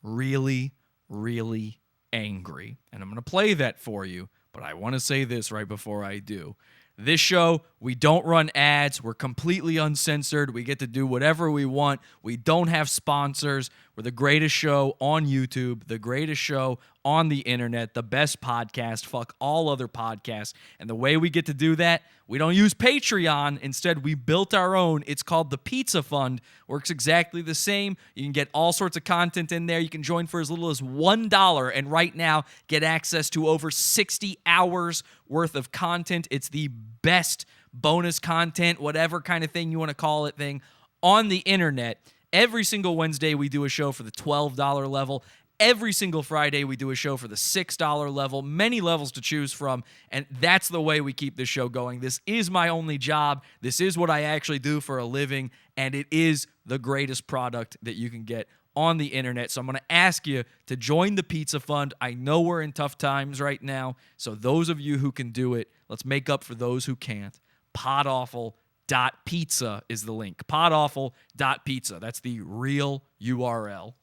[SPEAKER 1] really, really angry. And I'm going to play that for you, but I want to say this right before I do. This show, we don't run ads. We're completely uncensored. We get to do whatever we want. We don't have sponsors. We're the greatest show on YouTube, the greatest show on the internet, the best podcast. Fuck all other podcasts. And the way we get to do that, we don't use Patreon. Instead, we built our own. It's called the Pizza Fund. Works exactly the same. You can get all sorts of content in there. You can join for as little as $1 and right now get access to over 60 hours worth of content. It's the best bonus content, whatever kind of thing you want to call it thing, on the internet. Every single Wednesday, we do a show for the $12 level. Every single Friday, we do a show for the $6 level. Many levels to choose from, and that's the way we keep this show going. This is my only job. This is what I actually do for a living, and it is the greatest product that you can get on the internet. So I'm going to ask you to join the Pizza Fund. I know we're in tough times right now, so those of you who can do it, let's make up for those who can't. Podawful.pizza is the link. Podawful.pizza. That's the real URL.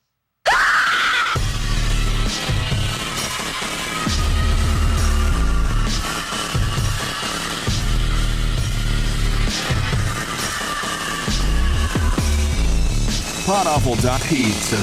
[SPEAKER 6] Podawful.pizza.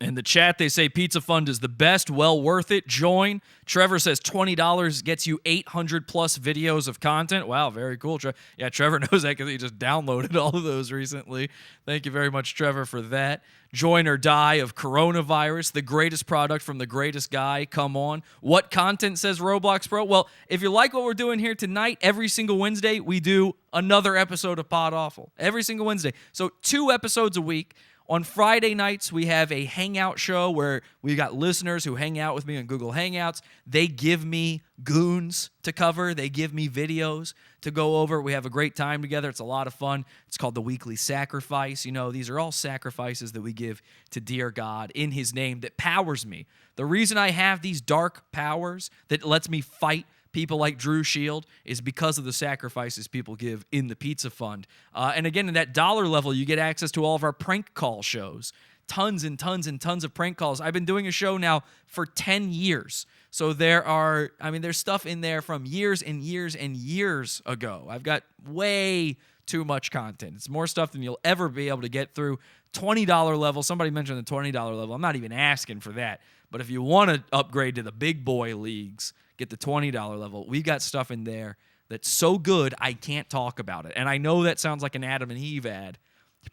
[SPEAKER 1] In the chat, they say Pizza Fund is the best, well worth it. Join. Trevor says $20 gets you 800 plus videos of content. Wow, very cool. Yeah, Trevor knows that because he just downloaded all of those recently. Thank you very much, Trevor, for that. Join or die of coronavirus, the greatest product from the greatest guy. Come on. What content, says Roblox Pro? Well, if you like what we're doing here tonight, every single Wednesday, we do another episode of Pod Awful. Every single Wednesday. So 2 episodes a week. On Friday nights, we have a hangout show where we got listeners who hang out with me on Google Hangouts. They give me goons to cover. They give me videos to go over. We have a great time together. It's a lot of fun. It's called the Weekly Sacrifice. You know, these are all sacrifices that we give to Dëër Göd in his name that powers me. The reason I have these dark powers that lets me fight people like Drew Shield is because of the sacrifices people give in the Pizza Fund. And again, in that dollar level, you get access to all of our prank call shows. Tons and tons and tons of prank calls. I've been doing a show now for 10 years. So there's stuff in there from years and years and years ago. I've got way too much content. It's more stuff than you'll ever be able to get through. $20 level. Somebody mentioned the $20 level. I'm not even asking for that. But if you want to upgrade to the big boy leagues, get the $20 level. We got stuff in there that's so good I can't talk about it. And I know that sounds like an Adam and Eve ad,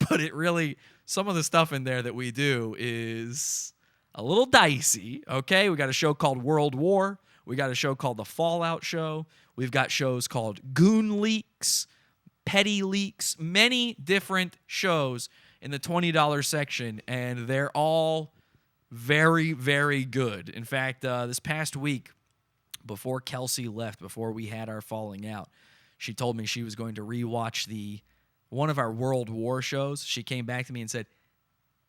[SPEAKER 1] but it really, some of the stuff in there that we do is a little dicey, okay? We got a show called World War. We got a show called The Fallout Show. We've got shows called Goon Leaks, Petty Leaks, many different shows in the $20 section, and they're all very, very good. In fact, this past week, before Kelsey left, before we had our falling out, she told me she was going to rewatch one of our World War shows. She came back to me and said,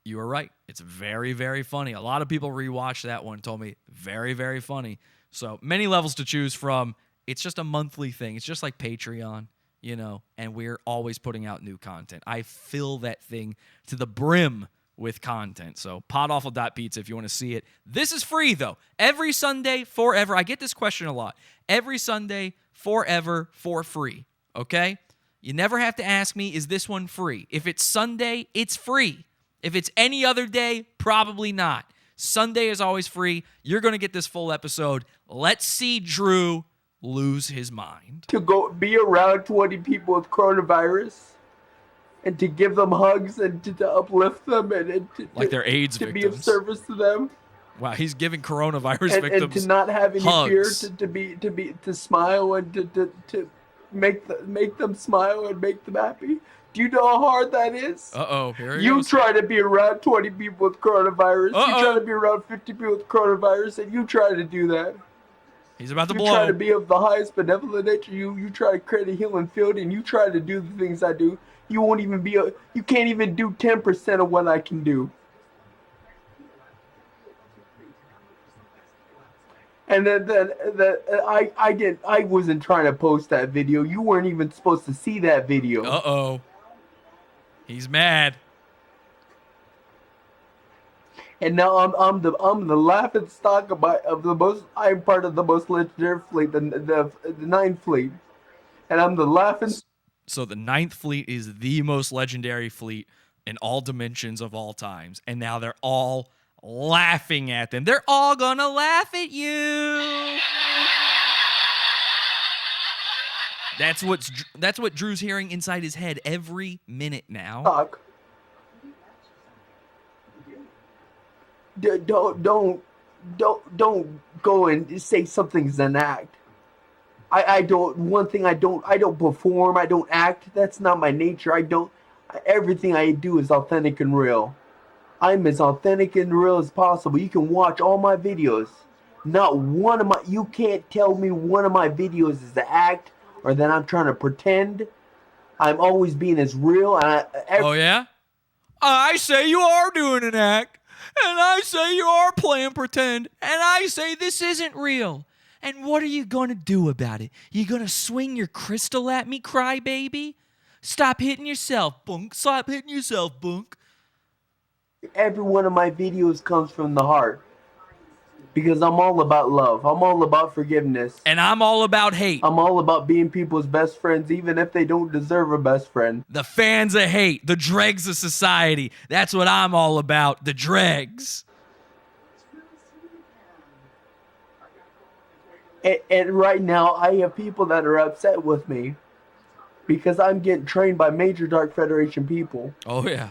[SPEAKER 1] "You were right. It's very, very funny." A lot of people rewatched that one, told me very, very funny. So many levels to choose from. It's just a monthly thing. It's just like Patreon, and we're always putting out new content. I fill that thing to the brim with content. So podawful.pizza if you want to see it. This is free, though. Every Sunday, forever. I get this question a lot. Every Sunday, forever, for free. Okay? You never have to ask me, is this one free? If it's Sunday, it's free. If it's any other day, probably not. Sunday is always free. You're going to get this full episode. Let's see Drew lose his mind.
[SPEAKER 2] To go be around 20 people with coronavirus and to give them hugs and to uplift them and
[SPEAKER 1] like they're AIDS
[SPEAKER 2] to
[SPEAKER 1] victims.
[SPEAKER 2] be of service to them.
[SPEAKER 1] Wow, he's giving coronavirus victims
[SPEAKER 2] and to not have any
[SPEAKER 1] hugs.
[SPEAKER 2] fear, to smile and to make them smile and make them happy. Do you know how hard that is?
[SPEAKER 1] Uh-oh, here he
[SPEAKER 2] You
[SPEAKER 1] goes.
[SPEAKER 2] try to be around 20 people with coronavirus.
[SPEAKER 1] Uh-oh.
[SPEAKER 2] You try to be around 50 people with coronavirus, and you try to do that.
[SPEAKER 1] He's about to
[SPEAKER 2] You
[SPEAKER 1] blow.
[SPEAKER 2] try to be of the highest benevolent nature. You try to create a healing field, and you try to do the things I do. You won't even be. You can't even do 10% of what I can do. And then I wasn't trying to post that video. You weren't even supposed to see that video.
[SPEAKER 1] Uh-oh. He's mad.
[SPEAKER 2] And now I'm the laughing stock of the most. I'm part of the most legendary fleet, the Ninth Fleet, and I'm the laughing.
[SPEAKER 1] So the Ninth Fleet is the most legendary fleet in all dimensions of all times, and now they're all laughing at them. They're all gonna laugh at you. That's what Drew's hearing inside his head every minute now.
[SPEAKER 2] Stock. Don't go and say something's an act. I don't perform, I don't act. That's not my nature. Everything I do is authentic and real. I'm as authentic and real as possible. You can watch all my videos. You can't tell me one of my videos is the act or that I'm trying to pretend. I'm always being as real.
[SPEAKER 1] Oh yeah? I say you are doing an act. And I say you are playing pretend. And I say this isn't real. And what are you going to do about it? You going to swing your crystal at me, crybaby? Stop hitting yourself, bunk. Stop hitting yourself, bunk.
[SPEAKER 2] Every one of my videos comes from the heart. Because I'm all about love. I'm all about forgiveness.
[SPEAKER 1] And I'm all about hate.
[SPEAKER 2] I'm all about being people's best friends, even if they don't deserve a best friend.
[SPEAKER 1] The fans of hate. The dregs of society. That's what I'm all about. The dregs.
[SPEAKER 2] And right now, I have people that are upset with me. Because I'm getting trained by major Dark Federation people.
[SPEAKER 1] Oh, yeah.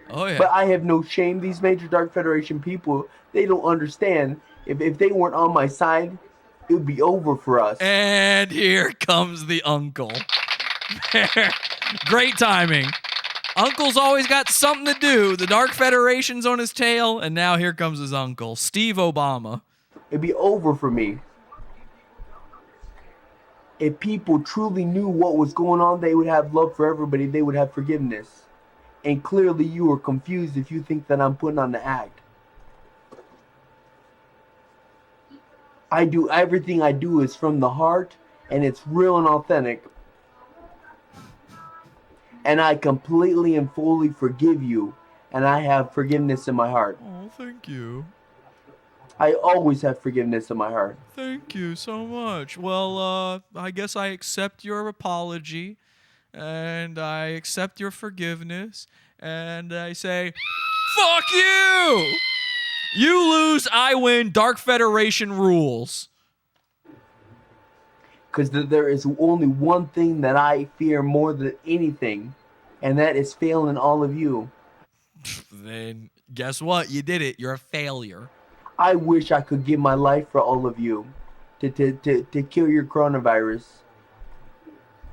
[SPEAKER 1] Oh, yeah.
[SPEAKER 2] But I have no shame. These major Dark Federation people, they don't understand. If they weren't on my side, it would be over for us.
[SPEAKER 1] And here comes the uncle. Great timing. Uncle's always got something to do. The Dark Federation's on his tail, and now here comes his uncle, Steve Obama.
[SPEAKER 2] It'd be over for me. If people truly knew what was going on, they would have love for everybody. They would have forgiveness. And clearly you are confused if you think that I'm putting on the act. Everything I do is from the heart, and it's real and authentic. And I completely and fully forgive you, and I have forgiveness in my heart.
[SPEAKER 1] Oh, thank you.
[SPEAKER 2] I always have forgiveness in my heart.
[SPEAKER 1] Thank you so much. Well, I guess I accept your apology, and I accept your forgiveness, and I say, fuck you! You lose, I win, Dark Federation rules.
[SPEAKER 2] Because there is only one thing that I fear more than anything, and that is failing all of you.
[SPEAKER 1] Then guess what? You did it. You're a failure.
[SPEAKER 2] I wish I could give my life for all of you to kill your coronavirus.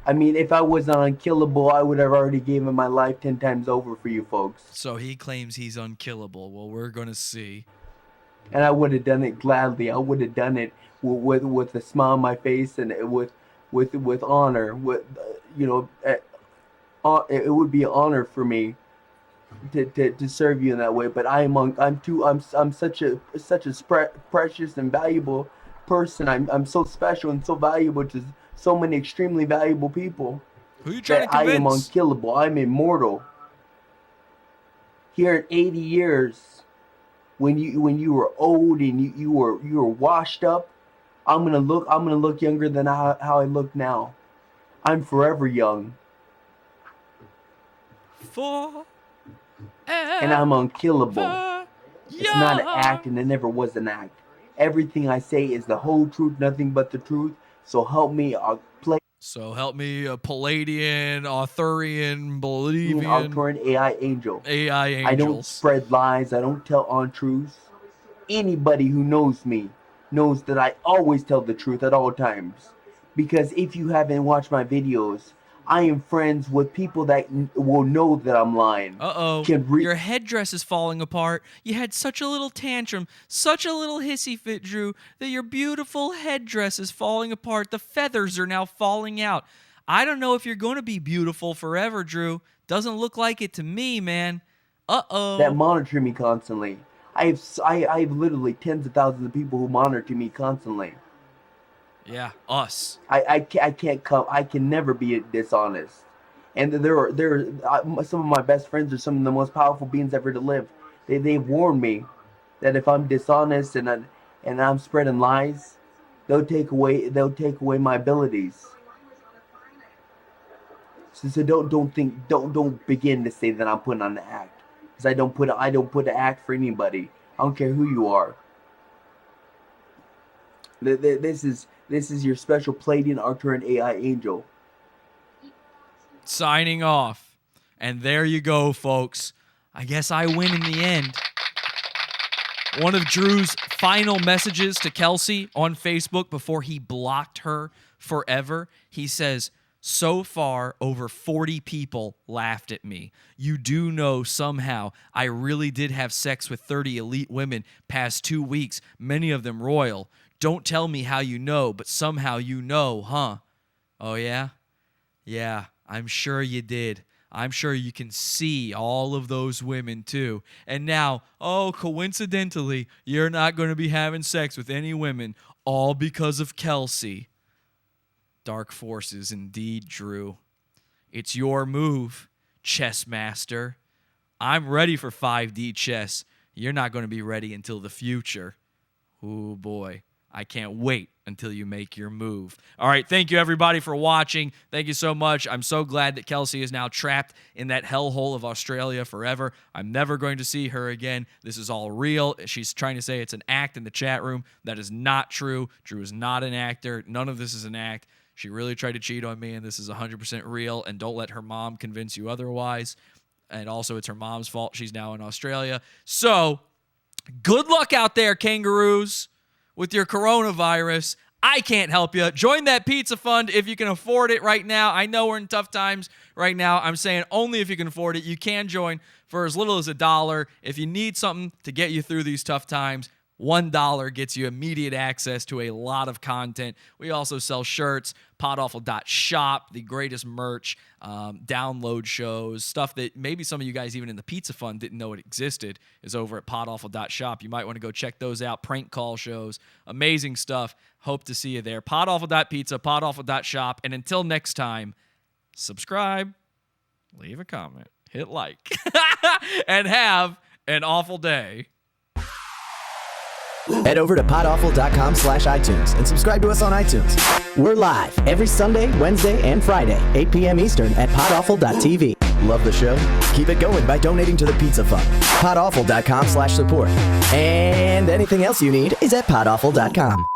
[SPEAKER 2] I mean, if I wasn't unkillable, I would have already given my life 10 times over for you folks.
[SPEAKER 1] So he claims he's unkillable. Well, we're going to see.
[SPEAKER 2] And I would have done it gladly. I would have done it with a smile on my face and with honor. It would be an honor for me to serve you in that way. But I'm such a precious and valuable person. I'm so special and so valuable to so many extremely valuable people.
[SPEAKER 1] Who you trying to
[SPEAKER 2] I am
[SPEAKER 1] convince?
[SPEAKER 2] unkillable. I'm immortal. Here in 80 years, when you were old and you were washed up, I'm gonna look younger than how I look now. I'm forever young. And I'm unkillable. It's not an act, and it never was an act. Everything I say is the whole truth, nothing but the truth. So help me,
[SPEAKER 1] So help me, Palladian, Arthurian, Bolivian,
[SPEAKER 2] Arthurian AI angel.
[SPEAKER 1] AI angels.
[SPEAKER 2] I don't spread lies. I don't tell untruths. Anybody who knows me knows that I always tell the truth at all times. Because if you haven't watched my videos, I am friends with people that will know that I'm lying.
[SPEAKER 1] Uh-oh. Your headdress is falling apart. You had such a little tantrum, such a little hissy fit, Drew, that your beautiful headdress is falling apart. The feathers are now falling out. I don't know if you're going to be beautiful forever, Drew. Doesn't look like it to me, man. Uh-oh.
[SPEAKER 2] That monitor me constantly. I have literally tens of thousands of people who monitor me constantly.
[SPEAKER 1] Yeah, us.
[SPEAKER 2] I can never be dishonest. And there are some of my best friends are some of the most powerful beings ever to live. They've warned me that if I'm dishonest and I'm spreading lies, they'll take away my abilities. So don't begin to say that I'm putting on the act, because I don't put an act for anybody. I don't care who you are. This is your special Palladian Arcturian AI angel.
[SPEAKER 1] Signing off. And there you go, folks. I guess I win in the end. One of Drew's final messages to Kelsey on Facebook before he blocked her forever, he says, "So far, over 40 people laughed at me. You do know somehow I really did have sex with 30 elite women past 2 weeks, many of them royal. Don't tell me how you know, but somehow you know, huh? Oh, yeah? Yeah, I'm sure you did. I'm sure you can see all of those women, too. And now, oh, coincidentally, you're not going to be having sex with any women, all because of Kelsey." Dark forces indeed, Drew. It's your move, chess master. I'm ready for 5D chess. You're not going to be ready until the future. Oh, boy. I can't wait until you make your move. All right, thank you, everybody, for watching. Thank you so much. I'm so glad that Kelsey is now trapped in that hellhole of Australia forever. I'm never going to see her again. This is all real. She's trying to say it's an act in the chat room. That is not true. Drew is not an actor. None of this is an act. She really tried to cheat on me, and this is 100% real, and don't let her mom convince you otherwise. And also, it's her mom's fault. She's now in Australia. So, good luck out there, kangaroos, with your coronavirus. I can't help you. Join that pizza fund if you can afford it right now. I know we're in tough times right now. I'm saying only if you can afford it. You can join for as little as $1. If you need something to get you through these tough times, $1 gets you immediate access to a lot of content. We also sell shirts, podawful.shop, the greatest merch, download shows, stuff that maybe some of you guys even in the Pizza Fund didn't know it existed is over at podawful.shop. You might want to go check those out. Prank call shows, amazing stuff. Hope to see you there. Podawful.pizza, podawful.shop. And until next time, subscribe, leave a comment, hit like, and have an awful day.
[SPEAKER 6] Head over to podawful.com/iTunes and subscribe to us on iTunes. We're live every Sunday, Wednesday, and Friday, 8 p.m. Eastern at podawful.tv. Love the show? Keep it going by donating to the Pizza Fund. podawful.com/support. And anything else you need is at podawful.com.